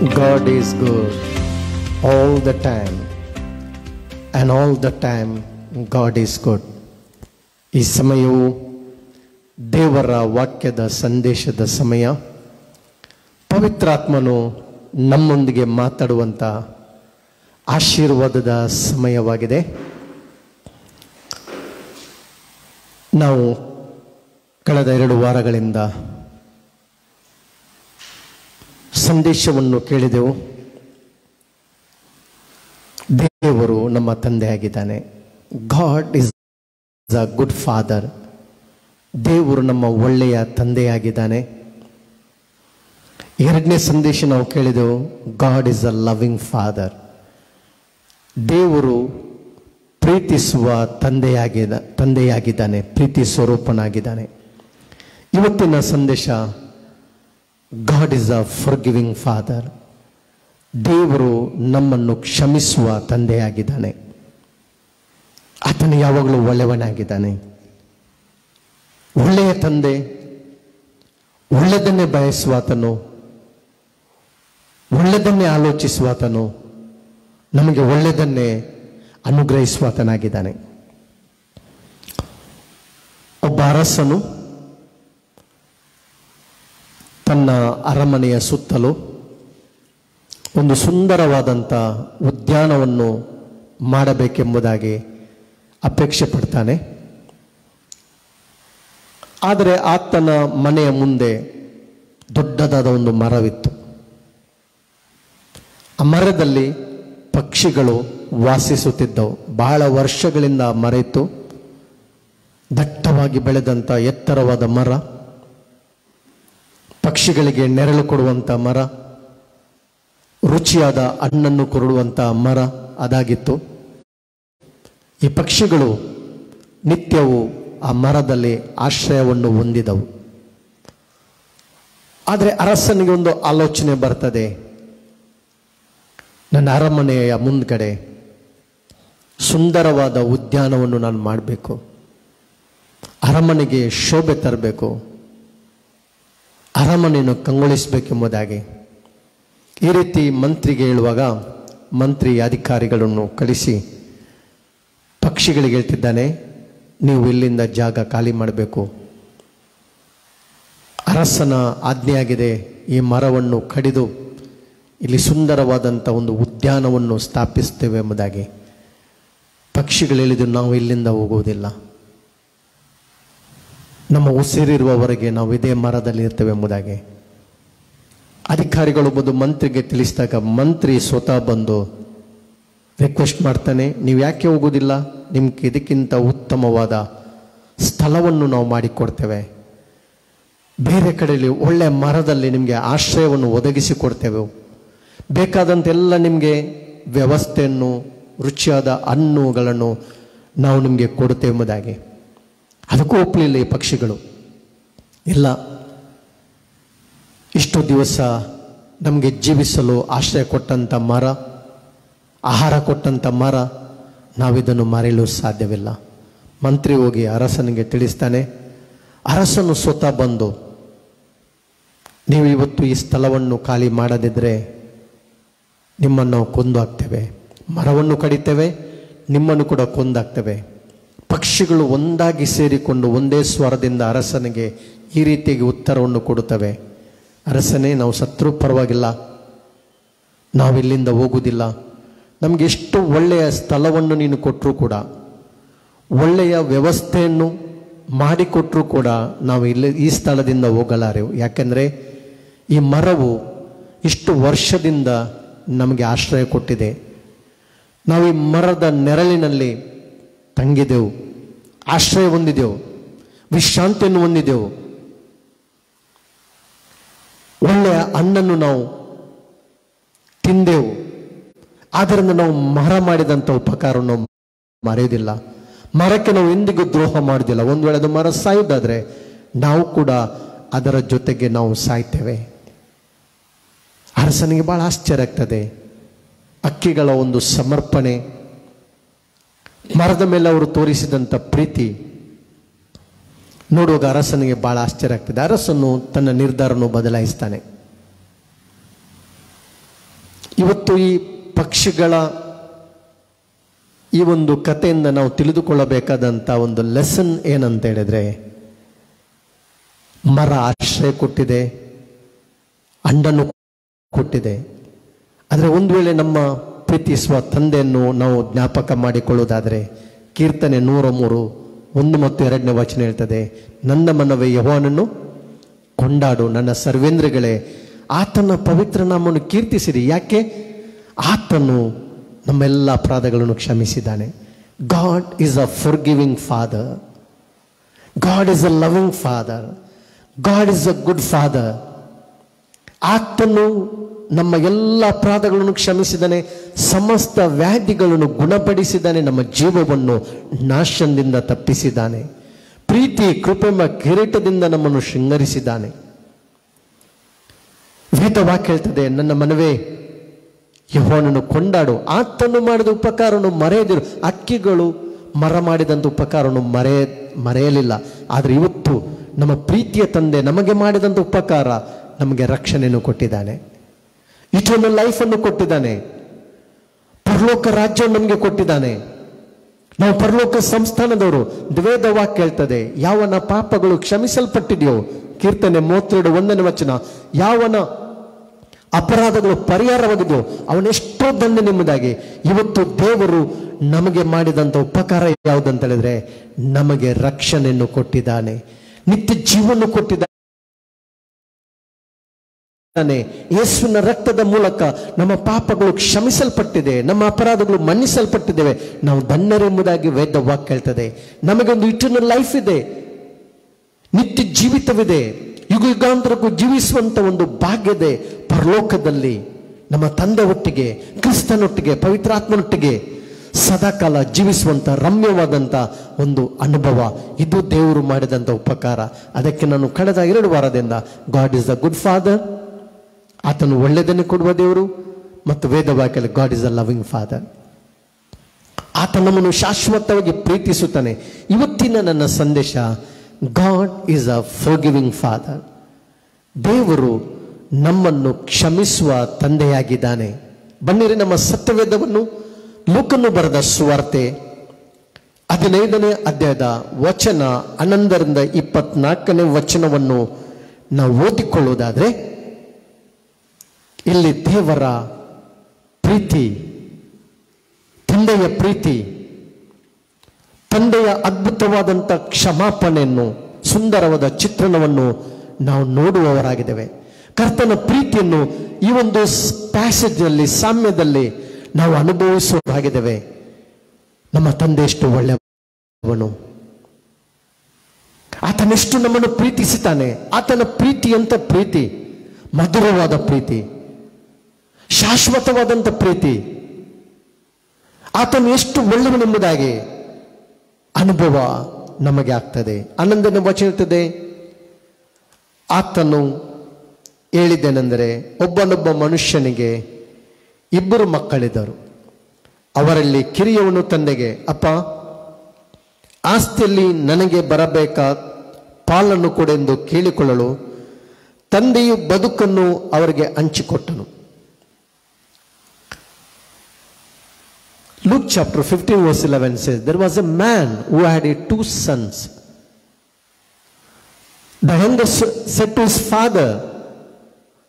God is good all the time, and all the time God is good. ಈ ಸಮಯವು ದೇವರ ವಾಕ್ಯದ ಸಂದೇಶದ ಸಮಯ. ಪವಿತ್ರಾತ್ಮನು ನಮ್ಮೊಂದಿಗೆ ಮಾತಾಡುವಂಥ ಆಶೀರ್ವಾದದ ಸಮಯವಾಗಿದೆ. ನಾವು ಕಳೆದ 2 ವಾರಗಳಿಂದ ಸಂದೇಶವನ್ನು ಕೇಳಿದೆವು. ದೇವರು ನಮ್ಮ ತಂದೆಯಾಗಿದ್ದಾನೆ. God is a good father. ದೇವರು ನಮ್ಮ ಒಳ್ಳೆಯ ತಂದೆಯಾಗಿದ್ದಾನೆ. 2ನೇ ಸಂದೇಶ ನಾವು ಕೇಳಿದೆವು, God is a loving father. ದೇವರು ಪ್ರೀತಿಸುವ ತಂದೆಯಾಗಿದ್ದಾನೆ, ಪ್ರೀತಿ ಸ್ವರೂಪನಾಗಿದ್ದಾನೆ. ಇವತ್ತಿನ ಸಂದೇಶ, God is a forgiving father. ದೇವರು ನಮ್ಮನ್ನು ಕ್ಷಮಿಸುವ ತಂದೆಯಾಗಿದ್ದಾನೆ. ಆತನು ಯಾವಾಗಲೂ ಒಳ್ಳೆಯವನಾಗಿದ್ದಾನೆ. ಒಳ್ಳೆಯ ತಂದೆ, ಒಳ್ಳೆಯದನ್ನೇ ಬಯಸುವಾತನು, ಒಳ್ಳೆಯದನ್ನೇ ಆಲೋಚಿಸುವಾತನು, ನಮಗೆ ಒಳ್ಳೆಯದನ್ನೇ ಅನುಗ್ರಹಿಸುವಾತನಾಗಿದ್ದಾನೆ. ಒಬ್ಬ ಅರಸನು ತನ್ನ ಅರಮನೆಯ ಸುತ್ತಲೂ ಒಂದು ಸುಂದರವಾದಂಥ ಉದ್ಯಾನವನ್ನು ಮಾಡಬೇಕೆಂಬುದಾಗಿ ಅಪೇಕ್ಷೆ ಪಡ್ತಾನೆ. ಆದರೆ ಆತನ ಮನೆಯ ಮುಂದೆ ದೊಡ್ಡದಾದ ಒಂದು ಮರವಿತ್ತು. ಆ ಮರದಲ್ಲಿ ಪಕ್ಷಿಗಳು ವಾಸಿಸುತ್ತಿದ್ದವು. ಬಹಳ ವರ್ಷಗಳಿಂದ ಆ ಮರ ಇತ್ತು. ದಟ್ಟವಾಗಿ ಬೆಳೆದಂಥ ಎತ್ತರವಾದ ಮರ, ಪಕ್ಷಿಗಳಿಗೆ ನೆರಳು ಕೊಡುವಂಥ ಮರ, ರುಚಿಯಾದ ಹಣ್ಣನ್ನು ಕೊಡುವಂಥ ಮರ ಅದಾಗಿತ್ತು. ಈ ಪಕ್ಷಿಗಳು ನಿತ್ಯವೂ ಆ ಮರದಲ್ಲಿ ಆಶ್ರಯವನ್ನು ಹೊಂದಿದವು. ಆದರೆ ಅರಸನಿಗೆ ಒಂದು ಆಲೋಚನೆ ಬರ್ತದೆ, ನನ್ನ ಅರಮನೆಯ ಮುಂದ್ಗಡೆ ಸುಂದರವಾದ ಉದ್ಯಾನವನ್ನು ನಾನು ಮಾಡಬೇಕು, ಅರಮನೆಗೆ ಶೋಭೆ ತರಬೇಕು, ಅರಮನೆಯನ್ನು ಕಂಗೊಳಿಸಬೇಕೆಂಬುದಾಗಿ ಈ ರೀತಿ ಮಂತ್ರಿಗೆ ಹೇಳುವಾಗ, ಮಂತ್ರಿ ಅಧಿಕಾರಿಗಳನ್ನು ಕಳಿಸಿ ಪಕ್ಷಿಗಳಿಗೆ ಹೇಳ್ತಿದ್ದಾನೆ, ನೀವು ಇಲ್ಲಿಂದ ಜಾಗ ಖಾಲಿ ಮಾಡಬೇಕು. ಅರಸನ ಆಜ್ಞೆಯಾಗಿದೆ, ಈ ಮರವನ್ನು ಕಡಿದು ಇಲ್ಲಿ ಸುಂದರವಾದಂಥ ಒಂದು ಉದ್ಯಾನವನ್ನು ಸ್ಥಾಪಿಸ್ತೇವೆ ಎಂಬುದಾಗಿ. ಪಕ್ಷಿಗಳು ಹೇಳಿದ್ರು, ನಾವು ಇಲ್ಲಿಂದ ಹೋಗುವುದಿಲ್ಲ, ನಮ್ಮ ಉಸಿರಿರುವವರೆಗೆ ನಾವು ಇದೇ ಮರದಲ್ಲಿ ಇರ್ತೇವೆ ಎಂಬುದಾಗಿ ಅಧಿಕಾರಿಗಳು ಬಂದು ಮಂತ್ರಿಗೆ ತಿಳಿಸಿದಾಗ, ಮಂತ್ರಿ ಸ್ವತಃ ಬಂದು ರಿಕ್ವೆಸ್ಟ್ ಮಾಡ್ತಾನೆ, ನೀವು ಯಾಕೆ ಹೋಗೋದಿಲ್ಲ? ನಿಮ್ಗೆ ಇದಕ್ಕಿಂತ ಉತ್ತಮವಾದ ಸ್ಥಳವನ್ನು ನಾವು ಮಾಡಿಕೊಡ್ತೇವೆ, ಬೇರೆ ಕಡೆಯಲ್ಲಿ ಒಳ್ಳೆಯ ಮರದಲ್ಲಿ ನಿಮಗೆ ಆಶ್ರಯವನ್ನು ಒದಗಿಸಿಕೊಡ್ತೇವೆ, ಬೇಕಾದಂತೆಲ್ಲ ನಿಮಗೆ ವ್ಯವಸ್ಥೆಯನ್ನು, ರುಚಿಯಾದ ಹಣ್ಣುಗಳನ್ನು ನಾವು ನಿಮಗೆ ಕೊಡುತ್ತೇವೆ ಎಂಬುದಾಗಿ. ಅದಕ್ಕೂ ಒಪ್ಪಲಿಲ್ಲ ಈ ಪಕ್ಷಿಗಳು. ಇಲ್ಲ, ಇಷ್ಟು ದಿವಸ ನಮಗೆ ಜೀವಿಸಲು ಆಶ್ರಯ ಕೊಟ್ಟಂಥ ಮರ, ಆಹಾರ ಕೊಟ್ಟಂಥ ಮರ, ನಾವಿದನ್ನು ಮರೆಯಲು ಸಾಧ್ಯವಿಲ್ಲ. ಮಂತ್ರಿ ಹೋಗಿ ಅರಸನಿಗೆ ತಿಳಿಸ್ತಾನೆ. ಅರಸನು ಸ್ವತಃ ಬಂದು, ನೀವು ಇವತ್ತು ಈ ಸ್ಥಳವನ್ನು ಖಾಲಿ ಮಾಡದಿದ್ದರೆ ನಿಮ್ಮನ್ನು ನಾವು ಕೊಂದು ಹಾಕ್ತೇವೆ, ಮರವನ್ನು ಕಡಿತೇವೆ, ನಿಮ್ಮನ್ನು ಕೂಡ ಕೊಂದಾಕ್ತೇವೆ. ಪಕ್ಷಿಗಳು ಒಂದಾಗಿ ಸೇರಿಕೊಂಡು ಒಂದೇ ಸ್ವರದಿಂದ ಅರಸನಿಗೆ ಈ ರೀತಿಯಾಗಿ ಉತ್ತರವನ್ನು ಕೊಡುತ್ತವೆ, ಅರಸನೇ, ನಾವು ಸತ್ರೂ ಪರವಾಗಿಲ್ಲ, ನಾವಿಲ್ಲಿಂದ ಹೋಗುವುದಿಲ್ಲ. ನಮಗೆ ಎಷ್ಟು ಒಳ್ಳೆಯ ಸ್ಥಳವನ್ನು ನೀನು ಕೊಟ್ಟರೂ ಕೂಡ, ಒಳ್ಳೆಯ ವ್ಯವಸ್ಥೆಯನ್ನು ಮಾಡಿಕೊಟ್ಟರೂ ಕೂಡ ನಾವು ಈ ಸ್ಥಳದಿಂದ ಹೋಗಲಾರೆವು. ಯಾಕೆಂದರೆ ಈ ಮರವು ಇಷ್ಟು ವರ್ಷದಿಂದ ನಮಗೆ ಆಶ್ರಯ ಕೊಟ್ಟಿದೆ. ನಾವು ಈ ಮರದ ನೆರಳಿನಲ್ಲಿ ತಂಗಿದೆವು, ಆಶ್ರಯ ಹೊಂದಿದೆವು, ವಿಶ್ರಾಂತಿಯನ್ನು ಹೊಂದಿದೆವು, ಒಳ್ಳೆಯ ಹಣ್ಣನ್ನು ನಾವು ತಿಂದೆವು. ಆದ್ದರಿಂದ ನಾವು ಮರ ಮಾಡಿದಂಥ ಉಪಕಾರವನ್ನು ಮರೆಯುವುದಿಲ್ಲ. ಮರಕ್ಕೆ ನಾವು ಎಂದಿಗೂ ದ್ರೋಹ ಮಾಡುವುದಿಲ್ಲ. ಒಂದು ವೇಳೆ ಅದು ಮರ ಸಾಯುವುದಾದರೆ ನಾವು ಕೂಡ ಅದರ ಜೊತೆಗೆ ನಾವು ಸಾಯ್ತೇವೆ. ಅರಸನಿಗೆ ಬಹಳ ಆಶ್ಚರ್ಯ ಆಗ್ತದೆ. ಹಕ್ಕಿಗಳ ಒಂದು ಸಮರ್ಪಣೆ, ಮರದ ಮೇಲೆ ಅವರು ತೋರಿಸಿದಂಥ ಪ್ರೀತಿ ನೋಡುವಾಗ ಅರಸನಿಗೆ ಬಹಳ ಆಶ್ಚರ್ಯ ಆಗ್ತದೆ. ಅರಸನು ತನ್ನ ನಿರ್ಧಾರವನ್ನು ಬದಲಾಯಿಸ್ತಾನೆ. ಇವತ್ತು ಈ ಪಕ್ಷಿಗಳ ಈ ಒಂದು ಕಥೆಯಿಂದ ನಾವು ತಿಳಿದುಕೊಳ್ಳಬೇಕಾದಂಥ ಒಂದು ಲೆಸನ್ ಏನಂತ ಹೇಳಿದ್ರೆ, ಮರ ಆಶ್ರಯ ಕೊಟ್ಟಿದೆ, ಹಣ್ಣನ್ನು ಕೊಟ್ಟಿದೆ. ಆದರೆ ಒಂದು ವೇಳೆ ನಮ್ಮ ಪ್ರೀತಿಸುವ ತಂದೆಯನ್ನು ನಾವು ಜ್ಞಾಪಕ ಮಾಡಿಕೊಳ್ಳುವುದಾದರೆ, ಕೀರ್ತನೆ 103 1 ಮತ್ತು 2ನೇ ವಚನ ಹೇಳ್ತದೆ, ನನ್ನ ಮನವೇ ಯೆಹೋವನನ್ನು ಕೊಂಡಾಡು, ನನ್ನ ಸರ್ವೇಂದ್ರಗಳೇ ಆತನ ಪವಿತ್ರ ನಾಮವನ್ನು ಕೀರ್ತಿಸಿರಿ. ಯಾಕೆ? ಆತನು ನಮ್ಮೆಲ್ಲ ಅಪರಾಧಗಳನ್ನು ಕ್ಷಮಿಸಿದ್ದಾನೆ. God is a forgiving father, God is a loving father, God is a good father. ಆತನು ನಮ್ಮ ಎಲ್ಲ ಅಪರಾಧಗಳನ್ನು ಕ್ಷಮಿಸಿದ್ದಾನೆ, ಸಮಸ್ತ ವ್ಯಾಧಿಗಳನ್ನು ಗುಣಪಡಿಸಿದ್ದಾನೆ, ನಮ್ಮ ಜೀವವನ್ನು ನಾಶದಿಂದ ತಪ್ಪಿಸಿದ್ದಾನೆ, ಪ್ರೀತಿ ಕೃಪೆಂಬ ಕಿರೀಟದಿಂದ ನಮ್ಮನ್ನು ಶೃಂಗರಿಸಿದ್ದಾನೆ. ವೇದವಾಕ್ಯ ಹೇಳ್ತದೆ, ನನ್ನ ಮನವೇ ಯೆಹೋವನನ್ನು ಕೊಂಡಾಡು, ಆತನು ಮಾಡಿದ ಉಪಕಾರವನ್ನು ಮರೆಯದಿರು. ಅಕ್ಕಿಗಳು ಮರ ಮಾಡಿದಂಥ ಉಪಕಾರವನ್ನು ಮರೆಯಲಿಲ್ಲ. ಆದರೆ ಇವತ್ತು ನಮ್ಮ ಪ್ರೀತಿಯ ತಂದೆ ನಮಗೆ ಮಾಡಿದಂಥ ಉಪಕಾರ, ನಮಗೆ ರಕ್ಷಣೆಯನ್ನು ಕೊಟ್ಟಿದ್ದಾನೆ, ಇಟರ್ನಲ್ ಲೈಫನ್ನು ಕೊಟ್ಟಿದ್ದಾನೆ, ಪರಲೋಕ ರಾಜ್ಯವನ್ನು ನಮಗೆ ಕೊಟ್ಟಿದ್ದಾನೆ. ನಾವು ಪರಲೋಕ ಸಂಸ್ಥಾನದವರು. ವೇದವಾಕ್ಯ ಹೇಳ್ತದೆ, ಯಾವನ ಪಾಪಗಳು ಕ್ಷಮಿಸಲ್ಪಟ್ಟಿದೆಯೋ, ಕೀರ್ತನೆ 32 1ನೇ ವಚನ, ಯಾವನ ಅಪರಾಧಗಳು ಪರಿಹಾರವಾಗಿದೆಯೋ ಅವನೆಷ್ಟೋ ದಂಡ ನಿಮ್ಮದಾಗಿ. ಇವತ್ತು ದೇವರು ನಮಗೆ ಮಾಡಿದಂಥ ಉಪಕಾರ ಯಾವುದಂತ ಹೇಳಿದ್ರೆ, ನಮಗೆ ರಕ್ಷಣೆಯನ್ನು ಕೊಟ್ಟಿದ್ದಾನೆ, ನಿತ್ಯ ಜೀವನ ಕೊಟ್ಟಿದ್ದಾನೆ. ಯೇಸುವಿನ ರಕ್ತದ ಮೂಲಕ ನಮ್ಮ ಪಾಪಗಳು ಕ್ಷಮಿಸಲ್ಪಟ್ಟಿದೆ, ನಮ್ಮ ಅಪರಾಧಗಳು ಮನ್ನಿಸಲ್ಪಟ್ಟಿದ್ದೇವೆ, ನಾವು ಧನ್ಯರೆಂಬುದಾಗಿ ವೇದ ವಾಕ್ಯ ಹೇಳ್ತದೆ. ನಮಗೊಂದು ಇಟರ್ನಲ್ ಲೈಫ್ ಇದೆ, ನಿತ್ಯ ಜೀವಿತವಿದೆ, ಯುಗ ಯುಗಾಂತರಕ್ಕೂ ಜೀವಿಸುವಂತ ಒಂದು ಭಾಗ್ಯದೆ ಪರಲೋಕದಲ್ಲಿ. ನಮ್ಮ ತಂದೆ ಒಟ್ಟಿಗೆ, ಕ್ರಿಸ್ತನೊಟ್ಟಿಗೆ, ಪವಿತ್ರಾತ್ಮನೊಟ್ಟಿಗೆ ಸದಾಕಾಲ ಜೀವಿಸುವಂತ ರಮ್ಯವಾದಂಥ ಒಂದು ಅನುಭವ. ಇದು ದೇವರು ಮಾಡಿದಂಥ ಉಪಕಾರ. ಅದಕ್ಕೆ ನಾನು ಕಳೆದ 2 ವಾರದಿಂದ God is the good father, ಆತನು ಒಳ್ಳೆಯದನ್ನು ಕೊಡುವ ದೇವರು, ಮತ್ತು ವೇದವಾಕ್ಯದಲ್ಲಿ God is a loving father, ಆತ ನಮ್ಮನ್ನು ಶಾಶ್ವತವಾಗಿ ಪ್ರೀತಿಸುತ್ತಾನೆ. ಇವತ್ತಿನ ನನ್ನ ಸಂದೇಶ, God is a forgiving father. ದೇವರು ನಮ್ಮನ್ನು ಕ್ಷಮಿಸುವ ತಂದೆಯಾಗಿದ್ದಾನೆ. ಬನ್ನಿರಿ ನಮ್ಮ ಸತ್ಯವೇದವನ್ನು, ಲೂಕನು ಬರೆದ ಸುವಾರ್ತೆ 15ನೇ ಅಧ್ಯಾಯದ ವಚನ 11ರಿಂದ 24ನೇ ವಚನವನ್ನು ನಾವು ಓದಿಕೊಳ್ಳುವುದಾದ್ರೆ, ಇಲ್ಲಿ ದೇವರ ಪ್ರೀತಿ, ತಂದೆಯ ಪ್ರೀತಿ, ತಂದೆಯ ಅದ್ಭುತವಾದಂಥ ಕ್ಷಮಾಪಣೆಯನ್ನು, ಸುಂದರವಾದ ಚಿತ್ರಣವನ್ನು ನಾವು ನೋಡುವವರಾಗಿದ್ದೇವೆ. ಕರ್ತನ ಪ್ರೀತಿಯನ್ನು ಈ ಒಂದು ಪ್ಯಾಸೇಜ್ನಲ್ಲಿ, ಸಾಮ್ಯದಲ್ಲಿ ನಾವು ಅನುಭವಿಸುವವರಾಗಿದ್ದೇವೆ. ನಮ್ಮ ತಂದೆ ಎಷ್ಟು ಒಳ್ಳೆಯವನು, ಆತನೆಷ್ಟು ನಮ್ಮನ್ನು ಪ್ರೀತಿಸುತ್ತಾನೆ. ಆತನ ಪ್ರೀತಿ ಅಂತ ಪ್ರೀತಿ, ಮಧುರವಾದ ಪ್ರೀತಿ, ಶಾಶ್ವತವಾದಂಥ ಪ್ರೀತಿ. ಆತನು ಎಷ್ಟು ಒಳ್ಳೆಯವನೆಂಬುದಾಗಿ ಅನುಭವ ನಮಗೆ ಆಗ್ತದೆ. 11ನೇ ವಚನ ಇರ್ತದೆ, ಆತನು ಹೇಳಿದ್ದೇನೆಂದರೆ, ಒಬ್ಬನೊಬ್ಬ ಮನುಷ್ಯನಿಗೆ 2 ಮಕ್ಕಳಿದ್ದರು. ಅವರಲ್ಲಿ ಕಿರಿಯವನು ತಂದೆಗೆ, ಅಪ್ಪ, ಆಸ್ತಿಯಲ್ಲಿ ನನಗೆ ಬರಬೇಕಾದ ಪಾಲನ್ನು ಕೊಡೆಂದು ಕೇಳಿಕೊಳ್ಳಲು ತಂದೆಯು ಬದುಕನ್ನು ಅವರಿಗೆ ಹಂಚಿಕೊಟ್ಟನು. Luke chapter 15 verse 11 says, there was a man who had 2 sons. The youngest said to his father,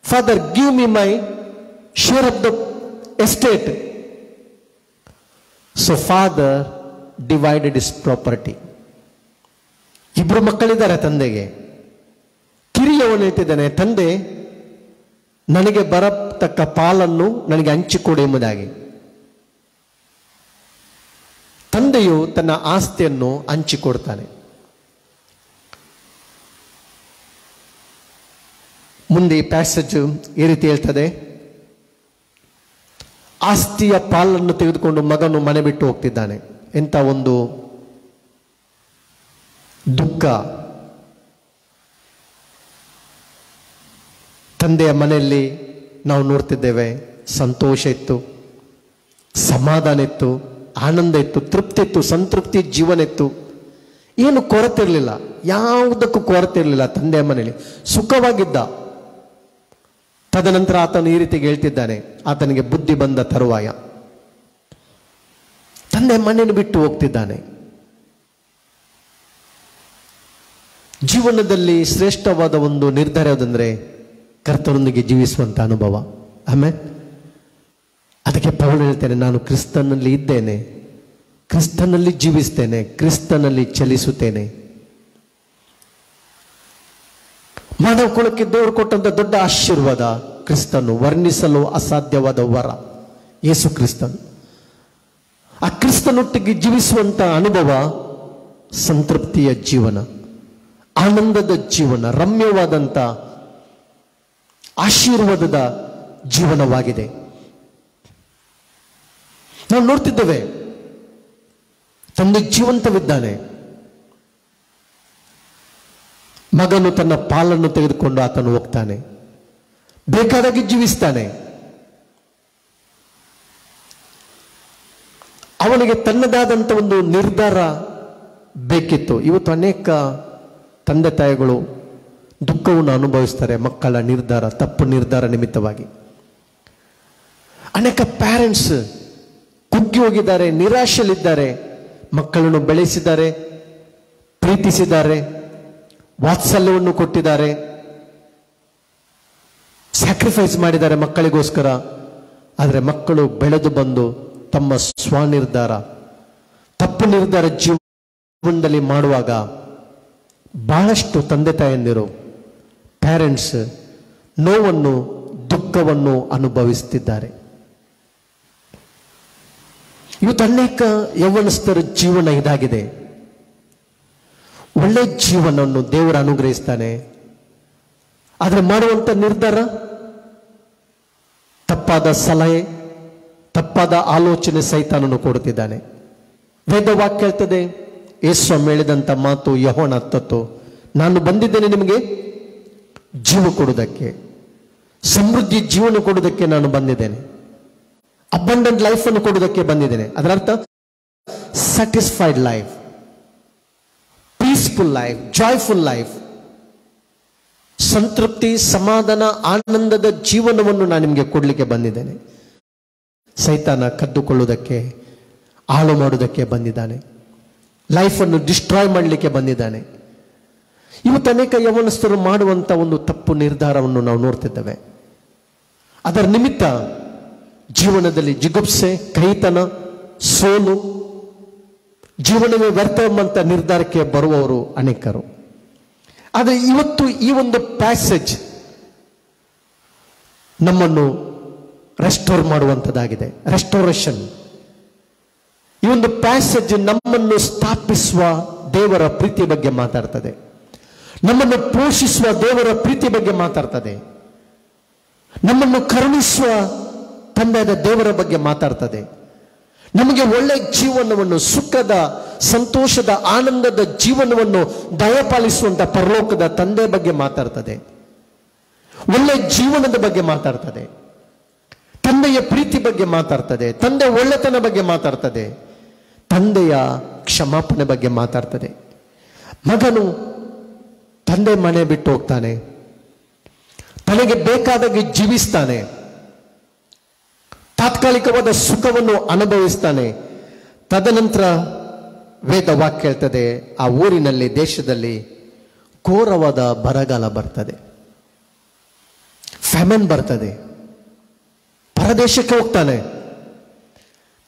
Father, give me my share of the estate. So father divided his property. 2 ಮಕ್ಕಳಿದ್ದಾರೆ ತಂದೆಗೆ. ಕಿರಿಯವನು ಹೇಳ್ತಿದ್ದಾನೆ, ತಂದೆ ನನಗೆ ಬರತಕ್ಕ ಪಾಲನ್ನು ನನಗೆ ಹಂಚಿಕೊಡು ಎಂಬುದಾಗಿ. ತಂದೆಯು ತನ್ನ ಆಸ್ತಿಯನ್ನು ಹಂಚಿಕೊಡ್ತಾನೆ. ಮುಂದೆ ಈ ಪ್ಯಾಸೇಜ್ ಈ ರೀತಿ ಹೇಳ್ತದೆ, ಆಸ್ತಿಯ ಪಾಲನ್ನು ತೆಗೆದುಕೊಂಡು ಮಗನು ಮನೆ ಬಿಟ್ಟು ಹೋಗ್ತಿದ್ದಾನೆ. ಎಂಥ ಒಂದು ದುಃಖ. ತಂದೆಯ ಮನೆಯಲ್ಲಿ ನಾವು ನೋಡ್ತಿದ್ದೇವೆ, ಸಂತೋಷ ಇತ್ತು, ಸಮಾಧಾನ ಇತ್ತು, ಆನಂದ ಇತ್ತು, ತೃಪ್ತಿ ಇತ್ತು, ಸಂತೃಪ್ತಿ ಜೀವನ ಇತ್ತು. ಏನು ಕೊರತೆ ಇರಲಿಲ್ಲ, ಯಾವುದಕ್ಕೂ ಕೊರತೆ ಇರಲಿಲ್ಲ. ತಂದೆಯ ಮನೆಯಲ್ಲಿ ಸುಖವಾಗಿದ್ದ. ತದನಂತರ ಆತನು ಈ ರೀತಿಗೆ ಹೇಳ್ತಿದ್ದಾನೆ, ಆತನಿಗೆ ಬುದ್ಧಿ ಬಂದ ತರುವಾಯ ತಂದೆ ಮನೆಯನ್ನು ಬಿಟ್ಟು ಹೋಗ್ತಿದ್ದಾನೆ. ಜೀವನದಲ್ಲಿ ಶ್ರೇಷ್ಠವಾದ ಒಂದು ನಿರ್ಧಾರ ಯಾವುದಂದ್ರೆ ಕರ್ತನೊಂದಿಗೆ ಜೀವಿಸುವಂತ ಅನುಭವ. ಆಮೇಲೆ ಅದಕ್ಕೆ ಪೌಲ್ ಹೇಳ್ತೇನೆ, ನಾನು ಕ್ರಿಸ್ತನಲ್ಲಿ ಇದ್ದೇನೆ, ಕ್ರಿಸ್ತನಲ್ಲಿ ಜೀವಿಸ್ತೇನೆ, ಕ್ರಿಸ್ತನಲ್ಲಿ ಚಲಿಸುತ್ತೇನೆ. ಮಾನವ ಕುಲಕ್ಕೆ ದೇವರು ಕೊಟ್ಟಂತ ದೊಡ್ಡ ಆಶೀರ್ವಾದ ಕ್ರಿಸ್ತನು, ವರ್ಣಿಸಲು ಅಸಾಧ್ಯವಾದ ವರ ಯೇಸು ಕ್ರಿಸ್ತನು. ಆ ಕ್ರಿಸ್ತನೊಟ್ಟಿಗೆ ಜೀವಿಸುವಂತ ಅನುಭವ ಸಂತೃಪ್ತಿಯ ಜೀವನ, ಆನಂದದ ಜೀವನ, ರಮ್ಯವಾದಂತ ಆಶೀರ್ವಾದದ ಜೀವನವಾಗಿದೆ. ನಾವು ನೋಡ್ತಿದ್ದೇವೆ, ತಂದೆ ಜೀವಂತವಿದ್ದಾನೆ, ಮಗನು ತನ್ನ ಪಾಲನ್ನು ತೆಗೆದುಕೊಂಡು ಆತನು ಹೋಗ್ತಾನೆ, ಬೇಕಾದಾಗಿ ಜೀವಿಸ್ತಾನೆ. ಅವನಿಗೆ ತನ್ನದಾದಂಥ ಒಂದು ನಿರ್ಧಾರ ಬೇಕಿತ್ತು. ಇವತ್ತು ಅನೇಕ ತಂದೆ ತಾಯಿಗಳು ದುಃಖವನ್ನು ಅನುಭವಿಸ್ತಾರೆ ಮಕ್ಕಳ ನಿರ್ಧಾರ, ತಪ್ಪು ನಿರ್ಧಾರ ನಿಮಿತ್ತವಾಗಿ. ಅನೇಕ ಪ್ಯಾರೆಂಟ್ಸ್ ಕುಗ್ಗಿ ಹೋಗಿದ್ದಾರೆ, ನಿರಾಶೆಯಲ್ಲಿದ್ದಾರೆ. ಮಕ್ಕಳನ್ನು ಬೆಳೆಸಿದ್ದಾರೆ, ಪ್ರೀತಿಸಿದ್ದಾರೆ, ವಾತ್ಸಲ್ಯವನ್ನು ಕೊಟ್ಟಿದ್ದಾರೆ, ಸ್ಯಾಕ್ರಿಫೈಸ್ ಮಾಡಿದ್ದಾರೆ ಮಕ್ಕಳಿಗೋಸ್ಕರ. ಆದರೆ ಮಕ್ಕಳು ಬೆಳೆದು ಬಂದು ತಮ್ಮ ಸ್ವನಿರ್ಧಾರ, ತಪ್ಪು ನಿರ್ಧಾರ ಜೀವನದಲ್ಲಿ ಮಾಡುವಾಗ ಬಹಳಷ್ಟು ತಂದೆ ತಾಯಂದಿರು, ಪ್ಯಾರೆಂಟ್ಸ್ ನೋವನ್ನು, ದುಃಖವನ್ನು ಅನುಭವಿಸುತ್ತಿದ್ದಾರೆ. ಇವತ್ತು ಅನೇಕ ಯೌವನಸ್ಥರ ಜೀವನ ಇದಾಗಿದೆ. ಒಳ್ಳೆ ಜೀವನವನ್ನು ದೇವರು ಅನುಗ್ರಹಿಸ್ತಾನೆ, ಆದರೆ ಮಾಡುವಂತ ನಿರ್ಧಾರ ತಪ್ಪಾದ ಸಲಹೆ, ತಪ್ಪಾದ ಆಲೋಚನೆ ಸೈತಾನನು ಕೊಡುತ್ತಿದ್ದಾನೆ. ವೇದವಾಕ್ಯ ಹೇಳ್ತದೆ, ಯೇಸು ಹೇಳಿದಂತ ಮಾತು ಯೋಹಾನ 10, ನಾನು ಬಂದಿದ್ದೇನೆ ನಿಮಗೆ ಜೀವ ಕೊಡುವುದಕ್ಕೆ, ಸಮೃದ್ಧಿ ಜೀವನ ಕೊಡುವುದಕ್ಕೆ ನಾನು ಬಂದಿದ್ದೇನೆ, ಅಬಂಡೆಂಟ್ ಲೈಫ್ ಅನ್ನು ಕೊಡುವುದಕ್ಕೆ ಬಂದಿದ್ದೇನೆ. ಅದರ ಅರ್ಥ satisfied life, peaceful life, joyful life, ಸಂತೃಪ್ತಿ, ಸಮಾಧಾನ, ಆನಂದದ ಜೀವನವನ್ನು ನಾನು ನಿಮಗೆ ಕೊಡಲಿಕ್ಕೆ ಬಂದಿದ್ದೇನೆ. ಸೈತಾನ ಕದ್ದುಕೊಳ್ಳುವುದಕ್ಕೆ, ಹಾಳು ಮಾಡುವುದಕ್ಕೆ ಬಂದಿದ್ದಾನೆ, ಲೈಫನ್ನು ಡಿಸ್ಟ್ರಾಯ್ ಮಾಡಲಿಕ್ಕೆ ಬಂದಿದ್ದಾನೆ. ಇವತ್ತು ಅನೇಕ ಯೌವನಸ್ಥರು ಮಾಡುವಂತ ಒಂದು ತಪ್ಪು ನಿರ್ಧಾರವನ್ನು ನಾವು ನೋಡ್ತಿದ್ದೇವೆ. ಅದರ ನಿಮಿತ್ತ ಜೀವನದಲ್ಲಿ ಜಿಗುಪ್ಸೆ, ಕಹಿತನ, ಸೋಲು, ಜೀವನವೇ ವ್ಯರ್ಥ ಎಂಬಂತ ನಿರ್ಧಾರಕ್ಕೆ ಬರುವವರು ಅನೇಕರು. ಆದರೆ ಇವತ್ತು ಈ ಒಂದು ಪ್ಯಾಸೇಜ್ ನಮ್ಮನ್ನು ರೆಸ್ಟೋರ್ ಮಾಡುವಂಥದ್ದಾಗಿದೆ. ರೆಸ್ಟೋರೇಷನ್. ಈ ಒಂದು ಪ್ಯಾಸೇಜ್ ನಮ್ಮನ್ನು ಸ್ಥಾಪಿಸುವ ದೇವರ ಪ್ರೀತಿ ಬಗ್ಗೆ ಮಾತಾಡ್ತದೆ, ನಮ್ಮನ್ನು ಪೋಷಿಸುವ ದೇವರ ಪ್ರೀತಿ ಬಗ್ಗೆ ಮಾತಾಡ್ತದೆ, ನಮ್ಮನ್ನು ಕರುಣಿಸುವ ತಂದೆಯಾದ ದೇವರ ಬಗ್ಗೆ ಮಾತಾಡ್ತದೆ, ನಮಗೆ ಒಳ್ಳೆ ಜೀವನವನ್ನು, ಸುಖದ, ಸಂತೋಷದ, ಆನಂದದ ಜೀವನವನ್ನು ದಯಪಾಲಿಸುವಂತ ಪರಲೋಕದ ತಂದೆ ಬಗ್ಗೆ ಮಾತಾಡ್ತದೆ, ಒಳ್ಳೆ ಜೀವನದ ಬಗ್ಗೆ ಮಾತಾಡ್ತದೆ, ತಂದೆಯ ಪ್ರೀತಿ ಬಗ್ಗೆ ಮಾತಾಡ್ತದೆ, ತಂದೆ ಒಳ್ಳೆತನ ಬಗ್ಗೆ ಮಾತಾಡ್ತದೆ, ತಂದೆಯ ಕ್ಷಮಾಪಣೆ ಬಗ್ಗೆ ಮಾತಾಡ್ತದೆ. ಮಗನು ತಂದೆ ಮನೆ ಬಿಟ್ಟು ಹೋಗ್ತಾನೆ, ತನಗೆ ಬೇಕಾದಾಗೆ ಜೀವಿಸ್ತಾನೆ, ತಾತ್ಕಾಲಿಕವಾದ ಸುಖವನ್ನು ಅನುಭವಿಸ್ತಾನೆ. ತದನಂತರ ವೇದ ವಾಕ್ಯ ಹೇಳ್ತದೆ, ಆ ಊರಿನಲ್ಲಿ, ದೇಶದಲ್ಲಿ ಘೋರವಾದ ಬರಗಾಲ ಬರ್ತದೆ, ಫ್ಯಾಮಿನ್ ಬರ್ತದೆ. ಪರದೇಶಕ್ಕೆ ಹೋಗ್ತಾನೆ,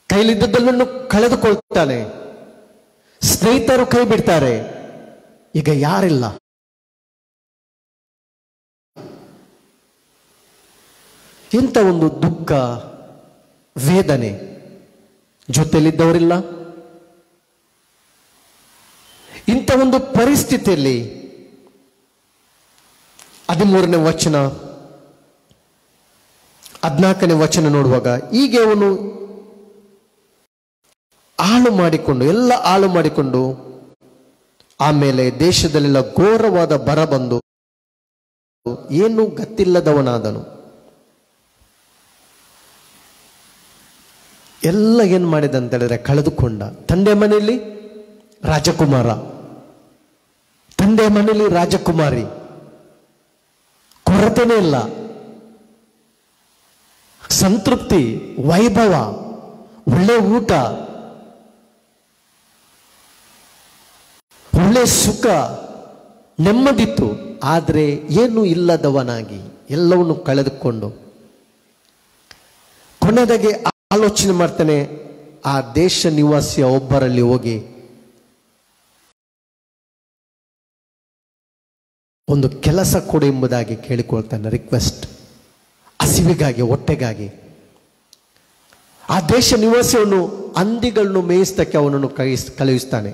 ಕೈಲಿದ್ದದ್ದನ್ನು ಕಳೆದುಕೊಳ್ತಾನೆ, ಸ್ನೇಹಿತರು ಕೈ ಬಿಡ್ತಾರೆ, ಈಗ ಯಾರಿಲ್ಲ. ಇಂಥ ಒಂದು ದುಃಖ, ವೇದನೆ, ಜೊತೆಯಲ್ಲಿದ್ದವರಿಲ್ಲ. ಇಂಥ ಒಂದು ಪರಿಸ್ಥಿತಿಯಲ್ಲಿ 13ನೇ ವಚನ 14ನೇ ವಚನ ನೋಡುವಾಗ, ಹೀಗೆ ಅವನು ಎಲ್ಲ ಹಾಳು ಮಾಡಿಕೊಂಡು ಆಮೇಲೆ ದೇಶದಲ್ಲೆಲ್ಲ ಘೋರವಾದ ಬರ ಬಂದು ಏನು ಗತ್ತಿಲ್ಲದವನಾದನು. ಎಲ್ಲ ಏನ್ ಮಾಡಿದ ಅಂತ ಹೇಳಿದ್ರೆ ಕಳೆದುಕೊಂಡ. ತಂದೆ ಮನೆಯಲ್ಲಿ ರಾಜಕುಮಾರ, ತಂದೆ ಮನೆಯಲ್ಲಿ ರಾಜಕುಮಾರಿ, ಕೊರತೆನೇ ಇಲ್ಲ. ಸಂತೃಪ್ತಿ, ವೈಭವ, ಒಳ್ಳೆ ಊಟ, ಒಳ್ಳೆ ಸುಖ, ನೆಮ್ಮದಿತ್ತು. ಆದರೆ ಏನು ಇಲ್ಲದವನಾಗಿ ಎಲ್ಲವನ್ನು ಕಳೆದುಕೊಂಡು ಕೊನೆದಾಗಿ ಆಲೋಚನೆ ಮಾಡ್ತಾನೆ, ಆ ದೇಶ ನಿವಾಸಿಯ ಒಬ್ಬರಲ್ಲಿ ಹೋಗಿ ಒಂದು ಕೆಲಸ ಕೊಡು ಎಂಬುದಾಗಿ ಕೇಳಿಕೊಳ್ತಾನೆ. ರಿಕ್ವೆಸ್ಟ್, ಹಸಿವಿಗಾಗಿ, ಹೊಟ್ಟೆಗಾಗಿ. ಆ ದೇಶ ನಿವಾಸಿಯನ್ನು ಹಂದಿಗಳನ್ನು ಮೇಯಿಸ್ತಕ್ಕೆ ಅವನನ್ನು ಕಳುಹಿಸ್ತಾನೆ.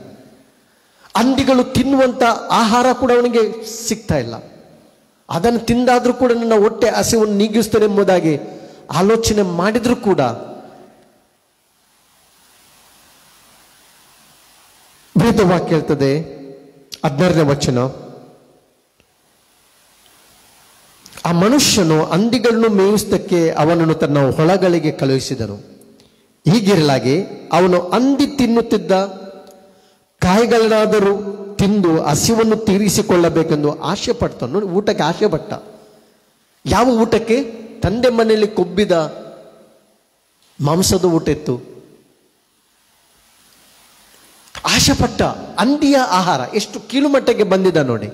ಹಂದಿಗಳು ತಿನ್ನುವಂಥ ಆಹಾರ ಕೂಡ ಅವನಿಗೆ ಸಿಗ್ತಾ ಇಲ್ಲ. ಅದನ್ನು ತಿಂದಾದ್ರೂ ಕೂಡ ನನ್ನ ಹೊಟ್ಟೆ ಹಸಿವನ್ನು ನೀಗಿಸ್ತಾನೆ ಎಂಬುದಾಗಿ ಆಲೋಚನೆ ಮಾಡಿದ್ರೂ ಕೂಡ ವೇದವಾಕ್ಯ ಹೇಳ್ತದೆ, 16ನೇ ವಚನ, ಆ ಮನುಷ್ಯನು ಹಂದಿಗಳನ್ನು ಮೇಯಿಸುವುದಕ್ಕೆ ಅವನನ್ನು ತನ್ನ ಹೊಲಗಳಿಗೆ ಕಳುಹಿಸಿದನು. ಹೀಗಿರಲಾಗಿ ಅವನು ಹಂದಿ ತಿನ್ನುತ್ತಿದ್ದ ಕಾಯಿಗಳನ್ನಾದರೂ ತಿಂದು ಹಸಿವನ್ನು ತೀರಿಸಿಕೊಳ್ಳಬೇಕೆಂದು ಆಸೆ ಪಡ್ತಾನು. ಊಟಕ್ಕೆ ಆಸೆ ಪಟ್ಟ. ಯಾವ ಊಟಕ್ಕೆ? ತಂದೆ ಮನೆಯಲ್ಲಿ ಕೊಬ್ಬಿದ ಮಾಂಸದ ಊಟ ಇತ್ತು. ಆಸೆ ಪಟ್ಟ. ಹಂದಿಯ ಆಹಾರ ಎಷ್ಟು ಕೀಳುಮಟ್ಟಕ್ಕೆ ಬಂದಿದ್ದ ನೋಡಿ.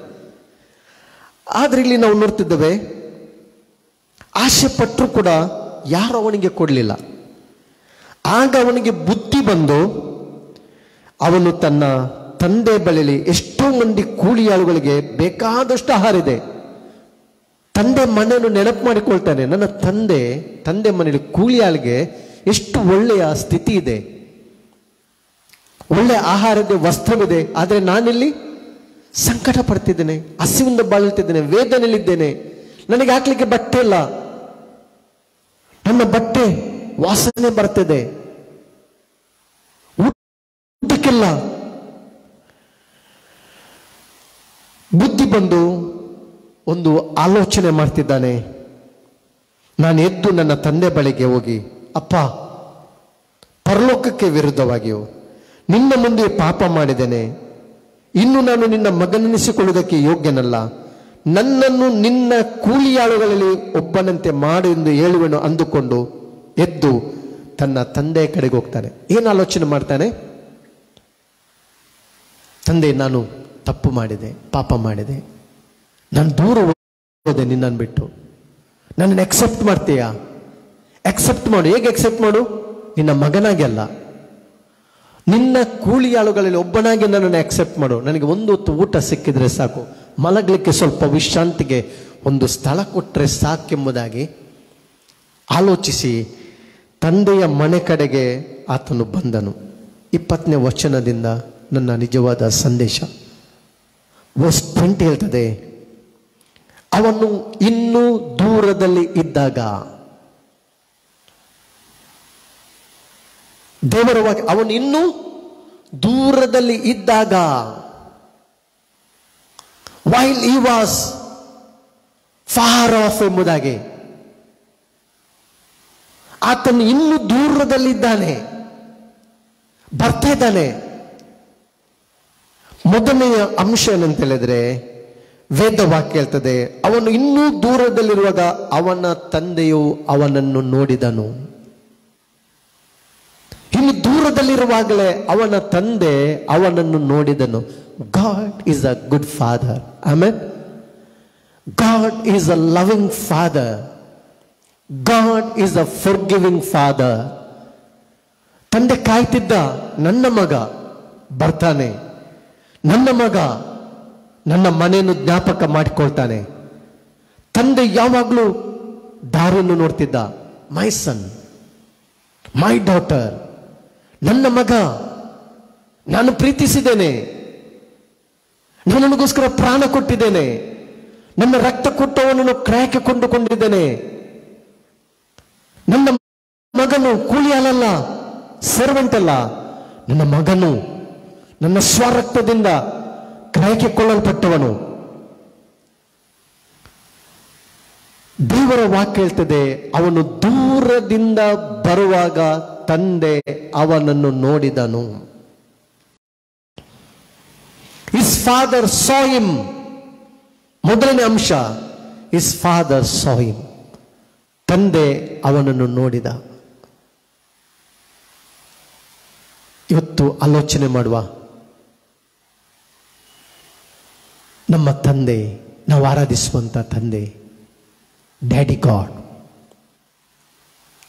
ಆದ್ರೆ ಇಲ್ಲಿ ನಾವು ನೋಡ್ತಿದ್ದೇವೆ, ಆಸೆ ಪಟ್ಟರು ಕೂಡ ಯಾರು ಅವನಿಗೆ ಕೊಡಲಿಲ್ಲ. ಆಗ ಅವನಿಗೆ ಬುದ್ಧಿ ಬಂದು ಅವನು ತನ್ನ ತಂದೆ ಬಳಿಯಲ್ಲಿ ಎಷ್ಟೋ ಮಂದಿ ಕೂಲಿಯಾಳುಗಳಿಗೆ ಬೇಕಾದಷ್ಟು ಆಹಾರ ಇದೆ. ತಂದೆ ಮನೆಯನ್ನು ನೆನಪು ಮಾಡಿಕೊಳ್ತಾನೆ. ನನ್ನ ತಂದೆ ಮನೆಯಲ್ಲಿ ಕೂಲಿಯಾಳಿಗೆ ಎಷ್ಟು ಒಳ್ಳೆಯ ಸ್ಥಿತಿ ಇದೆ, ಒಳ್ಳೆ ಆಹಾರ ಇದೆ, ವಸ್ತ್ರವಿದೆ. ಆದರೆ ನಾನಿಲ್ಲಿ ಸಂಕಟ ಪಡ್ತಿದ್ದೇನೆ, ಹಸಿವಿಂದ ಬಾಳುತ್ತಿದ್ದೇನೆ, ವೇದನೆಯಲ್ಲಿದ್ದೇನೆ. ನನಗೆ ಹಾಕ್ಲಿಕ್ಕೆ ಬಟ್ಟೆ ಇಲ್ಲ, ನನ್ನ ಬಟ್ಟೆ ವಾಸನೆ ಬರ್ತಿದೆ, ಊಟಕ್ಕಿಲ್ಲ. ಬುದ್ಧಿ ಬಂದು ಒಂದು ಆಲೋಚನೆ ಮಾಡ್ತಿದ್ದಾನೆ. ನಾನು ಎದ್ದು ನನ್ನ ತಂದೆ ಬಳಿಗೆ ಹೋಗಿ, ಅಪ್ಪ, ಪರಲೋಕಕ್ಕೆ ವಿರುದ್ಧವಾಗಿಯೂ ನಿನ್ನ ಮುಂದೆ ಪಾಪ ಮಾಡಿದ್ದೇನೆ. ಇನ್ನು ನಾನು ನಿನ್ನ ಮಗನೆನಿಸಿಕೊಳ್ಳುವುದಕ್ಕೆ ಯೋಗ್ಯನಲ್ಲ. ನನ್ನನ್ನು ನಿನ್ನ ಕೂಲಿಯಾಳುಗಳಲ್ಲಿ ಒಬ್ಬನಂತೆ ಮಾಡು ಎಂದು ಹೇಳುವೆನು ಅಂದುಕೊಂಡು ಎದ್ದು ತನ್ನ ತಂದೆಯ ಕಡೆಗೆ ಹೋಗ್ತಾನೆ. ಏನು ಆಲೋಚನೆ ಮಾಡ್ತಾನೆ? ತಂದೆ, ನಾನು ತಪ್ಪು ಮಾಡಿದೆ, ಪಾಪ ಮಾಡಿದೆ, ನಾನು ದೂರ ಹೋದೆ ನಿನ್ನನ್ನು ಬಿಟ್ಟು. ನನ್ನನ್ನು ಎಕ್ಸೆಪ್ಟ್ ಮಾಡ್ತೀಯಾ? ಎಕ್ಸೆಪ್ಟ್ ಮಾಡು. ಹೇಗೆ ಎಕ್ಸೆಪ್ಟ್ ಮಾಡು? ನಿನ್ನ ಮಗನಾಗಿ ಅಲ್ಲ, ನಿನ್ನ ಕೂಲಿಯಾಳುಗಳಲ್ಲಿ ಒಬ್ಬನಾಗಿ ನನ್ನನ್ನು ಎಕ್ಸೆಪ್ಟ್ ಮಾಡು. ನನಗೆ ಒಂದು ಹೊತ್ತು ಊಟ ಸಿಕ್ಕಿದ್ರೆ ಸಾಕು, ಮಲಗಲಿಕ್ಕೆ ಸ್ವಲ್ಪ ವಿಶ್ರಾಂತಿಗೆ ಒಂದು ಸ್ಥಳ ಕೊಟ್ಟರೆ ಸಾಕೆಂಬುದಾಗಿ ಆಲೋಚಿಸಿ ತಂದೆಯ ಮನೆ ಕಡೆಗೆ ಆತನು ಬಂದನು. 20ನೇ ವಚನದಿಂದ ನನ್ನ ನಿಜವಾದ ಸಂದೇಶ. ವರ್ಸ್ 20 ಹೇಳ್ತದೆ, ಅವನು ಇನ್ನೂ ದೂರದಲ್ಲಿ ಇದ್ದಾಗ, ದೇವರ ವಾಕ್ಯ, ಅವನು ಇನ್ನೂ ದೂರದಲ್ಲಿ ಇದ್ದಾಗ, while he was far off ಎಂಬುದಾಗಿ, ಆತನು ಇನ್ನೂ ದೂರದಲ್ಲಿದ್ದಾನೆ, ಬರ್ತಾ ಇದ್ದಾನೆ. ಮೊದಲನೆಯ ಅಂಶ ಏನಂತ ಹೇಳಿದ್ರೆ, ವೇದವಾಕ್ಯ ಹೇಳ್ತದೆ, ಅವನು ಇನ್ನೂ ದೂರದಲ್ಲಿರುವಾಗ ಅವನ ತಂದೆಯು ಅವನನ್ನು ನೋಡಿದನು. ಇನ್ನು ದೂರದಲ್ಲಿರುವಾಗಲೇ ಅವನ ತಂದೆ ಅವನನ್ನು ನೋಡಿದನು. God is a good father. Amen. God is a loving father. God is a forgiving father. ತಂದೆ ಕಾಯ್ತಿದ್ದ, ನನ್ನ ಮಗ ಬರ್ತಾನೆ, ನನ್ನ ಮಗ ನನ್ನ ಮನೆಯನ್ನು ಜ್ಞಾಪಕ ಮಾಡಿಕೊಳ್ತಾನೆ. ತಂದೆ ಯಾವಾಗಲೂ ದಾರಿಯನ್ನು ನೋಡ್ತಿದ್ದ. ಮೈ ಸನ್, ಮೈ ಡಾಟರ್, ನನ್ನ ಮಗ, ನಾನು ಪ್ರೀತಿಸಿದ್ದೇನೆ, ನಾನು ನನಗೋಸ್ಕರ ಪ್ರಾಣ ಕೊಟ್ಟಿದ್ದೇನೆ, ನನ್ನ ರಕ್ತ ಕೊಟ್ಟವನನ್ನು ಕ್ರಯಕ್ಕೆ ಕೊಂಡುಕೊಂಡಿದ್ದೇನೆ. ನನ್ನ ಮಗನು ಕೂಲಿಯಾಳಲ್ಲ, ಸರ್ವೆಂಟ್ ಅಲ್ಲ, ನನ್ನ ಮಗನು ನನ್ನ ಸ್ವರಕ್ತದಿಂದ ಕ್ರಯಕ್ಕೆ ಕೊಳ್ಳಲ್ಪಟ್ಟವನು. ದೇವರ ವಾಕ್ಯ ಹೇಳ್ತದೆ, ಅವನು ದೂರದಿಂದ ಬರುವಾಗ ತಂದೆ ಅವನನ್ನು ನೋಡಿದನು. His father saw him. ಮೊದಲನೇ ಅಂಶ, his father saw him. ತಂದೆ ಅವನನ್ನು ನೋಡಿದ. ಇವತ್ತು ಆಲೋಚನೆ ಮಾಡುವ, ನಮ್ಮ ತಂದೆ, ನಾವು ಆರಾಧಿಸುವಂತ ತಂದೆ, ಡ್ಯಾಡಿ ಗಾಡ್,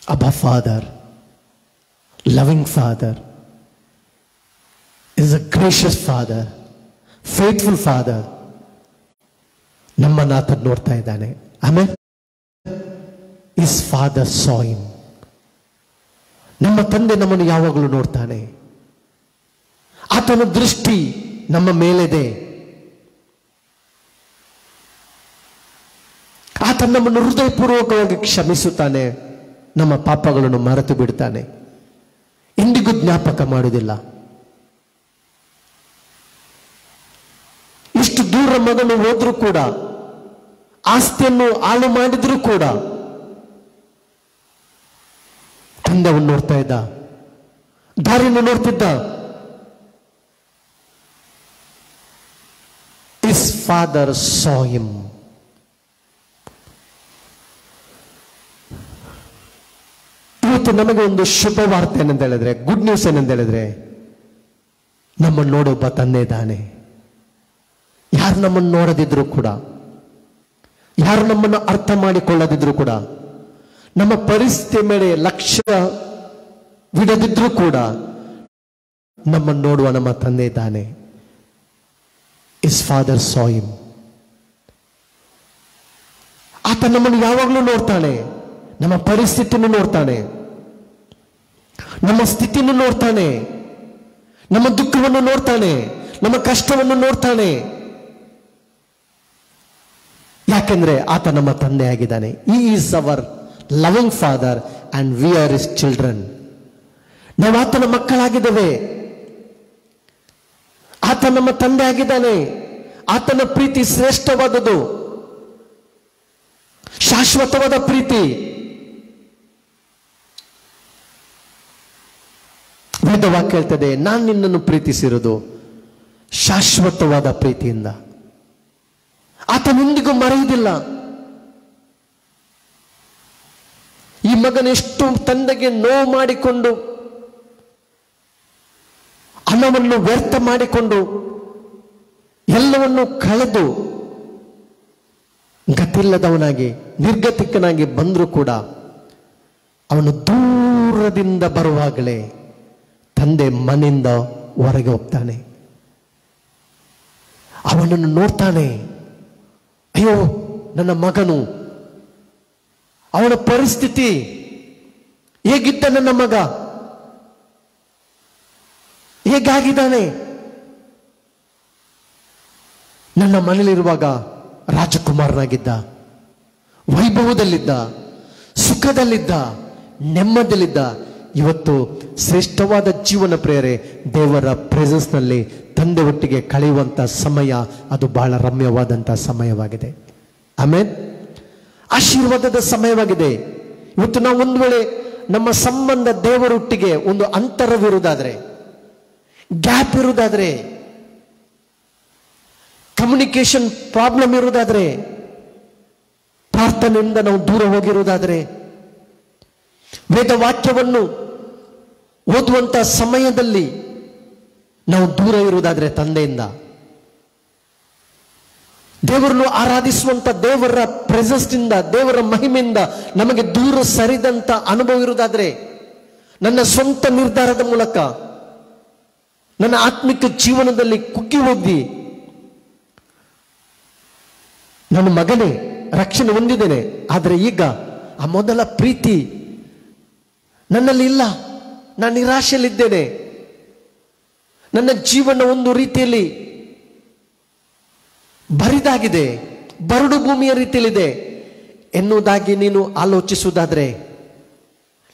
ಅಬ್ಬಾ father, loving father, is a gracious father, faithful father. ನಮ್ಮನ್ನ ಆತ ನೋಡ್ತಾ ಇದ್ದಾನೆ. ಆಮೇಲೆ his father saw him. ನಮ್ಮ ತಂದೆ ನಮ್ಮನ್ನು ಯಾವಾಗಲೂ ನೋಡ್ತಾನೆ. ಆತನ ದೃಷ್ಟಿ ನಮ್ಮ ಮೇಲಿದೆ. ಆತ ನಮ್ಮನ್ನು ಹೃದಯಪೂರ್ವಕವಾಗಿ ಕ್ಷಮಿಸುತ್ತಾನೆ. ನಮ್ಮ ಪಾಪಗಳನ್ನು ಮರೆತು ಬಿಡ್ತಾನೆ. ಎಂದಿಗೂ ಜ್ಞಾಪಕ ಮಾಡುವುದಿಲ್ಲ. ಇಷ್ಟು ದೂರ ಮಗನು ಹೋದ್ರೂ ಕೂಡ, ಆಸ್ತಿಯನ್ನು ಹಾಳು ಮಾಡಿದ್ರೂ ಕೂಡ ತಂದೆವನ್ನು ನೋಡ್ತಾ ಇದ್ದ, ದಾರಿಯನ್ನು ನೋಡ್ತಿದ್ದ. His father saw him. ಇವತ್ತು ನಮಗೆ ಒಂದು ಶುಭ ವಾರ್ತೆ ಏನಂತ ಹೇಳಿದ್ರೆ, ಗುಡ್ ನ್ಯೂಸ್ ಏನಂತ ಹೇಳಿದ್ರೆ, ನಮ್ಮನ್ನು ನೋಡೊಬ್ಬ ತಂದೆ ಇದ್ದಾನೆ. ಯಾರು ನಮ್ಮನ್ನು ನೋಡದಿದ್ರು ಕೂಡ, ಯಾರು ನಮ್ಮನ್ನು ಅರ್ಥ ಮಾಡಿಕೊಳ್ಳದಿದ್ರು ಕೂಡ, ನಮ್ಮ ಪರಿಸ್ಥಿತಿ ಮೇಲೆ ಲಕ್ಷ್ಯವಿಡದಿದ್ರು ಕೂಡ ನಮ್ಮನ್ನು ನೋಡುವ ನಮ್ಮ ತಂದೆ ಇದ್ದಾನೆ. His father saw him. ಆತ ನಮ್ಮನ್ನು ಯಾವಾಗಲೂ ನೋಡ್ತಾನೆ. ನಮ್ಮ ಪರಿಸ್ಥಿತಿಯನ್ನು ನೋಡ್ತಾನೆ, ನಮ್ಮ ಸ್ಥಿತಿಯನ್ನು ನೋಡ್ತಾನೆ, ನಮ್ಮ ದುಃಖವನ್ನು ನೋಡ್ತಾನೆ, ನಮ್ಮ ಕಷ್ಟವನ್ನು ನೋಡ್ತಾನೆ. ಯಾಕೆಂದ್ರೆ ಆತ ನಮ್ಮ ತಂದೆ ಆಗಿದ್ದಾನೆ. He is our loving father and we are his children. ನಾವು ಆತನ ಮಕ್ಕಳಾಗಿದ್ದೇವೆ. ಆತ ನಮ್ಮ ತಂದೆ ಆಗಿದ್ದಾನೆ. ಆತನ ಪ್ರೀತಿ ಶ್ರೇಷ್ಠವಾದದ್ದು, ಶಾಶ್ವತವಾದ ಪ್ರೀತಿ. ವೇದವಾಕ್ಯ ಹೇಳ್ತದೆ, ನಾನು ನಿನ್ನನ್ನು ಪ್ರೀತಿಸಿರುವುದು ಶಾಶ್ವತವಾದ ಪ್ರೀತಿಯಿಂದ. ಆತನೆಂದಿಗೂ ಮರೆಯುವುದಿಲ್ಲ. ಈ ಮಗನೆಷ್ಟು ತಂದೆಗೆ ನೋವು ಮಾಡಿಕೊಂಡು, ಹಣವನ್ನು ವ್ಯರ್ಥ ಮಾಡಿಕೊಂಡು, ಎಲ್ಲವನ್ನು ಕಳೆದು ಗತಿಲ್ಲದವನಾಗಿ ನಿರ್ಗತಿಕನಾಗಿ ಬಂದರೂ ಕೂಡ, ಅವನು ದೂರದಿಂದ ಬರುವಾಗಲೇ ತಂದೆ ಮನೆಯಿಂದ ಹೊರಗೆ ಹೋಗ್ತಾನೆ. ಅವನನ್ನು ನೋಡ್ತಾನೆ. ಅಯ್ಯೋ ನನ್ನ ಮಗನು, ಅವನ ಪರಿಸ್ಥಿತಿ ಹೇಗಿದ್ದ, ನನ್ನ ಮಗ ಹೇಗಾಗಿದ್ದಾನೆ. ನನ್ನ ಮನೆಯಲ್ಲಿರುವಾಗ ರಾಜಕುಮಾರನಾಗಿದ್ದ, ವೈಭವದಲ್ಲಿದ್ದ, ಸುಖದಲ್ಲಿದ್ದ, ನೆಮ್ಮದಿಯಲ್ಲಿದ್ದ. ಇವತ್ತು ಶ್ರೇಷ್ಠವಾದ ಜೀವನ ಪ್ರೇರೆ ದೇವರ ಪ್ರೆಸೆನ್ಸ್ ನಲ್ಲಿ ತಂದೆ ಒಟ್ಟಿಗೆ ಕಳೆಯುವಂತ ಸಮಯ, ಅದು ಬಹಳ ರಮ್ಯವಾದಂತ ಸಮಯವಾಗಿದೆ. ಆಮೇಲೆ ಆಶೀರ್ವಾದದ ಸಮಯವಾಗಿದೆ. ಇವತ್ತು ನಾವು ಒಂದು ವೇಳೆ ನಮ್ಮ ಸಂಬಂಧ ದೇವರೊಟ್ಟಿಗೆ ಒಂದು ಅಂತರವಿರುವುದಾದ್ರೆ, ಗ್ಯಾಪ್ ಇರುವುದಾದ್ರೆ, ಕಮ್ಯುನಿಕೇಶನ್ ಪ್ರಾಬ್ಲಮ್ ಇರುವುದಾದ್ರೆ, ಪ್ರಾರ್ಥನೆಯಿಂದ ನಾವು ದೂರ ಹೋಗಿರುವುದಾದ್ರೆ, ವೇದವಾಕ್ಯವನ್ನು ಓದುವಂತ ಸಮಯದಲ್ಲಿ ನಾವು ದೂರ ಇರುವುದಾದ್ರೆ, ತಂದೆಯಿಂದ ದೇವರನ್ನು ಆರಾಧಿಸುವಂತ ದೇವರ ಪ್ರೆಸೆನ್ಸ್ ಇಂದ, ದೇವರ ಮಹಿಮೆಯಿಂದ ನಮಗೆ ದೂರ ಸರಿದಂತ ಅನುಭವ ಇರುವುದಾದ್ರೆ, ನನ್ನ ಸ್ವಂತ ನಿರ್ಧಾರದ ಮೂಲಕ ನನ್ನ ಆತ್ಮಿಕ ಜೀವನದಲ್ಲಿ ಕುಗ್ಗಿ ಹೋಗಿ, ನನ್ನ ಮಗನೇ ರಕ್ಷಣೆ ಹೊಂದಿದ್ದೇನೆ, ಆದರೆ ಈಗ ಆ ಮೊದಲ ಪ್ರೀತಿ ನನ್ನಲ್ಲಿ ಇಲ್ಲ, ನಾನು ನಿರಾಶೆಯಲ್ಲಿದ್ದೇನೆ, ನನ್ನ ಜೀವನ ಒಂದು ರೀತಿಯಲ್ಲಿ ಬರಿದಾಗಿದೆ, ಬರಡು ಭೂಮಿಯ ರೀತಿಯಲ್ಲಿದೆ ಎನ್ನುವುದಾಗಿ ನೀನು ಆಲೋಚಿಸುವುದಾದ್ರೆ,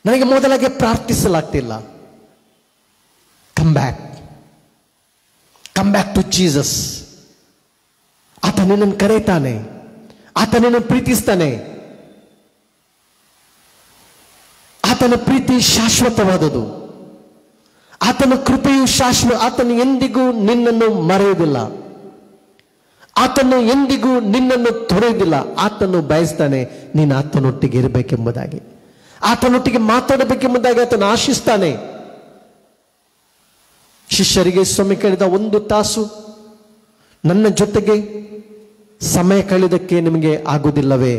ನನಗೆ ಮೊದಲಾಗೆ ಪ್ರಾರ್ಥಿಸಲಾಗ್ತಿಲ್ಲ. Come back to Jesus. ಆತ ನಿನ್ನನ್ನು ಕರೆಯುತ್ತಾನೆ, ಆತ ನಿನ್ನನ್ನು ಪ್ರೀತಿಸ್ತಾನೆ. ಆತನ ಪ್ರೀತಿ ಶಾಶ್ವತವಾದದು, ಆತನ ಕೃಪೆಯು ಶಾಶ್ವತ. ಆತನು ಎಂದಿಗೂ ನಿನ್ನನ್ನು ಮರೆಯುವುದಿಲ್ಲ. ಆತನು ಎಂದಿಗೂ ನಿನ್ನನ್ನು ತೊರೆಯುವುದಿಲ್ಲ. ಆತನು ಬಯಸ್ತಾನೆ ನೀನು ಆತನೊಟ್ಟಿಗೆ ಇರಬೇಕೆಂಬುದಾಗಿ, ಆತನೊಟ್ಟಿಗೆ ಮಾತಾಡಬೇಕೆಂಬುದಾಗಿ ಆತನು ಆಶಿಸ್ತಾನೆ. ಶಿಷ್ಯರಿಗೆ ಸ್ವಾಮಿ ಕೇಳಿದ, 1 ತಾಸು ನನ್ನ ಜೊತೆಗೆ ಸಮಯ ಕಳೆದಕ್ಕೆ ನಿಮಗೆ ಆಗುವುದಿಲ್ಲವೇ?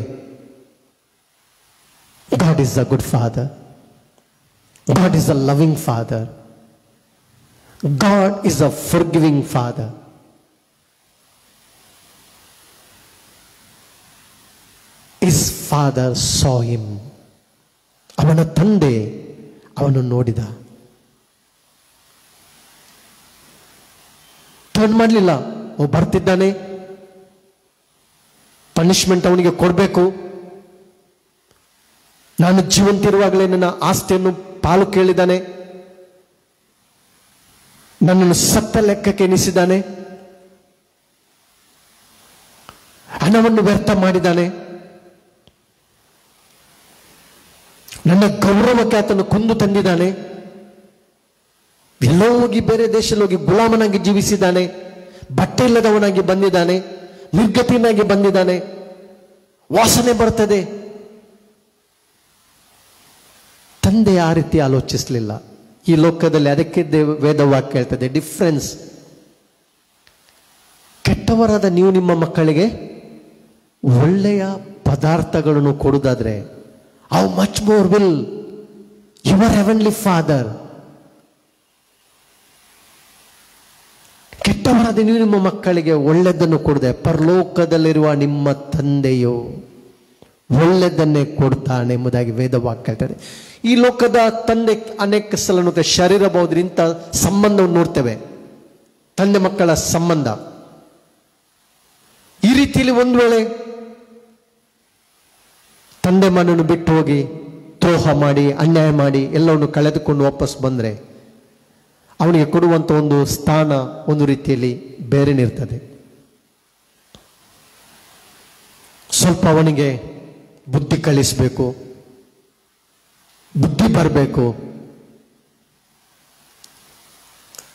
God is a good father. God is a loving father. God is a forgiving father. His father saw him. ಅವನ ತಂದೆ ಅವನು ನೋಡಿದ. ಟರ್ನ್ ಮಾಡಲಿಲ್ಲ. ಬರ್ತಿದ್ದಾನೆ, ಪನಿಷ್ಮೆಂಟ್ ಅವನಿಗೆ ಕೊಡಬೇಕು, ನಾನು ಜೀವಂತಿರುವಾಗಲೇ ನನ್ನ ಆಸ್ತಿಯನ್ನು ಪಾಲು ಕೇಳಿದ್ದಾನೆ, ನನ್ನನ್ನು ಸತ್ತ ಲೆಕ್ಕಕ್ಕೆ ಎನಿಸಿದ್ದಾನೆ, ಹಣವನ್ನು ವ್ಯರ್ಥ ಮಾಡಿದ್ದಾನೆ, ನನ್ನ ಗೌರವಕ್ಕೆ ಆತನು ಕುಂದು ತಂದಿದ್ದಾನೆ, ಎಲ್ಲೋ ಹೋಗಿ ಬೇರೆ ದೇಶದಲ್ಲಿ ಹೋಗಿ ಗುಲಾಮನಾಗಿ ಜೀವಿಸಿದ್ದಾನೆ, ಬಟ್ಟೆ ಇಲ್ಲದವನಾಗಿ ಬಂದಿದ್ದಾನೆ, ನಿರ್ಗತಿಯನಾಗಿ ಬಂದಿದ್ದಾನೆ, ವಾಸನೆ ಬರ್ತದೆ. ತಂದೆ ಆ ರೀತಿ ಆಲೋಚಿಸಲಿಲ್ಲ. ಈ ಲೋಕದಲ್ಲಿ ಅದಕ್ಕೆ ವೇದವಾಕ್ಯ ಹೇಳ್ತದೆ, ಡಿಫ್ರೆನ್ಸ್. ಕೆಟ್ಟವರಾದ ನೀವು ನಿಮ್ಮ ಮಕ್ಕಳಿಗೆ ಒಳ್ಳೆಯ ಪದಾರ್ಥಗಳನ್ನು ಕೊಡುವುದಾದ್ರೆ, how much more will your heavenly father. ಕೆಟ್ಟವರಾದ ನೀವು ನಿಮ್ಮ ಮಕ್ಕಳಿಗೆ ಒಳ್ಳೆದನ್ನು ಕೊಡದೆ, ಪರಲೋಕದಲ್ಲಿರುವ ನಿಮ್ಮ ತಂದೆಯು ಒಳ್ಳೆದನ್ನೇ ಕೊಡ್ತಾನೆ ಎಂಬುದಾಗಿ ವೇದವಾಕ್ಯ ಹೇಳ್ತದೆ. ಈ ಲೋಕದ ತಂದೆ ಅನೇಕ ಸಲ ನೋಡ್ತೇವೆ, ಶರೀರ ಬಹುದ್ರಿಂದ ಸಂಬಂಧವನ್ನು ನೋಡ್ತೇವೆ, ತಂದೆ ಮಕ್ಕಳ ಸಂಬಂಧ. ಈ ರೀತಿಯಲ್ಲಿ ಒಂದು ವೇಳೆ ತಂದೆ ಮನನ್ನು ಬಿಟ್ಟು ಹೋಗಿ ದ್ರೋಹ ಮಾಡಿ ಅನ್ಯಾಯ ಮಾಡಿ ಎಲ್ಲವನ್ನು ಕಳೆದುಕೊಂಡು ವಾಪಸ್ ಬಂದರೆ ಅವನಿಗೆ ಕೊಡುವಂಥ ಒಂದು ಸ್ಥಾನ ಒಂದು ರೀತಿಯಲ್ಲಿ ಬೇರೆನಿರ್ತದೆ. ಸ್ವಲ್ಪ ಅವನಿಗೆ ಬುದ್ಧಿ ಕಲಿಸಬೇಕು, ಬುದ್ಧಿ ಬರಬೇಕು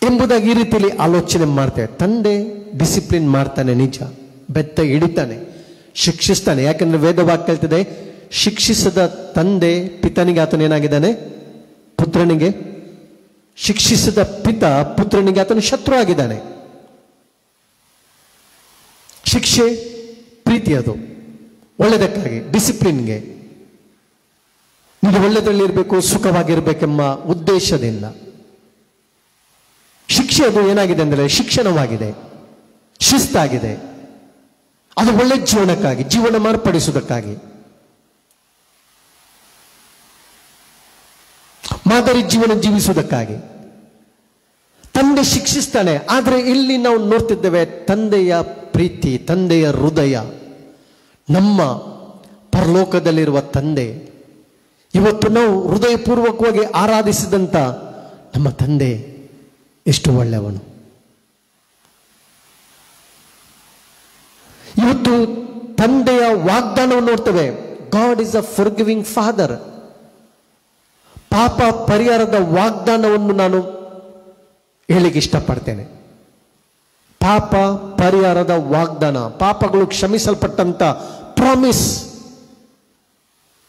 ಎಂಬುದಾಗಿ ಈ ರೀತಿಯಲ್ಲಿ ಆಲೋಚನೆ ಮಾಡ್ತೇವೆ. ತಂದೆ ಡಿಸಿಪ್ಲಿನ್ ಮಾಡ್ತಾನೆ, ನಿಜ, ಬೆತ್ತ ಹಿಡಿತಾನೆ, ಶಿಕ್ಷಿಸ್ತಾನೆ. ಯಾಕಂದ್ರೆ ವೇದವಾಕ್ಯ ಹೇಳ್ತದೆ, ಶಿಕ್ಷಿಸದ ತಂದೆ ಪಿತನಿಗೆ ಆತನ ಏನಾಗಿದ್ದಾನೆ, ಪುತ್ರನಿಗೆ ಶಿಕ್ಷಿಸಿದ ಪಿತ ಪುತ್ರನಿಗೆ ಆತನು ಶತ್ರು ಆಗಿದ್ದಾನೆ. ಶಿಕ್ಷೆ ಪ್ರೀತಿ, ಅದು ಒಳ್ಳೆದಕ್ಕಾಗಿ, ಡಿಸಿಪ್ಲಿನ್ಗೆ, ನೀವು ಒಳ್ಳೆದರಲ್ಲಿರಬೇಕು, ಸುಖವಾಗಿರ್ಬೇಕೆಂಬ ಉದ್ದೇಶದಿಂದ. ಶಿಕ್ಷೆ ಅದು ಏನಾಗಿದೆ ಅಂದರೆ ಶಿಕ್ಷಣವಾಗಿದೆ, ಶಿಸ್ತಾಗಿದೆ. ಅದು ಒಳ್ಳೆ ಜೀವನಕ್ಕಾಗಿ, ಜೀವನ ಮಾರ್ಪಡಿಸುವುದಕ್ಕಾಗಿ, ಮಾದರಿ ಜೀವನ ಜೀವಿಸುವುದಕ್ಕಾಗಿ ತಂದೆ ಶಿಕ್ಷಿಸ್ತಾನೆ. ಆದರೆ ಇಲ್ಲಿ ನಾವು ನೋಡ್ತಿದ್ದೇವೆ ತಂದೆಯ ಪ್ರೀತಿ, ತಂದೆಯ ಹೃದಯ, ನಮ್ಮ ಪರಲೋಕದಲ್ಲಿರುವ ತಂದೆ, ಇವತ್ತು ನಾವು ಹೃದಯಪೂರ್ವಕವಾಗಿ ಆರಾಧಿಸಿದಂಥ ನಮ್ಮ ತಂದೆ ಎಷ್ಟು ಒಳ್ಳೆಯವನು. ಇವತ್ತು ತಂದೆಯ ವಾಗ್ದಾನವನ್ನು ನೋಡ್ತೇವೆ, god is a forgiving father. ಪಾಪ ಪರಿಹಾರದ ವಾಗ್ದಾನವನ್ನು ನಾನು ಹೇಳಿಕ್ಕೆ ಇಷ್ಟಪಡ್ತೇನೆ. ಪಾಪ ಪರಿಹಾರದ ವಾಗ್ದಾನ, ಪಾಪಗಳು ಕ್ಷಮಿಸಲ್ಪಟ್ಟಂತ ಪ್ರಾಮಿಸ್,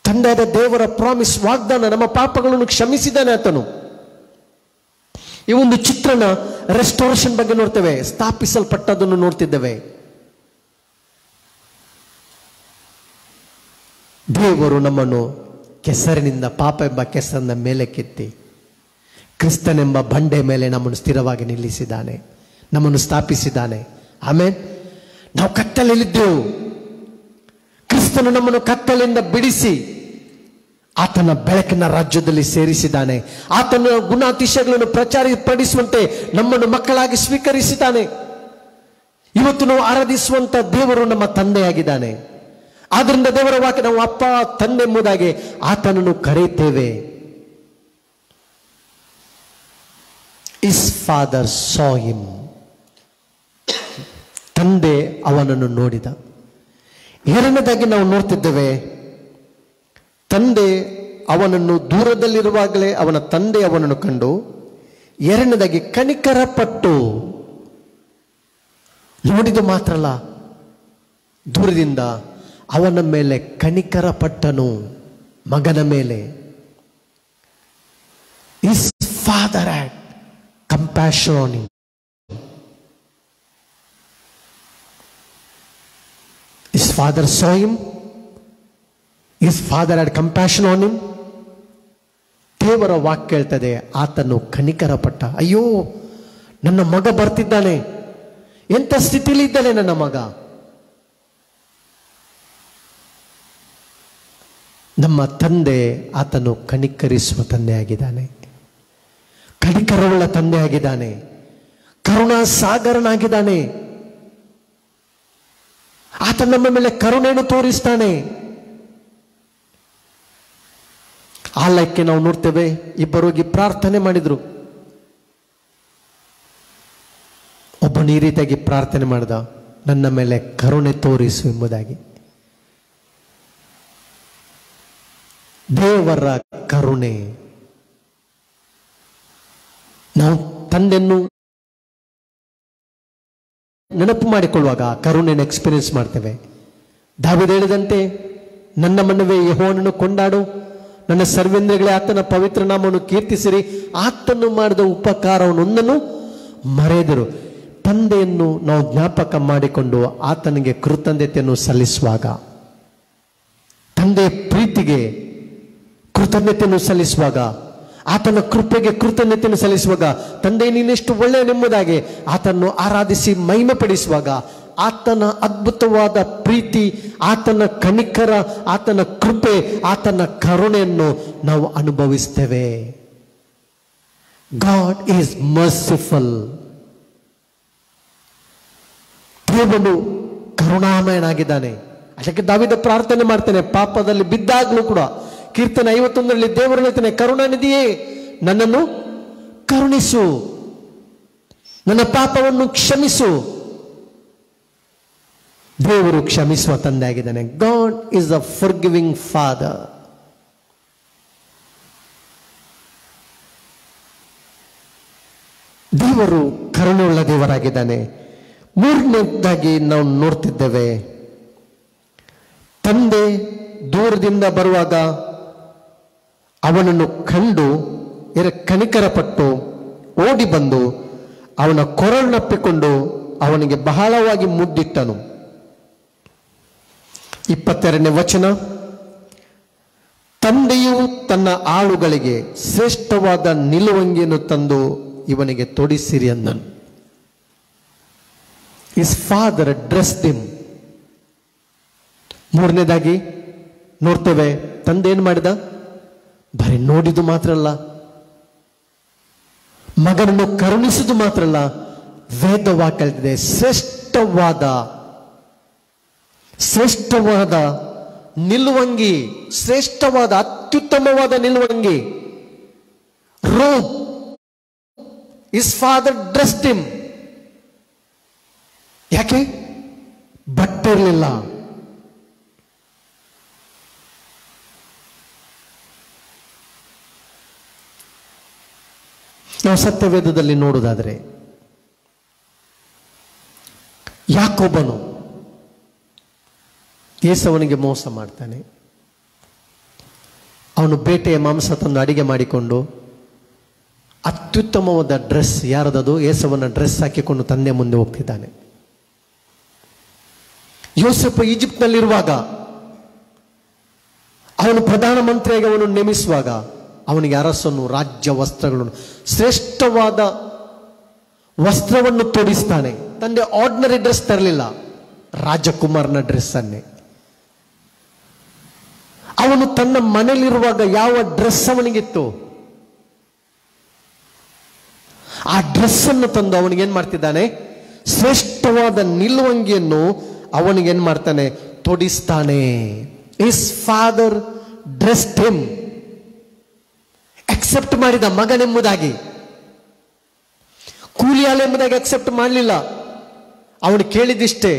ತಂದೆಯಾದ ದೇವರ ಪ್ರಾಮಿಸ್, ವಾಗ್ದಾನ. ನಮ್ಮ ಪಾಪಗಳನ್ನು ಕ್ಷಮಿಸಿದ್ದಾನೆ ಆತನು. ಈ ಒಂದು ಚಿತ್ರಣ ರೆಸ್ಟೋರೇಷನ್ ಬಗ್ಗೆ ನೋಡ್ತೇವೆ, ಸ್ಥಾಪಿಸಲ್ಪಟ್ಟದನ್ನು ನೋಡ್ತಿದ್ದೇವೆ. ದೇವರು ನಮ್ಮನ್ನು ಕೆಸರಿನಿಂದ, ಪಾಪ ಎಂಬ ಕೆಸರನ್ನ ಮೇಲೆ ಕೆತ್ತಿ ಕ್ರಿಸ್ತನೆಂಬ ಬಂಡೆ ಮೇಲೆ ನಮ್ಮನ್ನು ಸ್ಥಿರವಾಗಿ ನಿಲ್ಲಿಸಿದ್ದಾನೆ, ನಮ್ಮನ್ನು ಸ್ಥಾಪಿಸಿದ್ದಾನೆ. ಆಮೇಲೆ ನಾವು ಕತ್ತಲೆಯಲ್ಲಿದ್ದೆವು, ಕ್ರಿಸ್ತನು ನಮ್ಮನ್ನು ಕತ್ತಲೆಯಿಂದ ಬಿಡಿಸಿ ಆತನ ಬೆಳಕಿನ ರಾಜ್ಯದಲ್ಲಿ ಸೇರಿಸಿದ್ದಾನೆ. ಆತನ ಗುಣಾತಿಶಯಗಳನ್ನು ಪ್ರಚಾರಪಡಿಸುವಂತೆ ನಮ್ಮನ್ನು ಮಕ್ಕಳಾಗಿ ಸ್ವೀಕರಿಸಿದ್ದಾನೆ. ಇವತ್ತು ನಾವು ಆರಾಧಿಸುವಂತ ದೇವರು ನಮ್ಮ ತಂದೆಯಾಗಿದ್ದಾನೆ. ಆದ್ರಿಂದ ದೇವರ ವಾಕ್ಯ ನಾವು ಅಪ್ಪ ತಂದೆ ಎಂಬುದಾಗಿ ಆತನನ್ನು ಕರೆಯುತ್ತೇವೆ. His father saw him. ತಂದೆ ಅವನನ್ನು ನೋಡಿದ. ಎರಡನೇದಾಗಿ ನಾವು ನೋಡ್ತಿದ್ದೇವೆ, ತಂದೆ ಅವನನ್ನು ದೂರದಲ್ಲಿರುವಾಗಲೇ ಅವನ ತಂದೆ ಅವನನ್ನು ಕಂಡು, ಎರಡನೇದಾಗಿ ಕನಿಕರ ಪಟ್ಟು ನೋಡಿದು ಮಾತ್ರ ಅಲ್ಲ, ದೂರದಿಂದ ಅವನ ಮೇಲೆ ಕನಿಕರ ಪಟ್ಟನು, ಮಗನ ಮೇಲೆ. His father had compassion on him. His father saw him. His father had compassion on him. ದೇವರ ವಾಕ್ಯ ಹೇಳ್ತದೆ, ಆತನು ಕನಿಕರ ಪಟ್ಟ. ಅಯ್ಯೋ, ನನ್ನ ಮಗ ಬರ್ತಿದ್ದಾನೆ, ಎಂಥ ಸ್ಥಿತಿಲಿ ಇದ್ದಾನೆ ನನ್ನ ಮಗ. ನಮ್ಮ ತಂದೆ ಆತನು ಕನಿಕರಿಸುವ ತಂದೆ ಆಗಿದ್ದಾನೆ, ಕನಿಕರವುಳ್ಳ ತಂದೆ ಆಗಿದ್ದಾನೆ, ಕರುಣಾ ಸಾಗರನಾಗಿದ್ದಾನೆ. ಆತ ನಮ್ಮ ಮೇಲೆ ಕರುಣೆಯನ್ನು ತೋರಿಸ್ತಾನೆ. ಆಲಯಕ್ಕೆ ನಾವು ನೋಡ್ತೇವೆ, ಇಬ್ಬರೋಗಿ ಪ್ರಾರ್ಥನೆ ಮಾಡಿದ್ರು. ಒಬ್ಬನು ಈ ರೀತಿಯಾಗಿ ಪ್ರಾರ್ಥನೆ ಮಾಡಿದ, ನನ್ನ ಮೇಲೆ ಕರುಣೆ ತೋರಿಸು ಎಂಬುದಾಗಿ. ದೇವರ ಕರುಣೆ. ನಾವು ತಂದೆಯನ್ನು ನೆನಪು ಮಾಡಿಕೊಳ್ಳುವಾಗ ಕರುಣೆಯನ್ನು ಎಕ್ಸ್ಪೀರಿಯನ್ಸ್ ಮಾಡ್ತೇವೆ. ದಾವೀದ ಹೇಳಿದಂತೆ, ನನ್ನ ಮನವೇ ಯೆಹೋವನನ್ನು ಕೊಂಡಾಡು, ನನ್ನ ಸರ್ವೇಂದ್ರಿಯಗಳೇ ಆತನ ಪವಿತ್ರ ನಾಮವನ್ನು ಕೀರ್ತಿಸಿರಿ, ಆತನು ಮಾಡಿದ ಉಪಕಾರವನ್ನೊಂದನ್ನು ಮರೆಯದಿರು. ತಂದೆಯನ್ನು ನಾವು ಜ್ಞಾಪಕ ಮಾಡಿಕೊಂಡು ಆತನಿಗೆ ಕೃತಜ್ಞತೆಯನ್ನು ಸಲ್ಲಿಸುವಾಗ, ತಂದೆಯ ಪ್ರೀತಿಗೆ ಕೃತಜ್ಞತೆಯನ್ನು ಸಲ್ಲಿಸುವಾಗ, ಆತನ ಕೃಪೆಗೆ ಕೃತಜ್ಞತೆಯನ್ನು ಸಲ್ಲಿಸುವಾಗ, ತಂದೆ ನೀನೆಷ್ಟು ಒಳ್ಳೆಯನೆಂಬುದಾಗಿ ಆತನ್ನು ಆರಾಧಿಸಿ ಮಹಿಮೆ ಪಡಿಸುವಾಗ, ಆತನ ಅದ್ಭುತವಾದ ಪ್ರೀತಿ, ಆತನ ಕನಿಕರ, ಆತನ ಕೃಪೆ, ಆತನ ಕರುಣೆಯನ್ನು ನಾವು ಅನುಭವಿಸ್ತೇವೆ. God is merciful. ದೇವನು ಕರುಣಾಮಯನಾಗಿದ್ದಾನೆ. ಅದಕ್ಕೆ ದಾವೀದ ಪ್ರಾರ್ಥನೆ ಮಾಡ್ತಾನೆ, ಪಾಪದಲ್ಲಿ ಬಿದ್ದಾಗ್ಲೂ ಕೂಡ. ಕೀರ್ತನೆ 51ರಲ್ಲಿ ದೇವರು ಹೇಳ್ತಾನೆ, ಕರುಣಾನಿಧಿಯೇ ನನ್ನನ್ನು ಕರುಣಿಸು, ನನ್ನ ಪಾಪವನ್ನು ಕ್ಷಮಿಸು. ದೇವರು ಕ್ಷಮಿಸುವ ತಂದೆ ಆಗಿದ್ದಾನೆ. God is a forgiving father. ದೇವರು ಕರುಣೆಯುಳ್ಳ ದೇವರಾಗಿದ್ದಾನೆ. ಮೂರನೇದಾಗಿ ನಾವು ನೋಡ್ತಿದ್ದೇವೆ, ತಂದೆ ದೂರದಿಂದ ಬರುವಾಗ ಅವನನ್ನು ಕಂಡು ಕನಿಕರಪಟ್ಟು ಓಡಿ ಬಂದು ಅವನ ಕೊರಳನ್ನಪ್ಪಿಕೊಂಡು ಅವನಿಗೆ ಬಹಳವಾಗಿ ಮುದ್ದಿಟ್ಟನು. 22ನೇ ವಚನ, ತಂದೆಯು ತನ್ನ ಆಳುಗಳಿಗೆ ಶ್ರೇಷ್ಠವಾದ ನಿಲುವಂಗಿಯನ್ನು ತಂದು ಇವನಿಗೆ ತೊಡಿಸಿರಿ ಅಂದನು. His father dressed him. ಮೂರನೇದಾಗಿ ನೋಡ್ತೇವೆ, ತಂದೆ ಏನು ಮಾಡಿದ? ಬರೀ ನೋಡಿದು ಮಾತ್ರ ಅಲ್ಲ, ಮಗನನ್ನು ಕರುಣಿಸಿದು ಮಾತ್ರ ಅಲ್ಲ, ವೇದವಾಕ್ಯ ಹೇಳ್ತಿದೆ, ಶ್ರೇಷ್ಠವಾದ ನಿಲುವಂಗಿ, ಶ್ರೇಷ್ಠವಾದ ಅತ್ಯುತ್ತಮವಾದ ನಿಲುವಂಗಿ, robe. His father dressed him. ಯಾಕೆ? ಬಟ್ಟೆ ಇರಲಿಲ್ಲ. ನಾವು ಸತ್ಯವೇದದಲ್ಲಿ ನೋಡುವುದಾದರೆ, ಯಾಕೋಬನು ಏಸವನಿಗೆ ಮೋಸ ಮಾಡ್ತಾನೆ. ಅವನು ಬೇಟೆಯ ಮಾಂಸ ತಂದು ಅಡಿಗೆ ಮಾಡಿಕೊಂಡು ಅತ್ಯುತ್ತಮವಾದ ಡ್ರೆಸ್, ಯಾರದದು? ಏಸವನ ಡ್ರೆಸ್ ಹಾಕಿಕೊಂಡು ತಂದೆ ಮುಂದೆ ಹೋಗ್ತಿದ್ದಾನೆ. ಯೋಸೇಫ ಈಜಿಪ್ಟ್ನಲ್ಲಿರುವಾಗ, ಅವನು ಪ್ರಧಾನಮಂತ್ರಿಯಾಗಿ ಅವನು ನೇಮಿಸುವಾಗ, ಅವನಿಗೆ ಅರಸನು ರಾಜ್ಯ ವಸ್ತ್ರಗಳನ್ನು, ಶ್ರೇಷ್ಠವಾದ ವಸ್ತ್ರವನ್ನು ತೊಡಿಸ್ತಾನೆ. ತಂದೆ ಆರ್ಡಿನರಿ ಡ್ರೆಸ್ ತರಲಿಲ್ಲ, ರಾಜಕುಮಾರನ ಡ್ರೆಸ್ ಅನ್ನೇ. ಅವನು ತನ್ನ ಮನೆಯಲ್ಲಿರುವಾಗ ಯಾವ ಡ್ರೆಸ್ ಅವನಿಗಿತ್ತು, ಆ ಡ್ರೆಸ್ ಅನ್ನು ತಂದು ಅವನಿಗೆ ಏನ್ ಮಾಡ್ತಿದ್ದಾನೆ? ಶ್ರೇಷ್ಠವಾದ ನಿಲುವಂಗಿಯನ್ನು ಅವನಿಗೆ ಏನ್ ಮಾಡ್ತಾನೆ? ತೊಡಿಸ್ತಾನೆ. His father dressed him. Accept ಮಾಡಿದ ಮಗನೆಂಬುದಾಗಿ, ಕೂಲಿಯಾಳ ಎಂಬುದಾಗಿ ಅಕ್ಸೆಪ್ಟ್ ಮಾಡಲಿಲ್ಲ. ಅವನು ಕೇಳಿದಿಷ್ಟೇ,